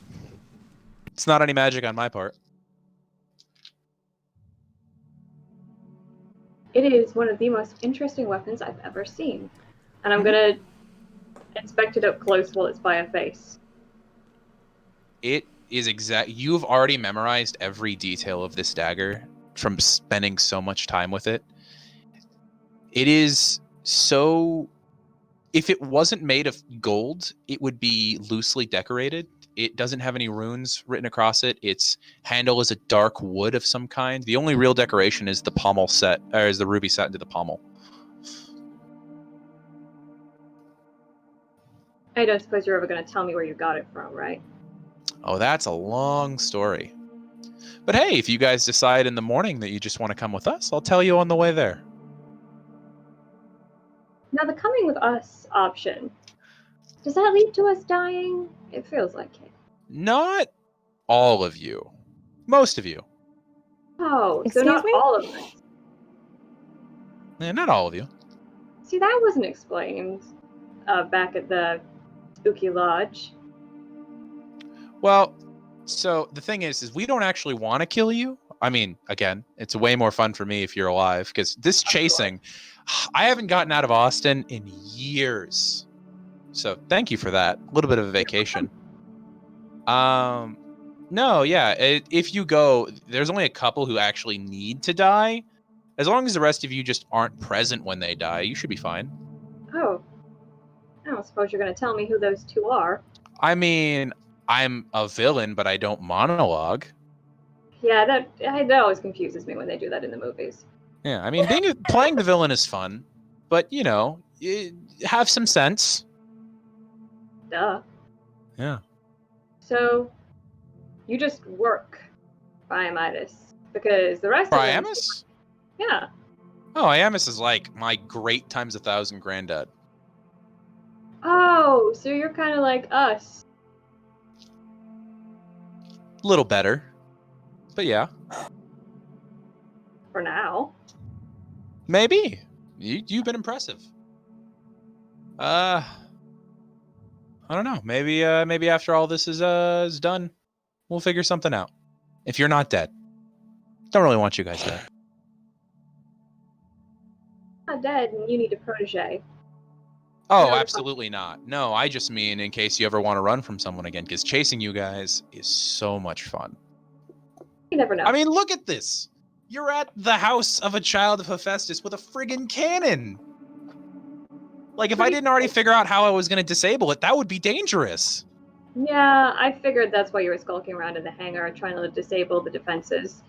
S1: It's not any magic on my part.
S2: It is one of the most interesting weapons I've ever seen. And I'm gonna inspect it up close while it's by a face.
S1: It is exact. You've already memorized every detail of this dagger from spending so much time with it. It is so... If it wasn't made of gold, it would be loosely decorated. It doesn't have any runes written across it. Its handle is a dark wood of some kind. The only real decoration is the pommel set, or is the ruby set into the pommel.
S2: I don't suppose you're ever going to tell me where you got it from, right?
S1: Oh, that's a long story. But hey, if you guys decide in the morning that you just want to come with us, I'll tell you on the way there.
S2: Now, the coming with us option, does that lead to us dying? It feels like it.
S1: Not all of you. Most of you.
S2: Oh,
S8: Excuse
S2: so not
S8: me?
S2: all of us.
S1: Yeah, not all of you.
S2: See, that wasn't explained back at the Spooky Lodge.
S1: Well, so the thing is we don't actually want to kill you. I mean, again, it's way more fun for me if you're alive, because this chasing, I haven't gotten out of Austin in years. So thank you for that. A little bit of a vacation. No, yeah, if you go, there's only a couple who actually need to die. As long as the rest of you just aren't present when they die, you should be fine.
S2: Oh. I don't suppose you're going to tell me who those two are.
S1: I mean, I'm a villain, but I don't monologue.
S2: Yeah, that always confuses me when they do that in the movies.
S1: Yeah, I mean, playing the villain is fun, but, you know, have some sense.
S2: Duh.
S1: Yeah.
S2: So, you just work Priamitis, because the rest
S1: Priamus?
S2: of them... Yeah.
S1: Oh, Iamus is like my great times 1,000 granddad.
S2: Oh, so you're kind of like us.
S1: A little better. But yeah.
S2: For now.
S1: Maybe. You've been impressive. I don't know. Maybe after all this is done, we'll figure something out. If you're not dead. Don't really want you guys dead.
S2: Not dead, and you need a protege.
S1: Oh, absolutely not. No, I just mean in case you ever want to run from someone again, because chasing you guys is so much fun.
S2: You never know.
S1: I mean, look at this. You're at the house of a child of Hephaestus with a friggin' cannon. Like, if I didn't already figure out how I was going to disable it, that would be dangerous.
S2: Yeah, I figured that's why you were skulking around in the hangar trying to disable the defenses.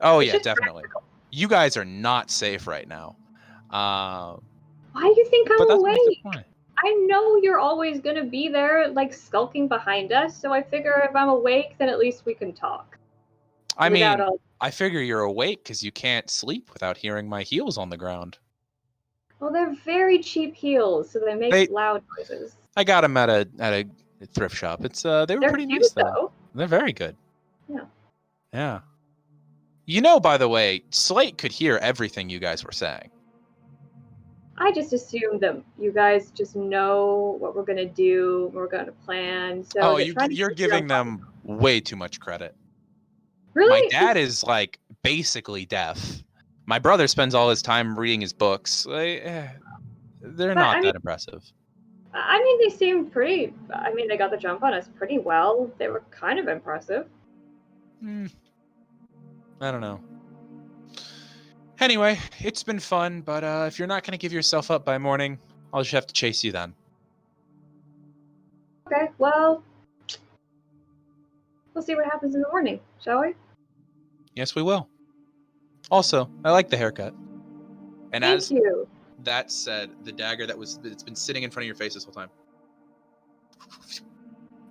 S1: Oh,
S2: It's
S1: yeah,
S2: just
S1: definitely.
S2: practical.
S1: You guys are not safe right now.
S2: Why do you think
S1: But
S2: I'm
S1: that's
S2: awake?
S1: the point.
S2: I know you're always gonna be there, like, skulking behind us, so I figure if I'm awake, then at least we can talk.
S1: I mean, I figure you're awake because you can't sleep without hearing my heels on the ground.
S2: Well, they're very cheap heels, so they make loud noises.
S1: I got them at a thrift shop. They were pretty
S2: cute,
S1: nice though. They're very good.
S2: Yeah.
S1: Yeah. You know, by the way, Slate could hear everything you guys were saying.
S2: I just assumed that you guys just know what we're gonna do, what we're gonna plan. So
S1: you're giving them way too much credit.
S2: Really?
S1: My dad is like basically deaf. My brother spends all his time reading his books. They're not that impressive.
S2: I mean, they seemed pretty. I mean, they got the jump on us pretty well. They were kind of impressive.
S1: I don't know. Anyway, it's been fun, but if you're not going to give yourself up by morning, I'll just have to chase you then.
S2: Okay, well, we'll see what happens in the morning, shall we?
S1: Yes, we will. Also, I like the haircut. And
S2: Thank you.
S1: That said, the dagger it's been sitting in front of your face this whole time.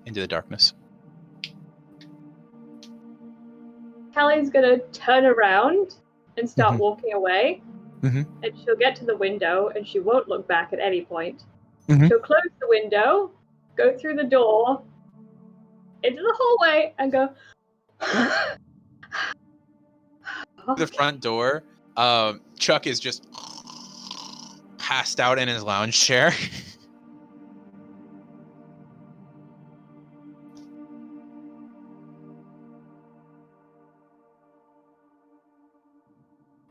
S1: Into the darkness.
S2: Kelly's gonna turn around and start walking away.
S1: Mm-hmm.
S2: And she'll get to the window and she won't look back at any point.
S1: Mm-hmm.
S2: She'll close the window, go through the door, into the hallway, and go.
S1: The front door. Chuck is just passed out in his lounge chair.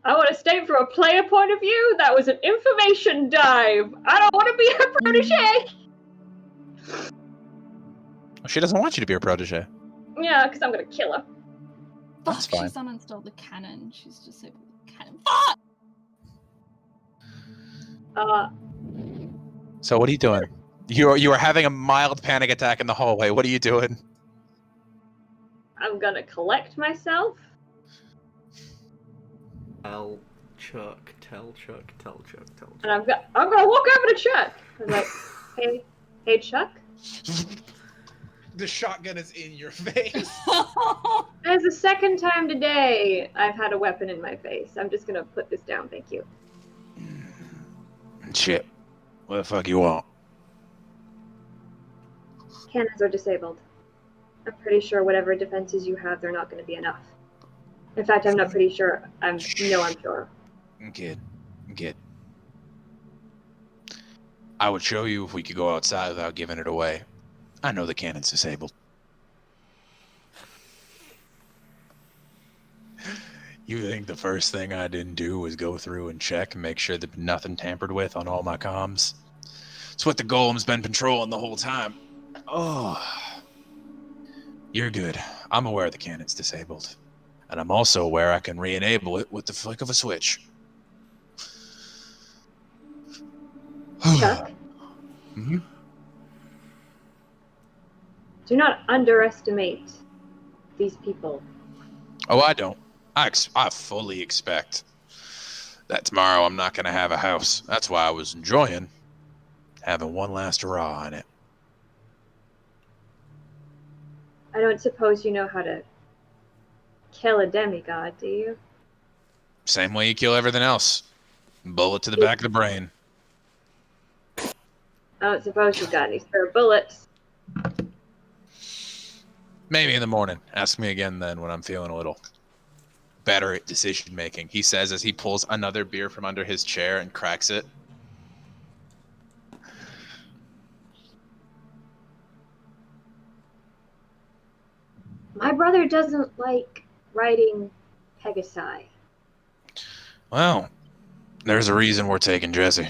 S2: I want to state from a player point of view, that was an information dive. I don't want to be her protege.
S1: She doesn't want you to be her protege.
S2: Yeah, because I'm going to kill her.
S1: That's fine.
S6: She's uninstalled the cannon. She's disabled the cannon. Fuck!
S1: So what are you doing? You are having a mild panic attack in the hallway. What are you doing?
S2: I'm going to collect myself.
S5: Tell Chuck.
S2: And I'm gonna walk over to Chuck. I'm like, hey, Chuck.
S1: The shotgun is in your face.
S2: That's the second time today I've had a weapon in my face. I'm just gonna put this down. Thank you.
S1: Shit. What the fuck you want?
S2: Cannons are disabled. I'm pretty sure whatever defenses you have, they're not going to be enough. In fact, I'm not pretty sure. I'm sure.
S1: Good. I would show you if we could go outside without giving it away. I know the cannon's disabled. You think the first thing I didn't do was go through and check and make sure that nothing tampered with on all my comms? It's what the golem's been patrolling the whole time. Oh. You're good. I'm aware the cannon's disabled. And I'm also aware I can re-enable it with the flick of a switch.
S2: Chuck?
S1: Mm-hmm.
S2: Do not underestimate these people.
S1: Oh, I don't. I fully expect that tomorrow I'm not going to have a house. That's why I was enjoying having one last hurrah in it.
S2: I don't suppose you know how to kill a demigod, do you?
S1: Same way you kill everything else. Bullet to the back of the brain.
S2: I don't suppose you've got any spare bullets.
S1: Maybe in the morning. Ask me again then when I'm feeling a little better at decision making. He says as he pulls another beer from under his chair and cracks it.
S2: My brother doesn't like riding Pegasi.
S1: Well, there's a reason we're taking Jesse.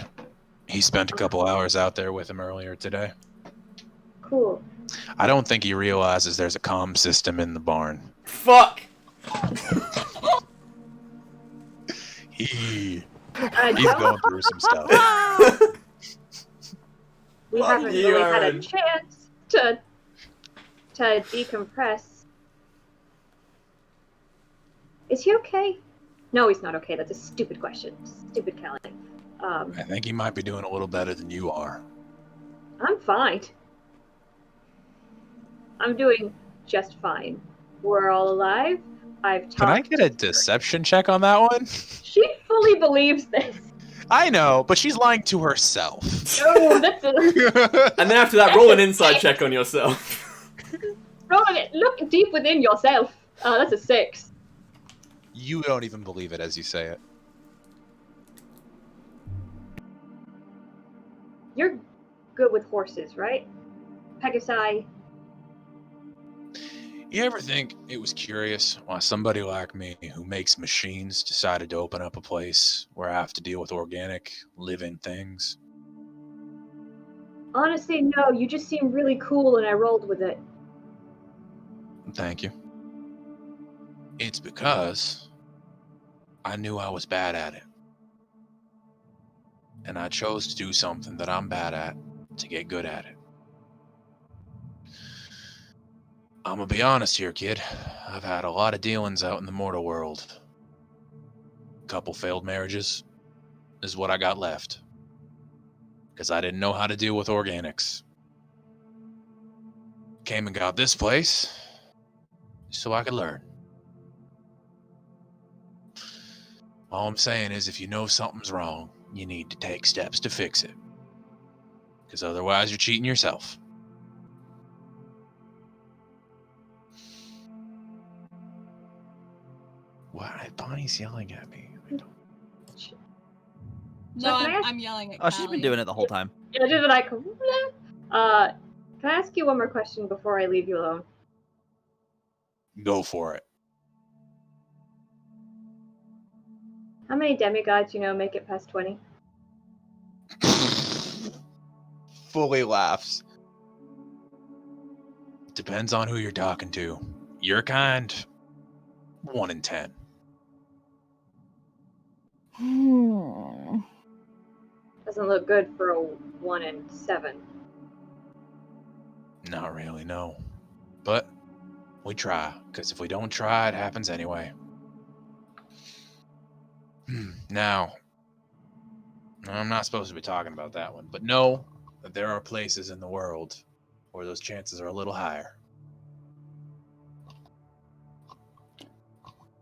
S1: He spent a couple hours out there with him earlier today.
S2: Cool.
S1: I don't think he realizes there's a comm system in the barn.
S5: Fuck!
S1: He's going through some stuff.
S2: We haven't really had a chance to decompress. Is he okay? No, he's not okay. That's a stupid question. Stupid Callie.
S1: I think he might be doing a little better than you are.
S2: I'm fine. I'm doing just fine. We're all alive. I've talked.
S1: Can I get a deception check on that one?
S2: She fully believes this.
S1: I know, but she's lying to herself.
S2: No, that's a...
S5: And then after that, roll an insight check on yourself.
S2: Roll it. Look deep within yourself. That's a 6.
S1: You don't even believe it as you say it.
S2: You're good with horses, right? Pegasi.
S1: You ever think it was curious why somebody like me who makes machines decided to open up a place where I have to deal with organic, living things?
S2: Honestly, no. You just seem really cool and I rolled with it.
S1: Thank you. It's because I knew I was bad at it. And I chose to do something that I'm bad at to get good at it. I'm gonna be honest here, kid. I've had a lot of dealings out in the mortal world. Couple failed marriages is what I got left. Because I didn't know how to deal with organics. Came and got this place so I could learn. All I'm saying is if you know something's wrong, you need to take steps to fix it. Because otherwise you're cheating yourself. Why? Bonnie's yelling at me.
S6: No, I'm yelling at
S4: Oh, she's been doing it the whole time.
S2: Yeah, just like, can I ask you one more question before I leave you alone?
S1: Go for it.
S2: How many demigods make it past 20?
S1: Fully laughs. Depends on who you're talking to. Your kind, 1 in 10.
S2: Doesn't look good for a 1 in 7.
S1: Not really, no. But we try, because if we don't try, it happens anyway. Now, I'm not supposed to be talking about that one, but know that there are places in the world where those chances are a little higher.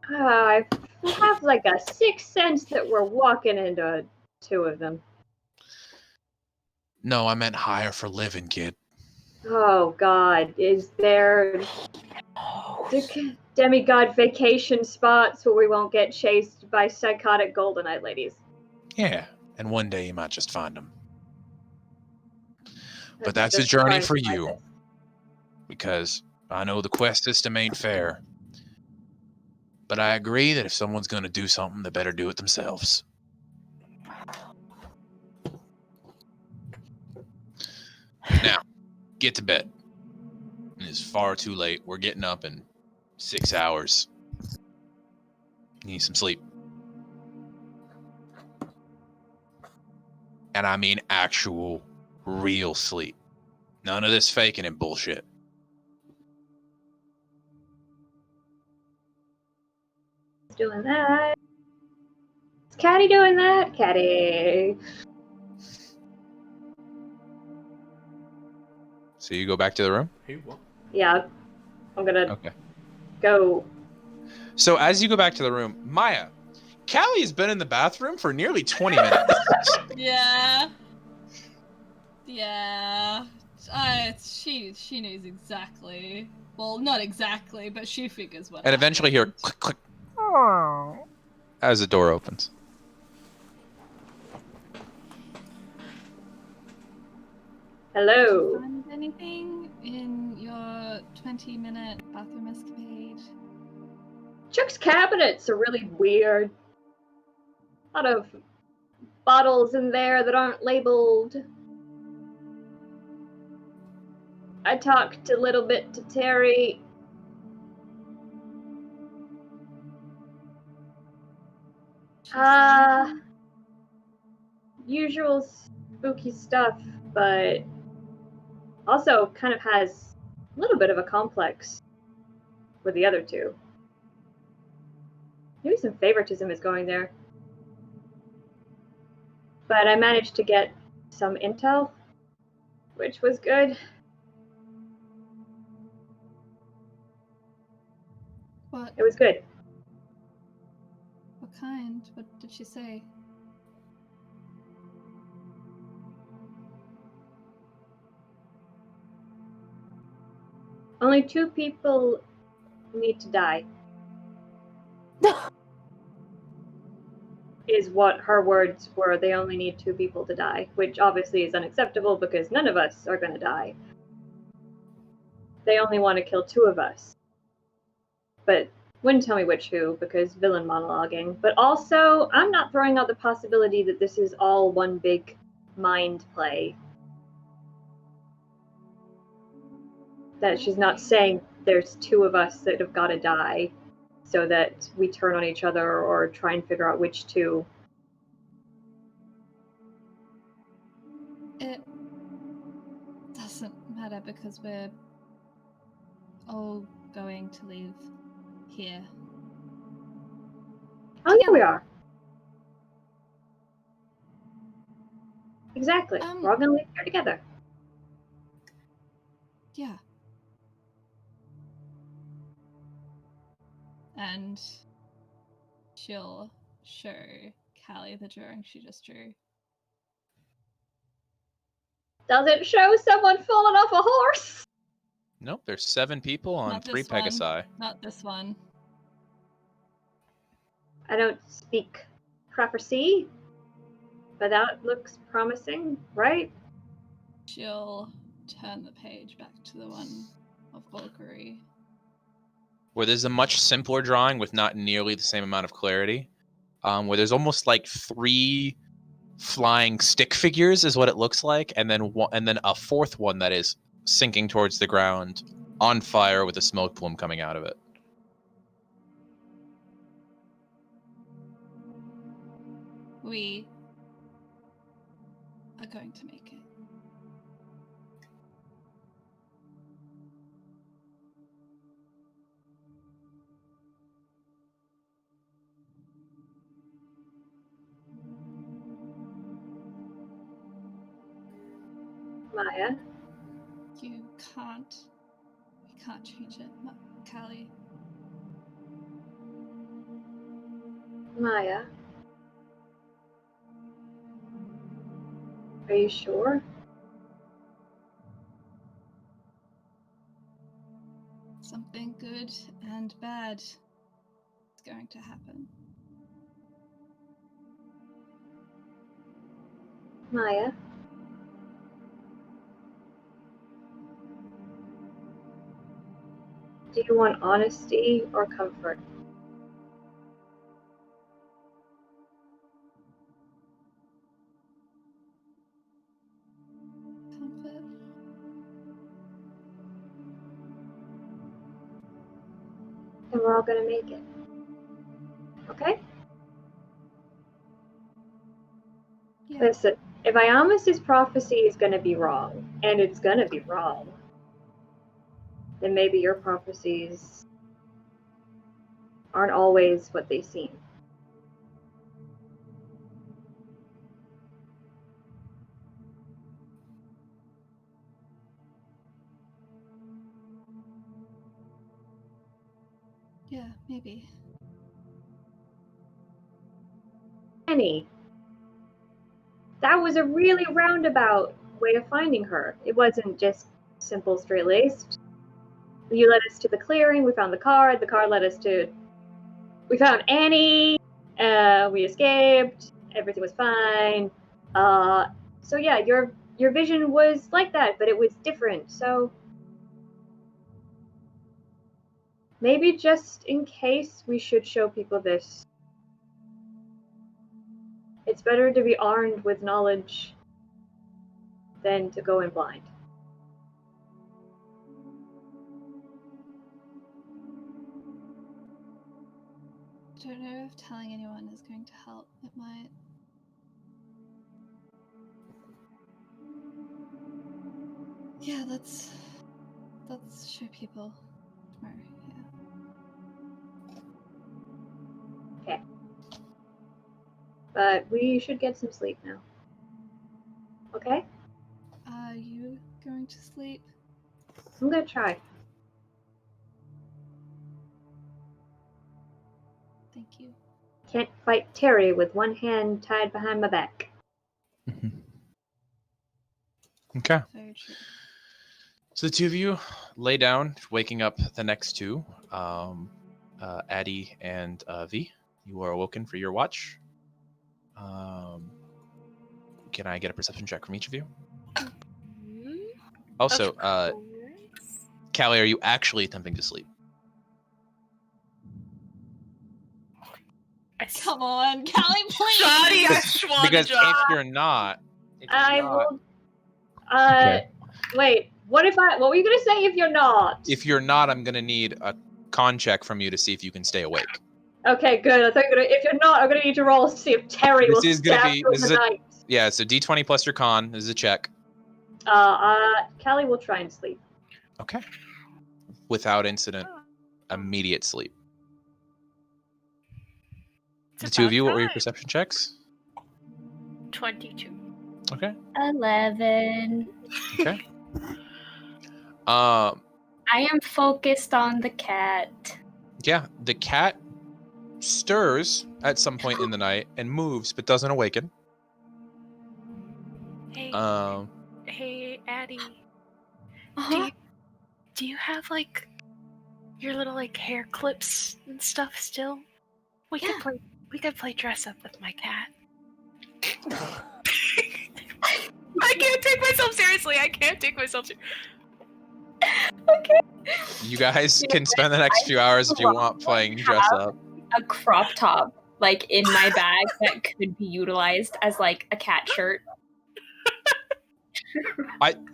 S2: I have like a 6th sense that we're walking into 2 of them.
S1: No, I meant higher for living, kid.
S2: Oh God, is there demigod vacation spots where we won't get chased by psychotic golden-eyed ladies?
S1: Yeah, and one day you might just find them. But that's a journey for you. Because I know the quest system ain't fair. But I agree that if someone's going to do something, they better do it themselves. Now, get to bed. It's far too late. We're getting up in 6 hours. Need some sleep. And I mean actual, real sleep. None of this faking and bullshit.
S2: Doing that. Is Caddy doing that? Caddy.
S1: So you go back to the room?
S5: Who? What?
S2: Yeah, I'm gonna
S1: Okay.
S2: go.
S1: So as you go back to the room, Maya, Callie has been in the bathroom for nearly 20 minutes.
S6: Yeah. Yeah. She knows exactly. Well, not exactly, but she figures what.
S1: And eventually hear click, click. As the door opens.
S2: Hello.
S6: Find anything in your 20-minute bathroom escapade?
S2: Chuck's cabinets are really weird. A lot of bottles in there that aren't labeled. I talked a little bit to Terry. Usual spooky stuff, but also kind of has a little bit of a complex with the other two. Maybe some favoritism is going there. But I managed to get some intel. which was good.
S6: What?
S2: It was good.
S6: What kind? What did she say?
S2: Only 2 people need to die. Is what her words were. They only need 2 people to die, which obviously is unacceptable because none of us are going to die. They only want to kill 2 of us. But wouldn't tell me which who because villain monologuing. But also, I'm not throwing out the possibility that this is all one big mind play. That she's not saying there's 2 of us that have got to die so that we turn on each other or try and figure out which 2.
S6: It doesn't matter because we're all going to leave here.
S2: Oh, yeah, we are. Exactly. We're all going to leave here together.
S6: Yeah. And she'll show Callie the drawing she just drew.
S2: Does it show someone falling off a horse?
S1: Nope, there's 7 people on
S6: Not
S1: 3
S6: this one.
S1: Pegasi.
S6: Not this one.
S2: I don't speak prophecy, but that looks promising, right?
S6: She'll turn the page back to the one of Valkyrie.
S1: Where there's a much simpler drawing with not nearly the same amount of clarity. Where there's almost like 3 flying stick figures is what it looks like, and then a 4th one that is sinking towards the ground, on fire with a smoke plume coming out of it.
S6: We are going to make it.
S2: Maya?
S6: You can't. We can't change it, Callie.
S2: Maya? Are you sure?
S6: Something good and bad is going to happen.
S2: Maya? Do you want honesty or comfort?
S6: Comfort.
S2: And we're all gonna make it. Okay?
S6: Yeah.
S2: Listen, if Iamis's prophecy is gonna be wrong, and it's gonna be wrong, then maybe your prophecies aren't always what they seem.
S6: Yeah, maybe.
S2: Annie, that was a really roundabout way of finding her. It wasn't just simple, straight-laced. You led us to the clearing, we found the car led us to... We found Annie, we escaped, everything was fine. So yeah, your vision was like that, but it was different, so... Maybe just in case we should show people this. It's better to be armed with knowledge than to go in blind.
S6: I don't know if telling anyone is going to help. It might. Yeah, let's show people tomorrow. Yeah.
S2: Okay. But we should get some sleep now. Okay?
S6: You going to sleep.
S2: I'm gonna try.
S6: Thank you.
S2: Can't fight Terry with one hand tied behind my back.
S1: Okay.
S6: Very true.
S1: So the two of you lay down, waking up the next two, Addie and V. You are awoken for your watch. Can I get a perception check from each of you? Also, Callie, are you actually attempting to sleep?
S6: Come on, Callie, please.
S7: Sorry, I just wanna
S1: Because
S7: drop.
S1: if you're not,
S2: Will. Wait. What were you gonna say if you're not?
S1: if you're not, I'm gonna need a con check from you to see if you can stay awake.
S2: Okay, good. I think if you're not, I'm gonna need to roll to see if Terry will stab you in the night.
S1: Yeah, so D20 plus your con. This is a check.
S2: Callie will try and sleep.
S1: Okay. Without incident, immediate sleep. The two of you, what were your perception checks?
S7: 22.
S1: Okay.
S3: 11.
S1: Okay.
S3: I am focused on the cat.
S1: Yeah, the cat stirs at some point in the night and moves, but doesn't awaken.
S7: Hey, hey, Addie.
S3: Uh-huh.
S7: Do you have like your little like hair clips and stuff still? We could play dress up with my cat. I can't take myself seriously.
S3: Okay.
S1: You guys can spend the next few hours if you want playing dress up.
S3: A crop top, like, in my bag that could be utilized as, like, a cat shirt.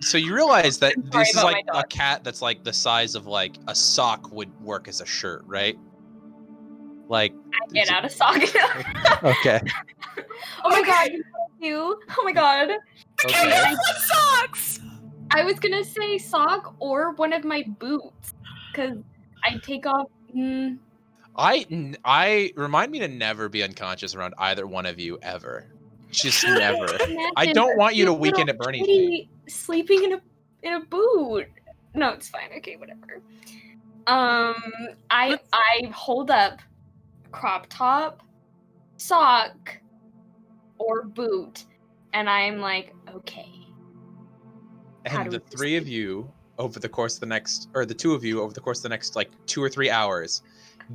S1: So you realize that
S3: Sorry
S1: this is
S3: about
S1: like
S3: my
S1: a
S3: dog.
S1: cat that's like the size of like a sock would work as a shirt, right? Like
S3: I get out of sock.
S1: Okay.
S3: Oh my god, you. Oh my god.
S1: Okay.
S7: Socks.
S3: I was gonna say sock or one of my boots, because I take off.
S1: I remind me to never be unconscious around either one of you ever. Just never. I don't want you to weaken at Bernie's me.
S3: Sleeping in a boot. No, it's fine. Okay, whatever. I hold up crop top, sock, or boot, and I'm like, okay.
S1: And the three of you over the course of the next, or the two of you over the course of the next like 2 or 3 hours,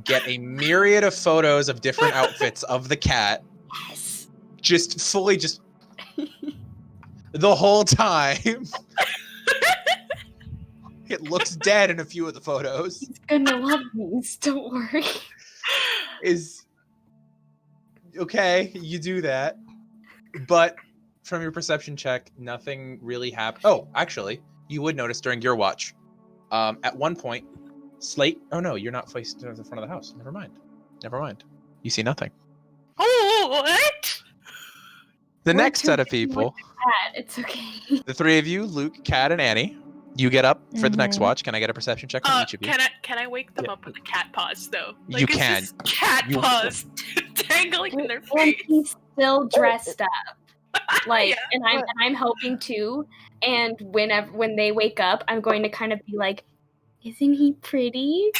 S1: get a myriad of photos of different outfits of the cat.
S3: Yes.
S1: Just fully the whole time. It looks dead in a few of the photos.
S3: He's gonna love these, don't worry.
S1: Okay, you do that. But from your perception check, nothing really happened. Oh, actually, you would notice during your watch, at one point, Slate. Oh no, you're not faced to the front of the house. Never mind. You see nothing.
S7: Oh, what?
S1: The next set of people.
S3: It's okay.
S1: The three of you, Luke, Kat, and Annie. You get up for the next watch. Can I get a perception check from each of you?
S7: Can I wake them up with a cat paws though? Like,
S1: You can.
S7: Just cat paws dangling in their
S3: And
S7: face.
S3: he's still dressed up. Like,
S7: Yeah.
S3: and I'm helping too. And when they wake up, I'm going to kind of be like, isn't he pretty?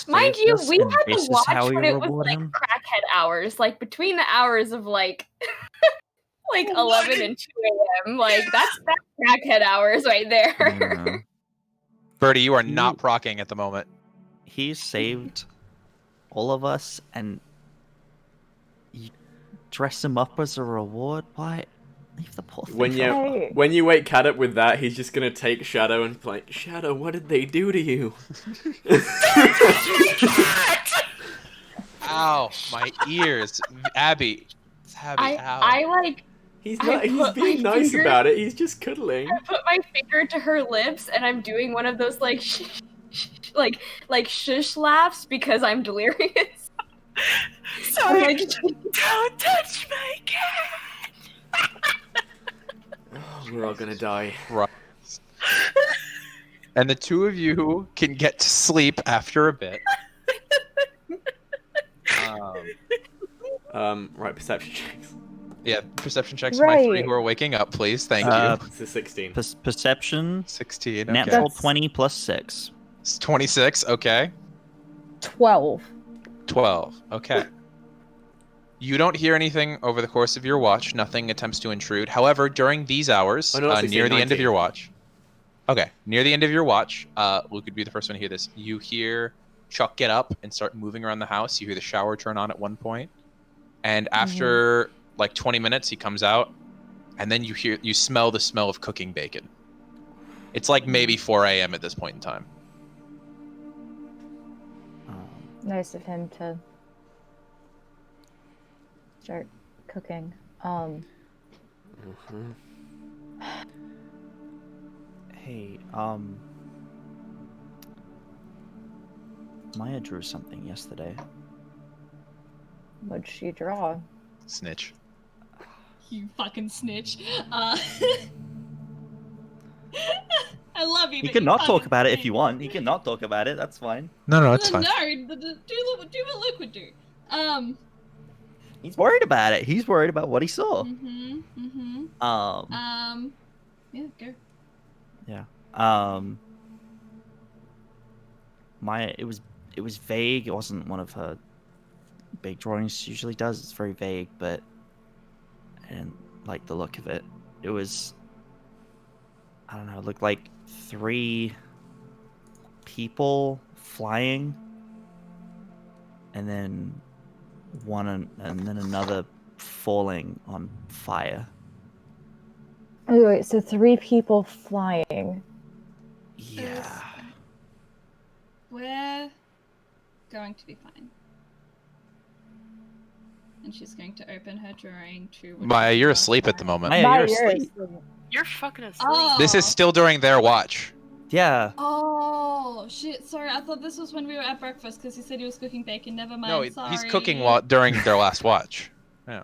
S3: Mind you, we had to watch when it was like crackhead hours, like between the hours of like 11 and 2 a.m. Like that's crackhead hours right there.
S1: Birdie, you are not procking at the moment.
S4: He saved all of us, and you dress him up as a reward. Why? Leave the poor thing
S5: When you wake Cat up with that, he's just gonna take Shadow and be like, Shadow, what did they do to you?
S1: Ow, my ears. Abby, ow.
S3: I like.
S5: He's being nice about it. He's just cuddling.
S3: I put my finger to her lips, and I'm doing one of those like shush laughs because I'm delirious.
S7: Sorry,
S3: Like,
S7: don't touch my cat.
S5: We're all gonna die.
S1: Right. And the two of you can get to sleep after a bit.
S5: Right, perception checks.
S1: Yeah, perception checks for my 3
S8: Right.
S1: who are waking up, please. Thank you.
S5: It's a 16.
S4: Perception.
S1: 16. Okay.
S4: Natural
S8: That's-
S4: 20 plus 6.
S1: It's 26. Okay.
S8: 12.
S1: 12. Okay. You don't hear anything over the course of your watch. Nothing attempts to intrude. However, during these hours,
S5: Oh, no, that's
S1: near the end of
S5: 19.
S1: your watch. Okay, near the end of your watch, Luke would be the first one to hear this. You hear Chuck get up and start moving around the house. You hear the shower turn on at one point, and after like 20 minutes, he comes out, and then you smell the smell of cooking bacon. It's like maybe 4 a.m. at this point in time.
S8: Nice of him to start cooking.
S4: Hey, Maya drew something yesterday.
S8: What'd she draw?
S1: Snitch.
S6: You fucking snitch. I love you.
S4: You
S6: but
S4: can not talk
S6: fucking
S4: about it if
S6: snitch.
S4: you want. You can not talk about it. That's fine.
S1: No, it's fine.
S6: No, do what Luke would do.
S4: He's worried about it. He's worried about what he saw.
S6: Yeah, go.
S4: Yeah. Maya, it was vague. It wasn't one of her big drawings she usually does. It's very vague, but I didn't like the look of it. It was, I don't know, it looked like 3 people flying, and then and then another falling on fire.
S8: Oh, wait, so 3 people flying.
S4: Yeah.
S6: We're going to be fine. And she's going to open her drawing to...
S1: Maya, you're asleep at the moment.
S4: Maya,
S8: Maya,
S4: you're
S8: you're
S4: asleep.
S7: You're fucking asleep.
S6: Oh.
S1: This is still during their watch.
S4: Yeah.
S6: Oh, shit. Sorry, I thought this was when we were at breakfast because he said he was cooking bacon. Never mind.
S1: No,
S6: Sorry.
S1: he's cooking during their last watch. Yeah.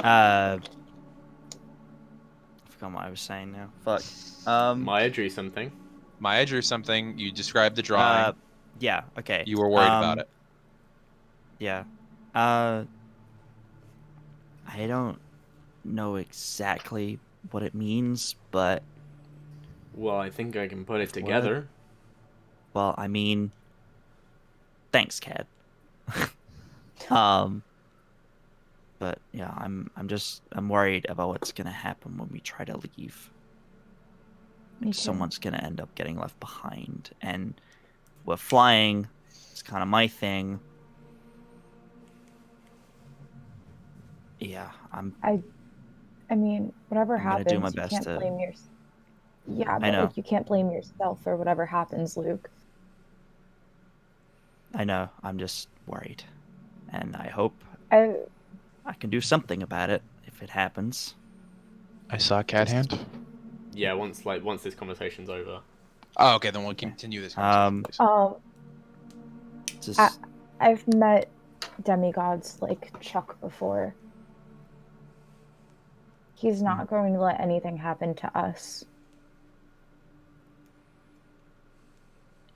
S4: I forgot what I was saying now. Fuck.
S5: Maya drew something.
S1: Maya drew something. You described the drawing.
S4: Yeah. Okay.
S1: You were worried about it.
S4: Yeah. I don't know exactly what it means, but
S5: Well, I think I can put it together.
S4: well, I mean, thanks, Cad. But yeah, I'm worried about what's gonna happen when we try to leave.
S8: Me too.
S4: Someone's gonna end up getting left behind, and we're flying. It's kind of my thing. Yeah,
S8: I mean, whatever
S4: I'm gonna
S8: happens,
S4: do my
S8: you
S4: best
S8: can't
S4: to-
S8: blame Yeah, but
S4: know.
S8: like, you can't blame yourself for whatever happens, Luke.
S4: I know. I'm just worried, and I hope
S8: I
S4: I can do something about it if it happens.
S1: I saw a cat hand.
S5: Yeah, once this conversation's over.
S1: Oh, okay, then we'll continue this conversation, please.
S4: Just
S8: I've met demigods like Chuck before. He's not going to let anything happen to us.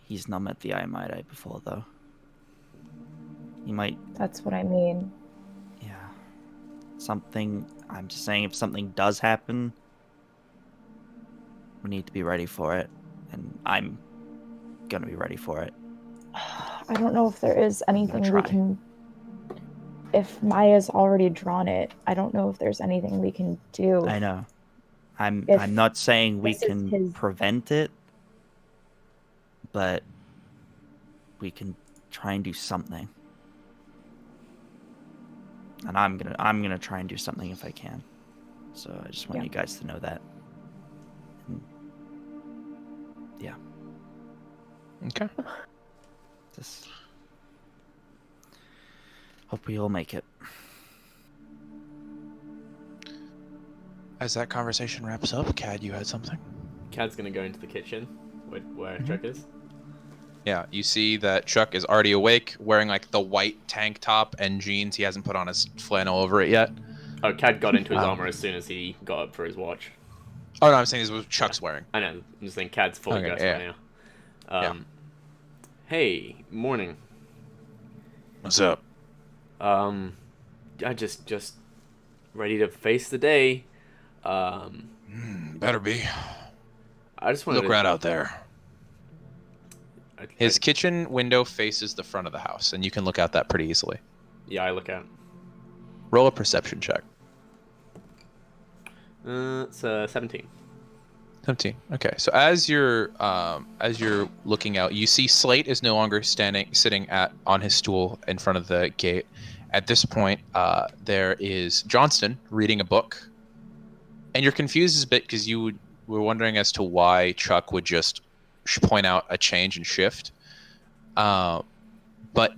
S4: he's not met the Iamite before, though. He might.
S8: That's what I mean.
S4: Yeah. I'm just saying, if something does happen, we need to be ready for it, and I'm gonna be ready for it.
S8: I don't know if there is anything we
S4: try.
S8: can. If Maya's already drawn it, I don't know if there's anything we can do.
S4: I know. I'm
S8: If
S4: not saying we
S8: this is
S4: can
S8: his-
S4: prevent it, but we can try and do something. And I'm gonna try and do something if I can. So I just want
S8: Yeah.
S4: you guys to know that. And yeah.
S1: Okay.
S4: Just hope we all make it.
S1: As that conversation wraps up, Cad, you had something?
S5: Cad's gonna go into the kitchen where Chuck is.
S1: Yeah, you see that Chuck is already awake, wearing like the white tank top and jeans. He hasn't put on his flannel over it yet.
S5: Oh, Cad got into his armor as soon as he got up for his watch.
S1: Oh no, I'm saying this was Chuck's wearing.
S5: I know. I'm just saying Cad's fully
S1: Okay,
S5: dressed
S1: yeah.
S5: right now. Hey, morning.
S1: What's up?
S5: I just ready to face the day.
S1: Better be.
S5: I just want to
S1: look right out there. His kitchen window faces the front of the house, and you can look out that pretty easily.
S5: Yeah, I look out.
S1: Roll a perception check.
S5: It's 17.
S1: 17. Okay, so as you're looking out, you see Slate is no longer sitting on his stool in front of the gate. At this point, there is Johnston reading a book, and you're confused a bit because you were wondering as to why Chuck would just point out a change and shift. But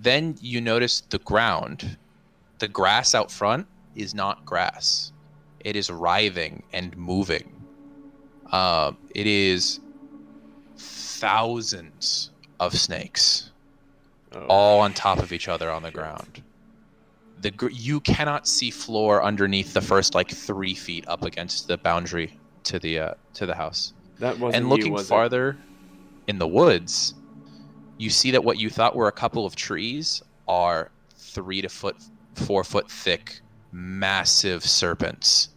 S1: then you notice the ground, the grass out front is not grass. It is writhing and moving. It is thousands of snakes, all on top of each other on the ground. You cannot see floor underneath the first 3 feet up against the boundary to the house.
S5: That wasn't
S1: and looking
S5: was
S1: farther in the woods, you see that what you thought were a couple of trees are 3 to 4 foot thick, massive serpents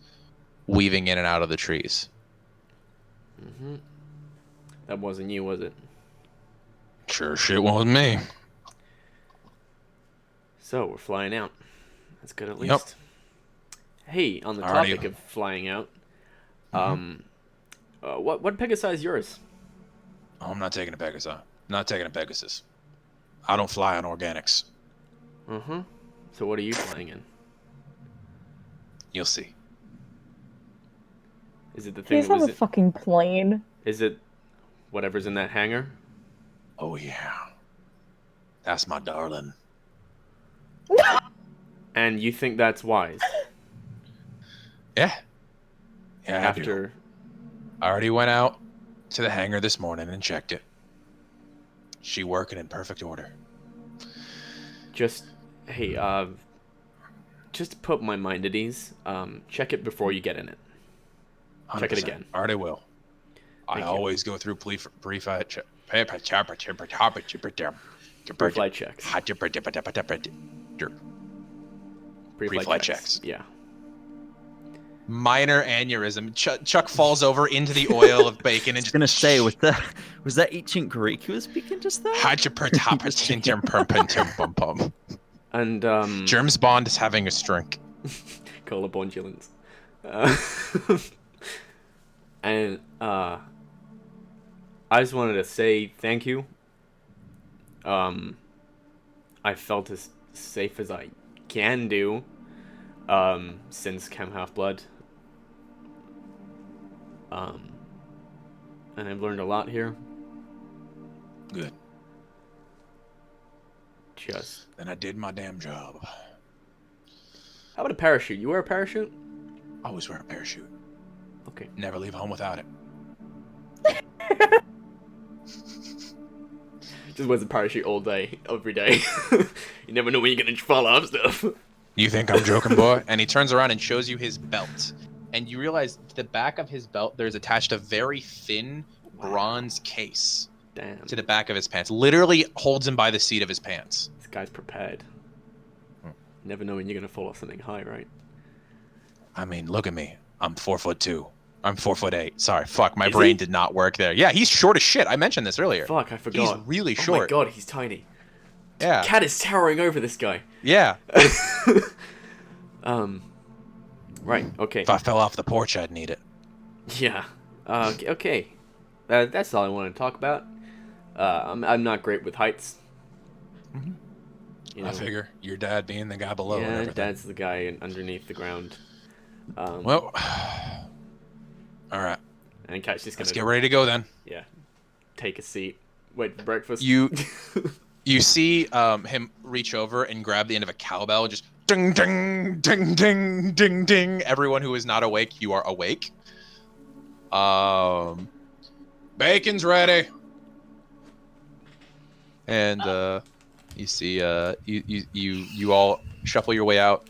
S1: weaving in and out of the trees.
S5: Mm-hmm. That wasn't you, was it?
S1: Sure shit wasn't me.
S5: So we're flying out. That's good at least.
S1: Yep.
S5: Hey, on the topic of flying out, what Pegasi is yours?
S1: Oh, I'm not taking a Pegasus. I'm not taking a Pegasus. I don't fly on organics.
S5: Mm-hmm. So what are you flying in?
S1: You'll see.
S5: Is it the
S8: Do
S5: thing
S8: you
S5: that
S8: have
S5: was
S8: a fucking plane?
S5: Is it whatever's in that hangar?
S1: Oh yeah. That's my darling.
S5: And you think that's wise?
S1: Yeah. Yeah.
S5: After
S1: I already went out to the hangar this morning and checked it. She working in perfect order.
S5: Just to put my mind at ease, check it before you get in it.
S1: 100%.
S5: Check it again.
S1: Already will. I always go through pre-flight checks.
S5: Pre-flight checks.
S1: Pre-flight checks.
S5: Yeah.
S1: Minor aneurysm. Chuck falls over into the oil of bacon and just
S4: gonna say, was that ancient Greek who was speaking just there?
S5: And
S1: Germs Bond is having a drink.
S5: Colabondulance. And I just wanted to say thank you. I felt as safe as I can do since Chem Half-Blood. And I've learned a lot here.
S1: Good.
S5: Then
S1: I did my damn job.
S5: How about a parachute? You wear a parachute?
S1: Always wear a parachute.
S5: Okay.
S1: Never leave home without it.
S5: Just wears a parachute all day, every day. You never know when you're gonna fall off stuff.
S1: You think I'm joking, boy? And he turns around and shows you his belt. And you realize to the back of his belt, there's attached a very thin bronze case.
S5: Damn.
S1: To the back of his pants. Literally holds him by the seat of his pants.
S5: This guy's prepared. Never know when you're gonna fall off something high, right?
S1: I mean, look at me. I'm 4'2". I'm 4'8". Sorry, fuck. My brain did not work there. Yeah, he's short as shit. I mentioned this earlier.
S5: Fuck, I forgot.
S1: He's really short.
S5: Oh my god, he's tiny.
S1: Yeah.
S5: Cat is towering over this guy.
S1: Yeah.
S5: Right. Okay.
S1: If I fell off the porch, I'd need it.
S5: Yeah. Okay. That's all I wanted to talk about. I'm not great with heights.
S1: Mm-hmm.
S5: You know,
S1: I figure your dad being the guy below.
S5: Yeah, Dad's the guy underneath the ground.
S1: Well, all right.
S5: And Cat's just gonna.
S1: Let's get ready to go then.
S5: Yeah. Take a seat. Wait for breakfast.
S1: You see him reach over and grab the end of a cowbell, just ding, ding, ding, ding, ding, ding. Everyone who is not awake, you are awake. Bacon's ready. And you see you all shuffle your way out.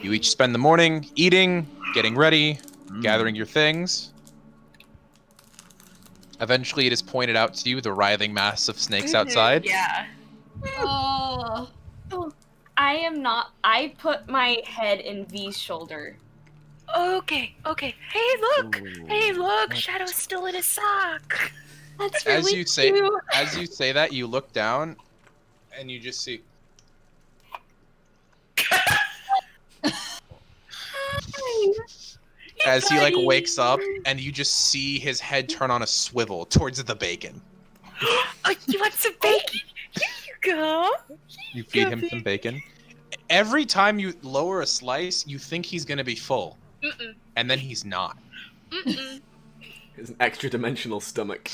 S1: You each spend the morning eating, getting ready, gathering your things. Eventually, it is pointed out to you the writhing mass of snakes outside.
S7: Yeah.
S6: Oh.
S3: I am not. I put my head in V's shoulder.
S7: Okay. Hey, look! Hey, look! Shadow's still in his sock!
S3: That's really cute.
S1: As you say that, you look down, and you just see. As he like wakes up, and you just see his head turn on a swivel towards the bacon.
S7: Oh, you want some bacon? Here you go.
S1: You feed him some bacon. Every time you lower a slice, you think he's gonna be full, and then he's not.
S5: It's an extra-dimensional stomach.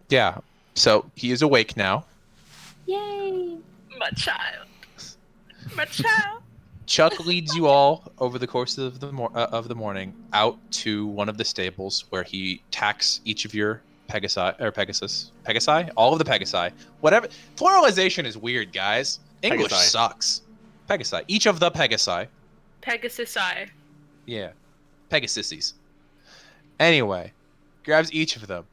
S1: Yeah. So he is awake now.
S3: Yay!
S7: My child. My child.
S1: Chuck leads you all over the course of the morning out to one of the stables where he tacks each of your Pegasi, all of the Pegasi, whatever. Pluralization is weird, guys. English
S5: Pegasi.
S1: sucks. Pegasi, each of the Pegasi.
S7: Pegasus eye.
S1: Yeah, Pegasises. Anyway, grabs each of them,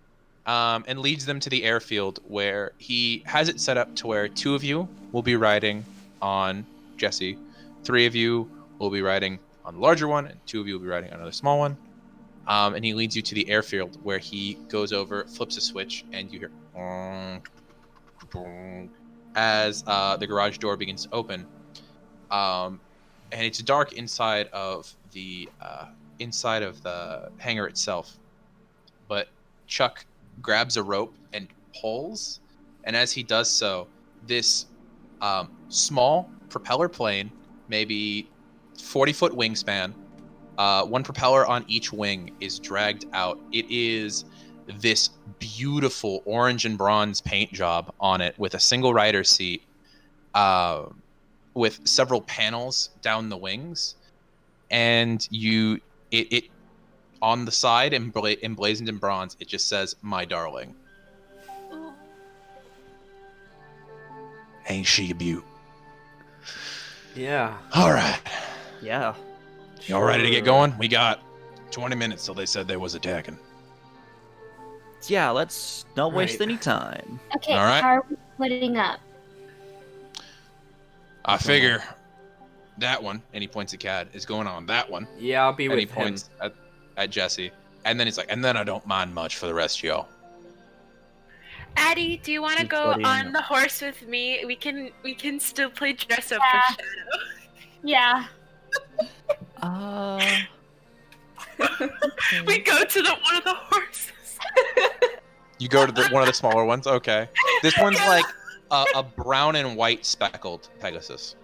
S1: and leads them to the airfield where he has it set up to where 2 of you will be riding on Jesse. 3 of you will be riding on the larger one, and 2 of you will be riding on another small one. And he leads you to the airfield where he goes over, flips a switch, and you hear as the garage door begins to open. And it's dark inside of the hangar itself. But Chuck grabs a rope and pulls, and as he does so, this small propeller plane, maybe 40-foot wingspan, 1 propeller on each wing, is dragged out. It is this beautiful orange and bronze paint job on it with a single rider seat, with several panels down the wings, and it on the side emblazoned in bronze, it just says "My darling." Ain't she a beaut?
S5: Yeah.
S1: All right.
S4: Yeah.
S1: Y'all ready to get going? We got 20 minutes till they said they was attacking.
S4: Yeah, let's not waste
S5: Right.
S4: any time.
S3: Okay,
S1: All right.
S3: how are we splitting up?
S1: I figure that one, and he points at Cad, is going on that one.
S5: Yeah, I'll be
S1: And
S5: with
S1: he
S5: him.
S1: points at Jesse. And then he's like, and then I don't mind much for the rest of y'all.
S7: Addie, do you want to
S4: Keep
S7: go
S4: studying.
S7: on the horse with me? We can still play dress up
S3: Yeah.
S7: for Shadow.
S3: Yeah.
S7: We go to one of the horses.
S1: You go to one of the smaller ones? Okay. This one's like a brown and white speckled Pegasus.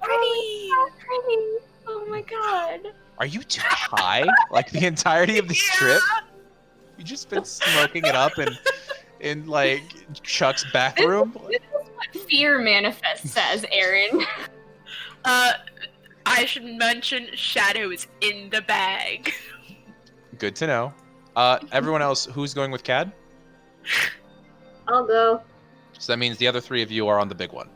S7: Pretty.
S3: So pretty. Oh my god.
S1: Are you too high? Like the entirety of this trip? You just been smoking it up in like Chuck's back room?
S3: This is what fear manifests as, Aaron.
S7: I should mention Shadow is in the bag.
S1: Good to know. Everyone else, who's going with Cad?
S2: I'll go.
S1: So that means the other 3 of you are on the big one.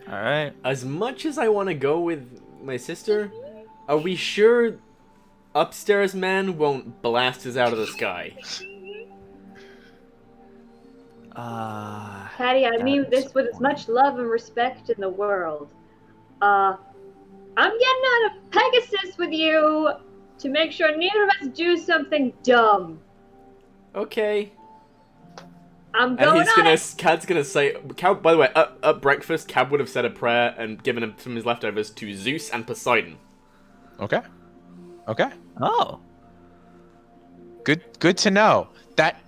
S4: All right.
S5: As much as I want to go with my sister, are we sure upstairs man won't blast us out of the sky?
S2: Patty, I mean this with as much love and respect in the world. I'm getting on a Pegasus with you to make sure neither of us do something dumb.
S5: Okay.
S2: I'm
S5: And
S2: going on it.
S5: Cad's gonna say, by the way, at breakfast, Cad would have said a prayer and given him some of his leftovers to Zeus and Poseidon.
S1: Okay. Okay.
S4: Oh.
S1: Good to know. That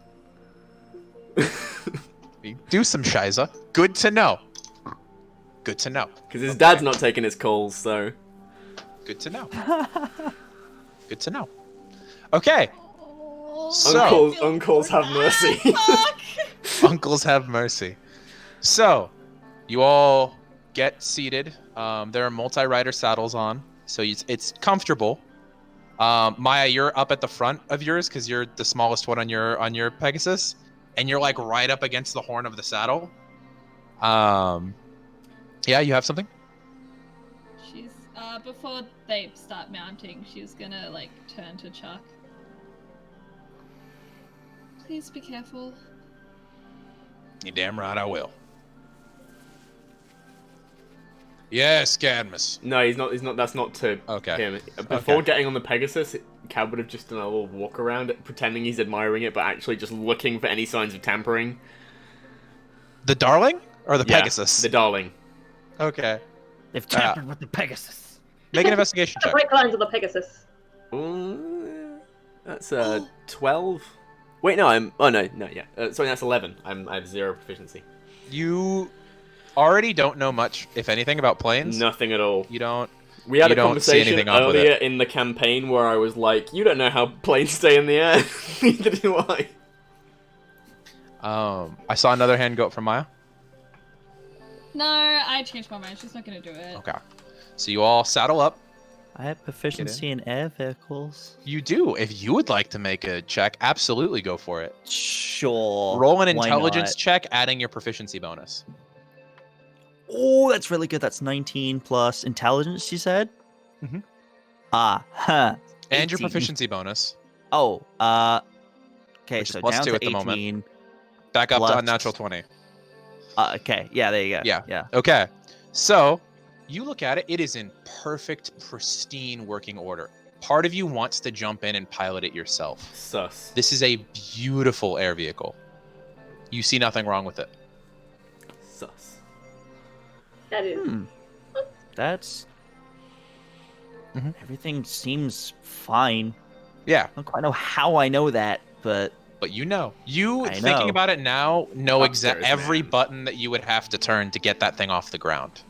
S1: do some shiza. Good to know. Good to know.
S5: Because his dad's not taking his calls, so...
S1: Good to know. Good to know. Okay. So,
S5: Uncles have mercy.
S1: uncles have mercy. So, you all get seated. There are multi-rider saddles on, so it's comfortable. Maya, you're up at the front of yours because you're the smallest one on your Pegasus, and you're like right up against the horn of the saddle. Yeah, you have something?
S6: She's before they start mounting, she's gonna like turn to Chuck. Please be careful.
S1: You damn right I will. Yes, Cadmus.
S5: No, he's not. That's not to him. Before getting on the Pegasus, Cad would have just done a little walk around, pretending he's admiring it, but actually just looking for any signs of tampering.
S1: The Darling or the Pegasus?
S5: The Darling.
S1: Okay.
S4: They've tampered with the Pegasus.
S1: Make an investigation check.
S2: Break lines of the Pegasus.
S5: That's 12. Wait, no, I'm. Oh no, yeah. Sorry, that's 11. I have 0 proficiency.
S1: You already don't know much, if anything, about planes.
S5: Nothing at all.
S1: You don't.
S5: We had
S1: you
S5: a
S1: don't see
S5: conversation
S1: anything up with
S5: earlier
S1: it.
S5: in the campaign where I was like, "You don't know how planes stay in the air." Neither do I.
S1: I saw another hand go up from Maya.
S6: No, I changed my mind. She's not gonna do it.
S1: Okay. So you all saddle up.
S4: I have proficiency in air vehicles.
S1: You do. If you would like to make a check, absolutely go for it.
S4: Sure.
S1: Roll an
S4: why
S1: intelligence
S4: not?
S1: check, adding your proficiency bonus.
S4: Oh, that's really good. That's 19 plus intelligence, you said?
S1: Mhm. And your
S4: 18.
S1: proficiency bonus.
S4: Oh, okay,
S1: Which is
S4: so
S1: plus
S4: down
S1: 2
S4: to
S1: at the
S4: 18.
S1: moment. Back up to
S4: plus-
S1: unnatural 20.
S4: Okay, yeah, there you go.
S1: Yeah. Okay. So, you look at it. It is in perfect, pristine working order. Part of you wants to jump in and pilot it yourself.
S5: Sus.
S1: This is a beautiful air vehicle. You see nothing wrong with it.
S5: Sus.
S2: That is.
S4: That's...
S1: Mhm.
S4: Everything seems fine.
S1: Yeah.
S4: I don't quite know how I know that, but...
S1: But you know. You,
S4: I
S1: thinking
S4: know.
S1: about it now, know
S5: Upstairs,
S1: every
S5: man.
S1: button that you would have to turn to get that thing off the ground.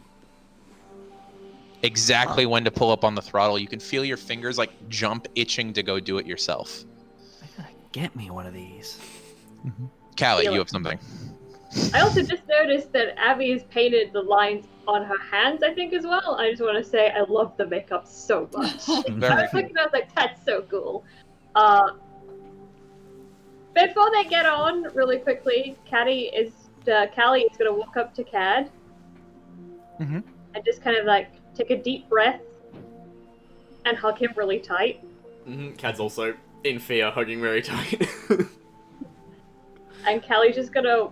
S1: Exactly when to pull up on the throttle. You can feel your fingers like jump itching to go do it yourself.
S4: I gotta get me one of these.
S1: Callie,
S2: Feel
S1: you
S2: it.
S1: have something.
S2: I also just noticed that Abby has painted the lines on her hands, I think, as well. I just want to say I love the makeup so much. I
S1: Very
S2: was
S1: cool.
S2: looking, I was like, that's so cool. Before they get on, really quickly, Callie is gonna walk up to Cad
S1: Mhm.
S2: and just kind of like take a deep breath and hug him really tight.
S5: Cad's also in fear, hugging very tight.
S2: And Callie's just gonna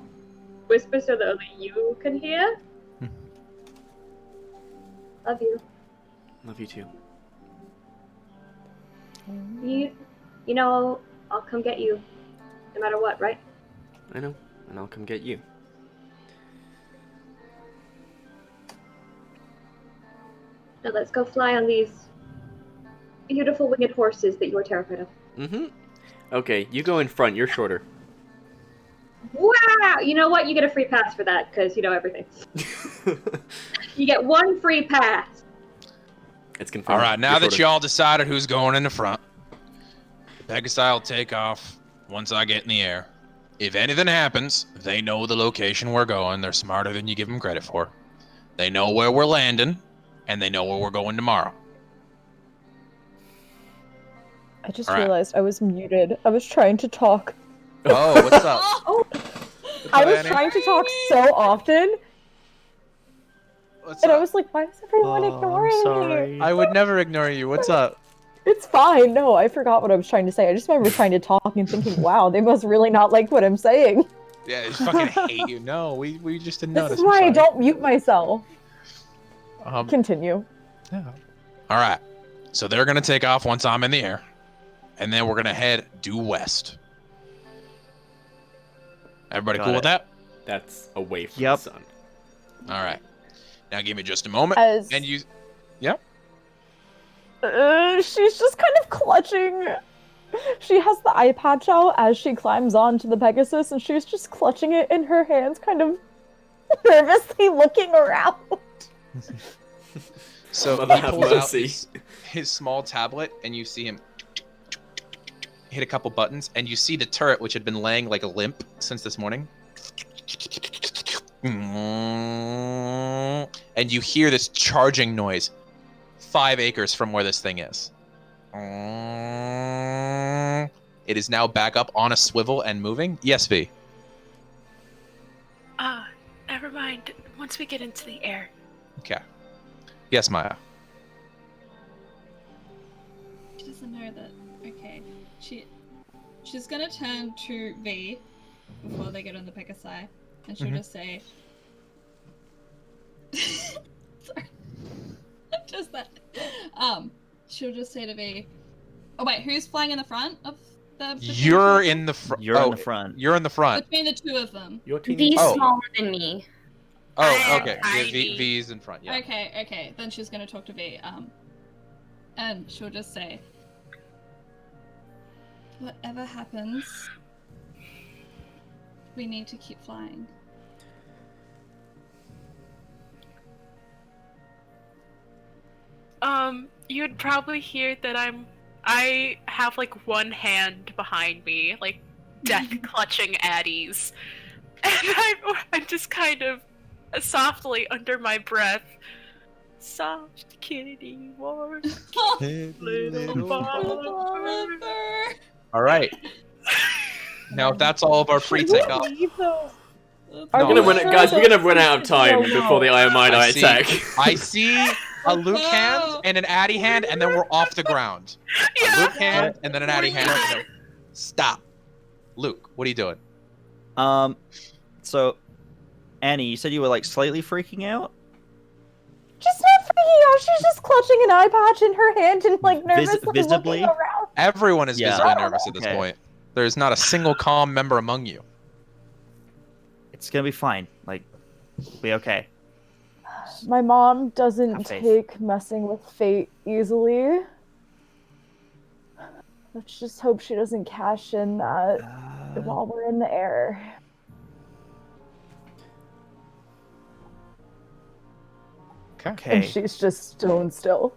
S2: whisper so that only you can hear. Love you.
S5: Love you too.
S2: You know, I'll come get you, no matter what, right?
S5: I know, and I'll come get you.
S2: Now let's go fly on these beautiful winged horses that you are terrified of.
S5: Okay, you go in front. You're shorter.
S2: Wow! You know what? You get a free pass for that, because you know everything. You get one free pass.
S5: It's confirmed.
S1: All right, now
S5: You're
S1: that
S5: shorter.
S1: y'all decided who's going in the front, Pegasi will take off once I get in the air. If anything happens, they know the location we're going. They're smarter than you give them credit for. They know where we're landing, and they know where we're going tomorrow.
S8: I just
S1: All right.
S8: realized I was muted. I was trying to talk.
S1: Oh, what's up?
S8: I was
S1: Annie?
S8: trying to talk so often,
S1: What's
S8: and I
S1: up?
S8: was like, why is everyone ignoring me?
S4: sorry.
S1: I would never ignore you. What's up?
S8: It's fine. No, I forgot what I was trying to say. I just remember trying to talk and thinking, wow, they must really not like what I'm saying.
S1: Yeah, I fucking hate you. No, we just didn't
S8: This
S1: notice.
S8: is
S1: I'm
S8: why I
S1: sorry.
S8: don't mute myself. Continue.
S1: Yeah. All right. So they're going to take off once I'm in the air, and then we're going to head due west. Everybody
S5: Got
S1: cool
S5: it.
S1: with that?
S5: That's away from
S4: Yep.
S5: the sun.
S1: All right. Now give me just a moment.
S8: As
S1: And you... Yeah?
S8: she's just kind of clutching. She has the eye patch out as she climbs onto the Pegasus, and she's just clutching it in her hands, kind of nervously looking around.
S1: So
S5: Mother
S1: he
S5: have
S1: pulls out
S5: mercy.
S1: his small tablet, and you see him hit a couple buttons, and you see the turret, which had been laying like a limp since this morning. And you hear this charging noise 5 acres from where this thing is. It is now back up on a swivel and moving. Yes, V.
S7: Never mind. Once we get into the air.
S1: Okay. Yes, Maya.
S6: She doesn't know that. Okay. She's gonna turn to V before they get on the Pegasi and she'll just say, sorry, just that. She'll just say to me, "Oh wait, who's flying in the front of the?"
S1: You're in the front.
S4: You're in the front.
S1: You're in the front.
S6: Between the two of them.
S5: Your team.
S3: V's
S1: Oh.
S3: smaller than me.
S1: Oh, okay.
S7: Tiny.
S1: V's in front. Yeah.
S6: Okay. Then she's gonna talk to V. And she'll just say, "Whatever happens, we need to keep flying."
S7: You'd probably hear that I have like one hand behind me, like death clutching Addies. And I'm just kind of softly under my breath, soft kitty warm little mother.
S1: All right. Now, if that's all of our pre-takeoff,
S8: Are
S5: We're gonna
S8: we
S5: run,
S8: sure
S5: guys. We're gonna
S8: that-
S5: run out of time
S8: No, no.
S5: before the Iomide attack.
S1: I see a Luke hand and an Addy hand, and then we're off the ground. A Luke hand and then an Addy hand. And then... Stop. Luke, what are you doing?
S4: So, Annie, you said you were like slightly freaking out.
S8: She's not freaking out. She's just clutching an eye patch in her hand and like nervously
S4: visibly?
S8: looking around.
S1: Everyone is
S4: Yeah.
S1: visibly nervous at this
S4: Okay.
S1: point. There's not a single calm member among you.
S4: It's gonna be fine. Like, be okay.
S8: My mom doesn't
S4: Have faith.
S8: take messing with fate easily. Let's just hope she doesn't cash in that while we're in the air.
S4: Okay.
S8: And she's just stone still.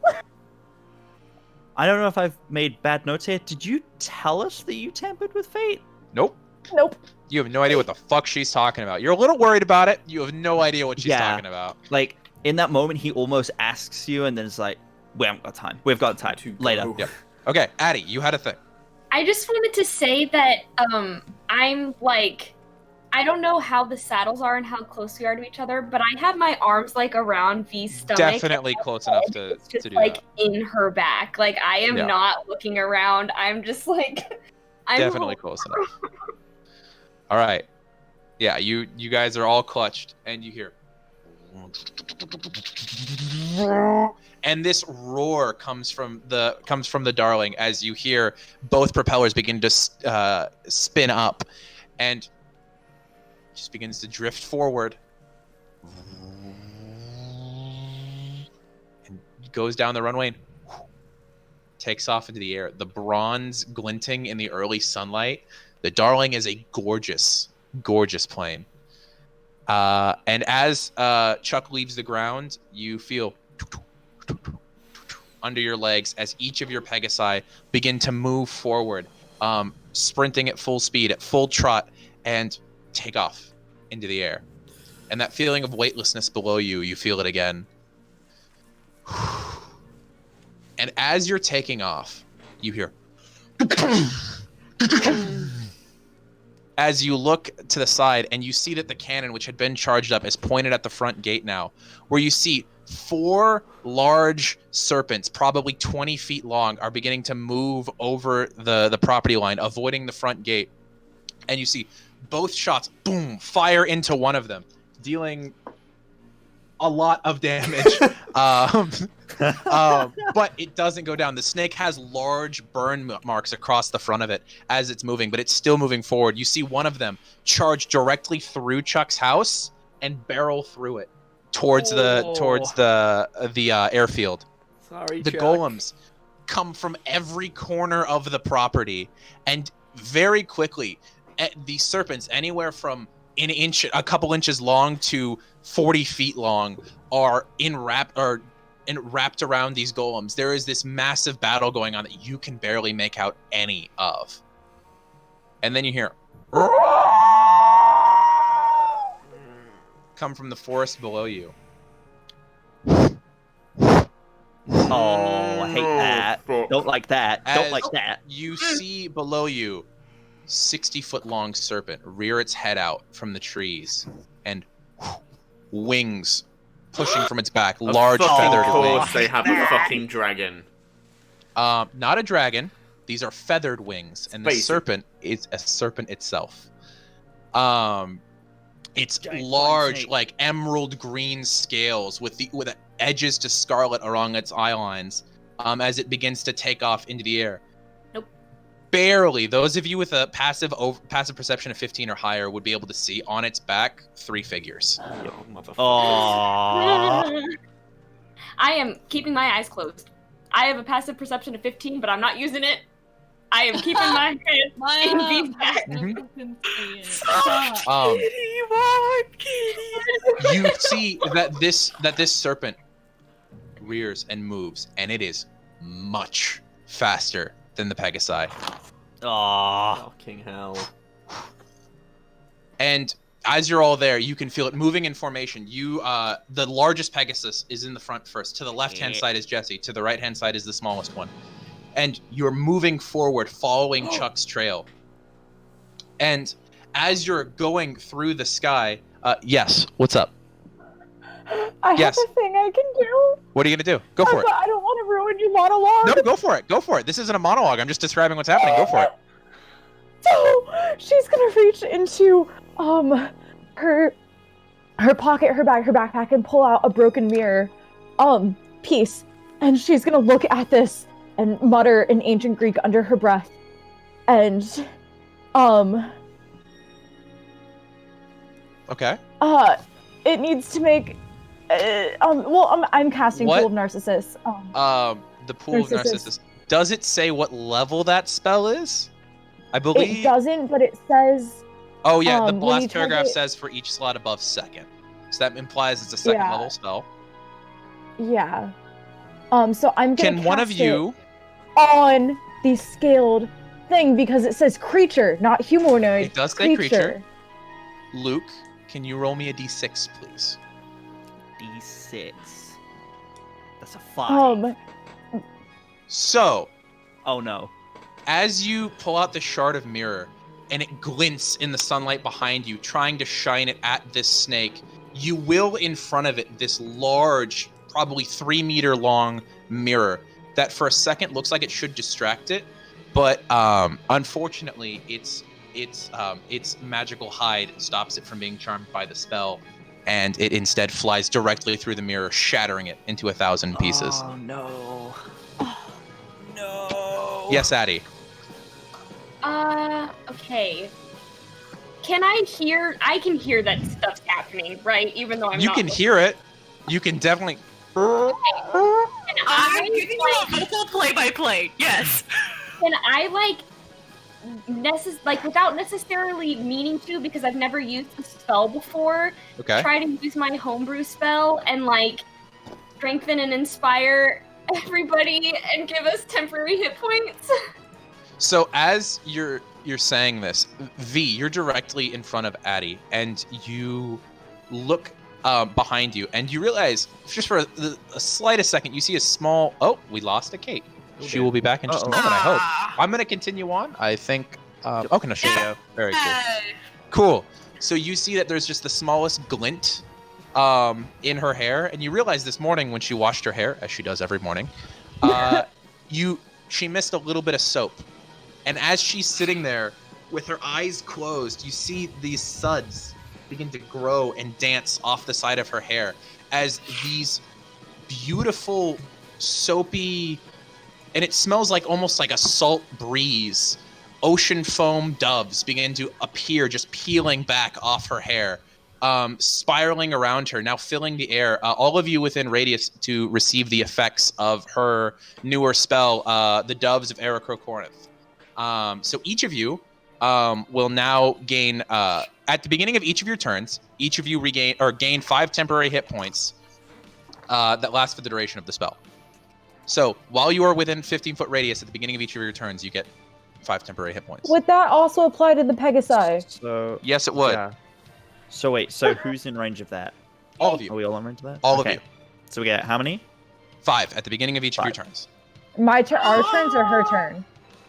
S4: I don't know if I've made bad notes here. Did you tell us that you tampered with fate?
S1: Nope.
S8: Nope.
S1: You have no idea what the fuck she's talking about. You're a little worried about it. You have no idea what she's
S4: Yeah.
S1: talking about.
S4: Like, in that moment, he almost asks you, and then it's like, we haven't got time. We've got time. Later.
S5: go.
S1: Yep. Okay, Addie, you had a thing.
S3: I just wanted to say that I'm like, I don't know how the saddles are and how close we are to each other, but I have my arms like around V's stomach.
S1: Definitely
S3: and my
S1: close enough
S3: head
S1: to,
S3: is just
S1: to do
S3: like
S1: that.
S3: in her back. Like I am
S1: Yeah.
S3: not looking around. I'm just like, I'm
S1: Definitely close enough. All right. Yeah, you guys are all clutched, and you hear, and this roar comes from the Darling as you hear both propellers begin to spin up, and just begins to drift forward, and goes down the runway and takes off into the air. The bronze glinting in the early sunlight. The Darling is a gorgeous plane. And as Chuck leaves the ground, you feel under your legs as each of your Pegasi begin to move forward, sprinting at full speed, at full trot, and take off into the air. And that feeling of weightlessness below you, you feel it again. And as you're taking off, you hear... As you look to the side and you see that the cannon, which had been charged up, is pointed at the front gate now, where you see 4 large serpents, probably 20 feet long, are beginning to move over the property line, avoiding the front gate. And you see both shots, boom, fire into one of them, dealing a lot of damage. But it doesn't go down. The snake has large burn marks across the front of it as it's moving, but it's still moving forward. You see one of them charge directly through Chuck's house and barrel through it towards the airfield.
S5: Sorry,
S1: The
S5: Chuck.
S1: golems come from every corner of the property, and very quickly, these serpents, anywhere from a couple inches long to 40 feet long, are wrapped around these golems. There is this massive battle going on that you can barely make out any of. And then you hear come from the forest below you.
S4: Oh, I hate that.
S5: fuck.
S4: Don't like that.
S1: As
S4: Don't like that.
S1: You see below you 60-foot long serpent rear its head out from the trees, and wings pushing from its back, large
S5: Of
S1: feathered
S5: course
S1: wings.
S5: they have a fucking dragon.
S1: Not a dragon. These are feathered wings, and the
S5: Space.
S1: serpent is a serpent itself. its
S4: Giant
S1: large,
S4: snake.
S1: like emerald green scales with edges to scarlet along its eye lines, as it begins to take off into the air.
S3: Nope.
S1: Barely. Those of you with a passive perception of 15 or higher would be able to see on its back 3 figures.
S5: Oh, motherfucker.
S4: Aww.
S3: I am keeping my eyes closed. I have a passive perception of 15, but I'm not using it. I am keeping my head in the back.
S1: You see that this serpent rears and moves, and it is much faster than the Pegasi.
S4: Aww.
S5: Fucking hell.
S1: And as you're all there, you can feel it moving in formation. The largest Pegasus is in the front first. To the left-hand side is Jesse. To the right-hand side is the smallest one. And you're moving forward, following Chuck's trail. And as you're going through the sky, yes, what's up?
S8: I
S1: Yes.
S8: have a thing I can do.
S1: What are you gonna do? Go for it.
S8: But I don't want to ruin your monologue.
S1: No, go for it. Go for it. This isn't a monologue. I'm just describing what's happening. Go for it.
S8: So she's gonna reach into her pocket, her bag, her backpack, and pull out a broken mirror piece, and she's gonna look at this and mutter in ancient Greek under her breath, and
S1: Okay.
S8: it needs to make I'm casting
S1: What?
S8: Pool of Narcissus.
S1: The pool of
S8: Narcissus.
S1: Narcissus. Does it say what level that spell is? I believe.
S8: It doesn't, but it says.
S1: Oh yeah, the
S8: when you
S1: last paragraph
S8: target-
S1: says for each slot above second. So that implies it's a second
S8: Yeah.
S1: level spell.
S8: Yeah. So I'm gonna
S1: Can one of
S8: cast
S1: you?
S8: it on the scaled thing because it says creature, not humanoid.
S1: It does say creature. Luke, can you roll me a d6, please?
S4: D6. That's a 5.
S1: So,
S4: Oh no.
S1: as you pull out the shard of mirror and it glints in the sunlight behind you, trying to shine it at this snake, you will in front of it this large, probably 3-meter long mirror that for a second looks like it should distract it, but unfortunately its magical hide stops it from being charmed by the spell, and it instead flies directly through the mirror, shattering it into 1,000 pieces.
S4: Oh no. No.
S1: Yes, Addie.
S3: Okay. Can I hear? I can hear that stuff's happening, right? Even though I'm
S1: You
S3: not.
S1: can hear it. You can definitely.
S3: Can
S7: I'm
S3: I,
S7: giving you a vocal play-by-play. Yes.
S3: can I without necessarily meaning to, because I've never used the spell before,
S1: Okay.
S3: try to use my homebrew spell and strengthen and inspire everybody and give us temporary hit points?
S1: So as you're saying this, V, you're directly in front of Addie, and you look behind you, and you realize, just for a slightest second, you see a small. Oh, we lost a Kate. She will be back in just a
S4: Uh-oh.
S1: moment, I hope. I'm gonna continue on. I think. Okay, no, she.
S7: Yeah.
S1: Very cool. Cool. So you see that there's just the smallest glint in her hair, and you realize this morning when she washed her hair, as she does every morning, she missed a little bit of soap. And as she's sitting there with her eyes closed, you see these suds begin to grow and dance off the side of her hair as these beautiful, soapy, and it smells like almost like a salt breeze, ocean foam doves begin to appear, just peeling back off her hair, spiraling around her, now filling the air. All of you within radius to receive the effects of her newer spell, the Doves of Ericrocorinth. So each of you will now gain, at the beginning of each of your turns, each of you gain 5 temporary hit points that last for the duration of the spell. So while you are within 15-foot radius at the beginning of each of your turns, you get 5 temporary hit points.
S8: Would that also apply to the Pegasi?
S4: So
S1: Yes, it would.
S4: yeah. So wait, so who's in range of that?
S1: All of you.
S4: Are we all in range of that?
S1: All
S4: Okay.
S1: of you.
S4: So we get how many?
S1: 5 at the beginning of each of your
S4: 5.
S1: turns.
S8: Our turns or her turn?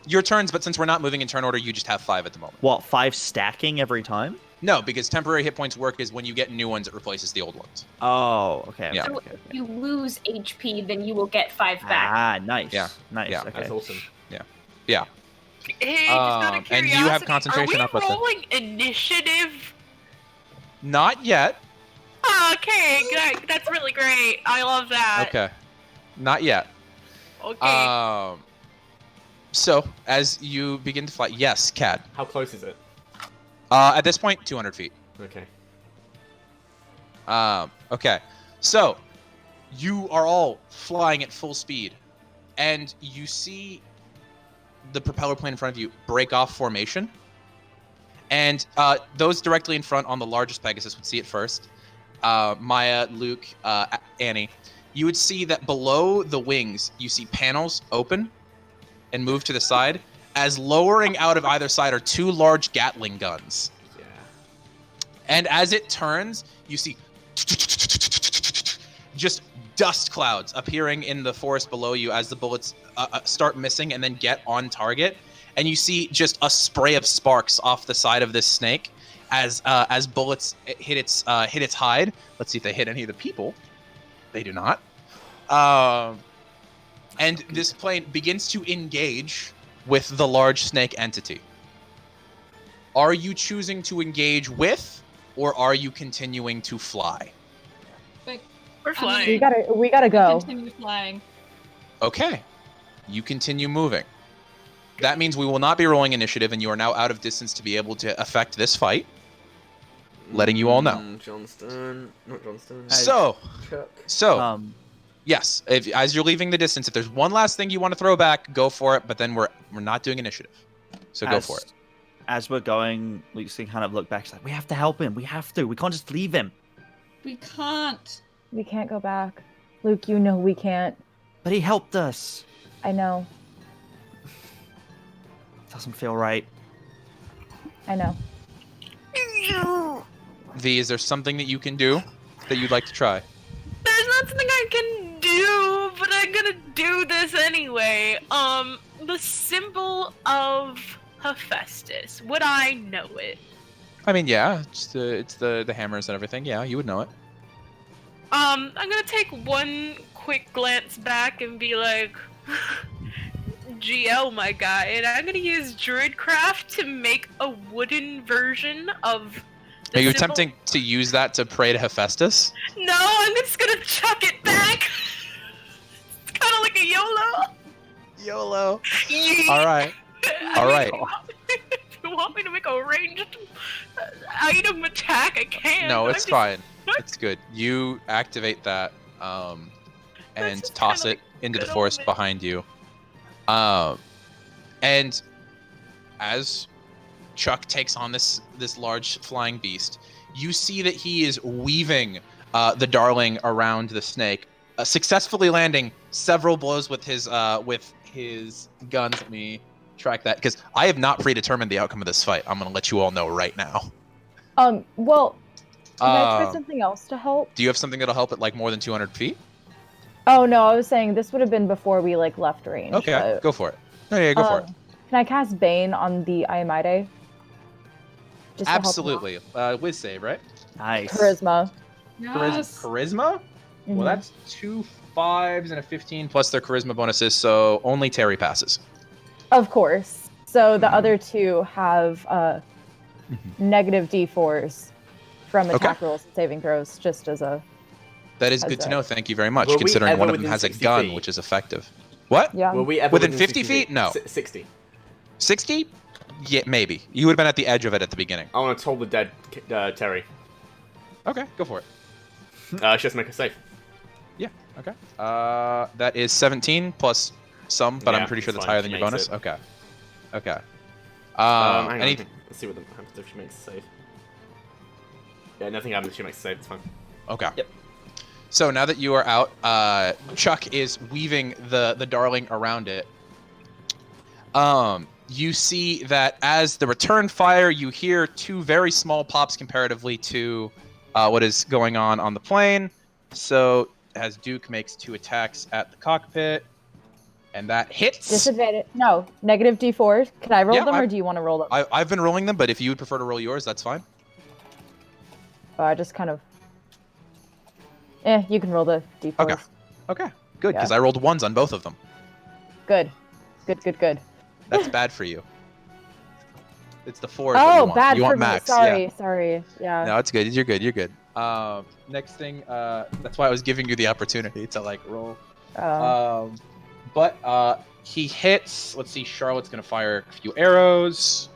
S1: Your turns, but since we're not moving in turn order, you just have 5 at the moment.
S4: What, 5 stacking every time?
S1: No, because temporary hit points work is when you get new ones, it replaces the old ones.
S4: Oh, okay.
S1: Yeah.
S4: Okay,
S3: So
S4: okay,
S3: if
S4: okay.
S3: you lose HP, then you will get 5 back.
S4: Ah, nice.
S1: Yeah.
S4: Nice.
S1: Yeah.
S4: Okay.
S5: That's awesome.
S7: Hey, just out of
S1: And you have
S7: curiosity,
S1: concentration
S7: are
S1: up
S7: we
S1: with it.
S7: rolling initiative
S1: Not yet.
S7: Okay, good. That's really great. I love that.
S1: Okay. Not yet.
S7: Okay.
S1: So, as you begin to fly, yes, Cad.
S5: How close is it?
S1: At this point, 200 feet.
S5: Okay.
S1: Okay. So, you are all flying at full speed, and you see the propeller plane in front of you break off formation. And those directly in front on the largest Pegasus would see it first. Maya, Luke, Annie. You would see that below the wings, you see panels open and move to the side, as lowering out of either side are 2 large Gatling guns.
S5: Yeah.
S1: And as it turns, you see just dust clouds appearing in the forest below you as the bullets start missing and then get on target. And you see just a spray of sparks off the side of this snake as bullets hit its hide. Let's see if they hit any of the people. They do not. And this plane begins to engage with the large snake entity. Are you choosing to engage with, or are you continuing to fly?
S7: We're flying.
S8: We gotta go.
S6: Continue flying.
S1: Okay. You continue moving. That means we will not be rolling initiative, and you are now out of distance to be able to affect this fight. Letting you all know.
S5: Johnston. Not Johnston.
S1: So, yes, as you're leaving the distance, if there's one last thing you want to throw back, go for it, but then we're not doing initiative. So go for it.
S4: As we're going, Luke's kind of look back. She's like, we have to help him. We have to. We can't just leave him.
S6: We can't.
S8: We can't go back. Luke, you know we can't.
S4: But he helped us.
S8: I know.
S4: Doesn't feel right.
S8: I know.
S1: V, is there something that you can do that you'd like to try?
S7: There's not something I can do, but I'm gonna do this anyway. The symbol of Hephaestus. Would I know it?
S1: I mean, yeah, it's the hammers and everything. Yeah, you would know it.
S7: I'm gonna take one quick glance back and be like, GL, my guy, and I'm gonna use Druidcraft to make a wooden version of the
S1: Are you
S7: symbol.
S1: attempting to use that to pray to Hephaestus?
S7: No, I'm just gonna chuck it back. It's kind of like a YOLO.
S1: YOLO.
S7: Yeet.
S1: All right. All right.
S7: If you want me to make a ranged item attack, I can.
S1: No,
S7: but
S1: it's
S7: I'm
S1: fine. It's good. You activate that and
S7: just
S1: toss
S7: kinda
S1: it into the
S7: good
S1: forest
S7: omen.
S1: behind you. And as Chuck takes on this large flying beast, you see that he is weaving the darling around the snake, successfully landing several blows with his guns. Let me track that, because I have not predetermined the outcome of this fight. I'm going to let you all know right now.
S8: Well, can I try something else to help?
S1: Do you have something that'll help at like more than 200 feet?
S8: Oh no, I was saying this would have been before we like left range.
S1: Okay,
S8: but,
S1: go for it. No, yeah, go for it.
S8: Can I cast Bane on the Iamide? Just to help him
S1: Absolutely. Whiz save, right?
S4: Nice.
S8: out? Charisma.
S6: Yes.
S1: Charisma?
S8: Mhm.
S1: Well, that's 2 5s and a 15 plus their charisma bonuses, so only Terry passes.
S8: Of course. So the other two have negative D4s from attack rolls and saving throws, just as a.
S1: That is good to know. Thank you very much,
S5: Were we
S1: considering
S5: ever
S1: one of them
S5: within
S1: has a
S5: 60
S1: gun,
S5: feet?
S1: which is effective. What?
S8: Yeah.
S5: Were we ever
S1: Within 50 feet? No.
S5: 60.
S1: 60? Yeah, maybe. You would have been at the edge of it at the beginning.
S5: I want to toll the dead Terry.
S1: Okay, go for it.
S5: She has to make a save.
S1: Yeah, okay. That is 17 plus some, but
S5: Yeah,
S1: I'm pretty sure
S5: it's
S1: that's
S5: fine.
S1: higher
S5: She
S1: than your
S5: makes
S1: bonus.
S5: it.
S1: Okay. Okay.
S5: Hang on.
S1: Anything?
S5: Let's see what happens if she makes a save. Yeah, nothing happens if she makes a save. It's fine.
S1: Okay.
S5: Yep.
S1: So now that you are out, Chuck is weaving the darling around it. You see that as the return fire, you hear 2 very small pops comparatively to what is going on the plane. So as Duke makes 2 attacks at the cockpit, and that hits.
S8: Disadvantage. No, negative D4s. Can I roll
S1: Yeah,
S8: them, or do you want to roll them?
S1: I've been rolling them, but if you would prefer to roll yours, that's fine.
S8: I just kind of. You can roll the D4s.
S1: Okay. Okay. Good, because
S8: Yeah.
S1: I rolled 1s on both of them.
S8: Good. Good.
S1: That's bad for you. It's the 4 is what you want.
S8: Bad
S1: You
S8: for
S1: want
S8: me.
S1: max.
S8: Sorry. Yeah.
S1: No, it's good. You're good. You're good. Next thing. That's why I was giving you the opportunity to like roll. But he hits. Let's see. Charlotte's gonna fire a few arrows.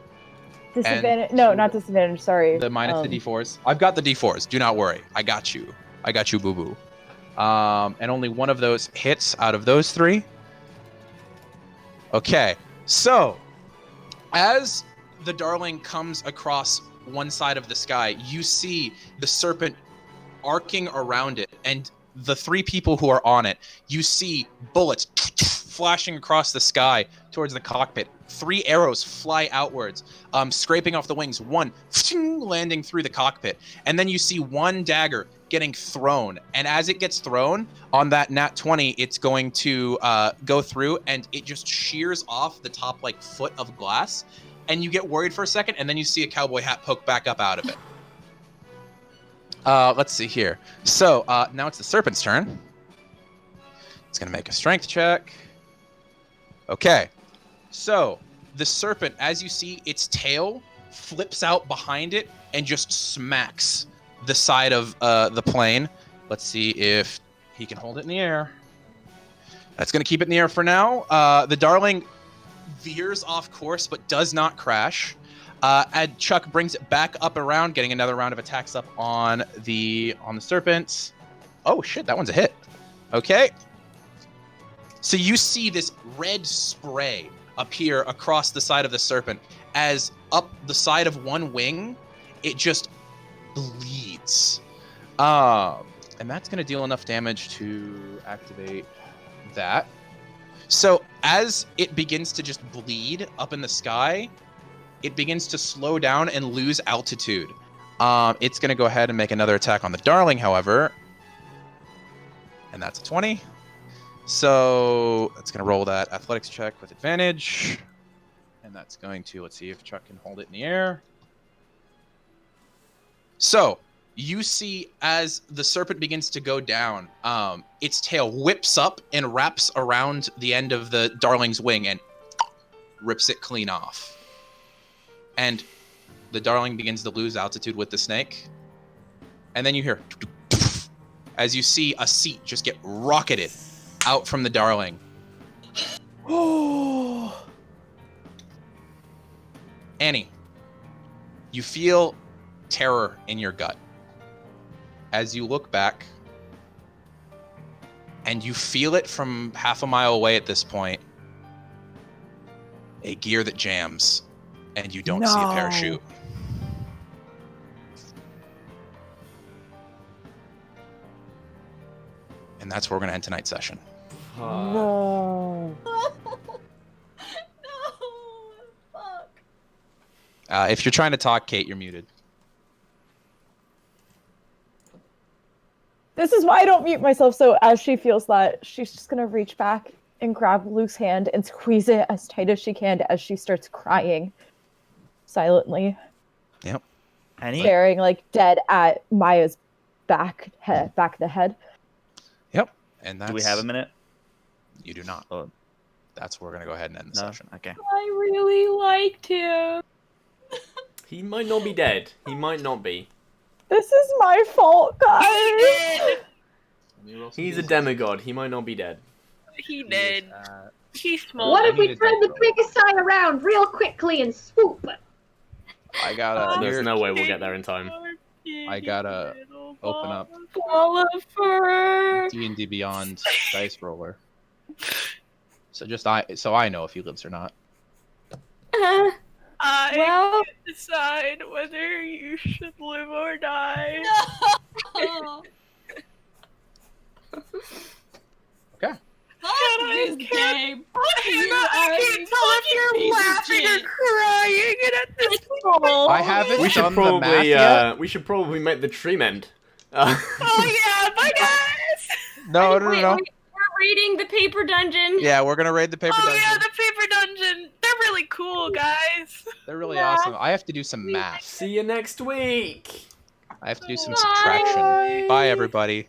S8: Disadvantage? No, not disadvantage. Sorry.
S1: The minus the d4s. I've got the d4s. Do not worry. I got you. Boo boo. And only one of those hits out of those 3. Okay. So, as the darling comes across one side of the sky, you see the serpent arcing around it, and the 3 people who are on it, you see bullets flashing across the sky towards the cockpit. 3 arrows fly outwards, scraping off the wings. 1 landing through the cockpit, and then you see 1 dagger getting thrown. And as it gets thrown on that nat 20, it's going to go through, and it just shears off the top like foot of glass. And you get worried for a second, and then you see a cowboy hat poke back up out of it. Let's see here. So now it's the serpent's turn. It's gonna make a strength check. Okay. So the serpent, as you see, its tail flips out behind it and just smacks the side of the plane. Let's see if he can hold it in the air. That's gonna keep it in the air for now. The darling veers off course but does not crash. And Chuck brings it back up around, getting another round of attacks up on the serpent. Oh shit, that one's a hit. Okay. So you see this red spray appear across the side of the serpent as up the side of one wing, it just bleeds. And that's going to deal enough damage to activate that. So as it begins to just bleed up in the sky, it begins to slow down and lose altitude. It's going to go ahead and make another attack on the darling, however. And that's a 20. So it's going to roll that athletics check with advantage. And that's going to, let's see if Chuck can hold it in the air. So you see as the serpent begins to go down, its tail whips up and wraps around the end of the darling's wing and rips it clean off. And the darling begins to lose altitude with the snake. And then you hear, as you see a seat just get rocketed out from the darling. Oh, Annie, you feel terror in your gut as you look back, and you feel it from half a mile away at this point. A gear that jams, and you don't see a parachute. And that's where we're going to end tonight's session.
S8: No.
S6: No. Fuck.
S1: If you're trying to talk, Kate, you're muted.
S8: This is why I don't mute myself. So as she feels that, she's just gonna reach back and grab Luke's hand and squeeze it as tight as she can as she starts crying silently.
S1: Yep.
S4: Annie?
S8: Staring like dead at Maya's back of the head.
S1: Yep. And that's...
S4: Do we have a minute?
S1: You do not.
S4: Oh.
S1: That's where we're going to go ahead and end the session.
S4: Okay.
S3: I really liked him.
S5: He might not be dead. He might not be.
S8: This is my fault, guys.
S5: He's a demigod. He might not be dead.
S7: He did. He's small.
S2: What if we turn the Pegasi around real quickly and swoop?
S1: I gotta...
S5: There's no way we'll get there in time.
S1: I gotta open up
S3: Oliver.
S1: D&D Beyond Dice Roller. So I know if he lives or not.
S7: I
S3: Well-
S7: can't decide whether you should live or die.
S6: No.
S1: Okay.
S6: Fuck this game.
S7: I can't tell if you're laughing or crying, and at this point,
S1: I haven't
S5: We should
S1: done the math
S5: probably
S1: yet.
S5: we should probably make the tree mend.
S7: oh yeah, bye guys.
S1: No.
S3: Wait, we're reading the paper dungeon.
S1: Yeah, we're gonna raid the paper
S7: Oh
S1: dungeon.
S7: yeah, the paper dungeon. They're really cool, guys.
S1: They're really awesome. I have to do some math.
S5: See you next week.
S1: I have to do some subtraction. Bye, everybody.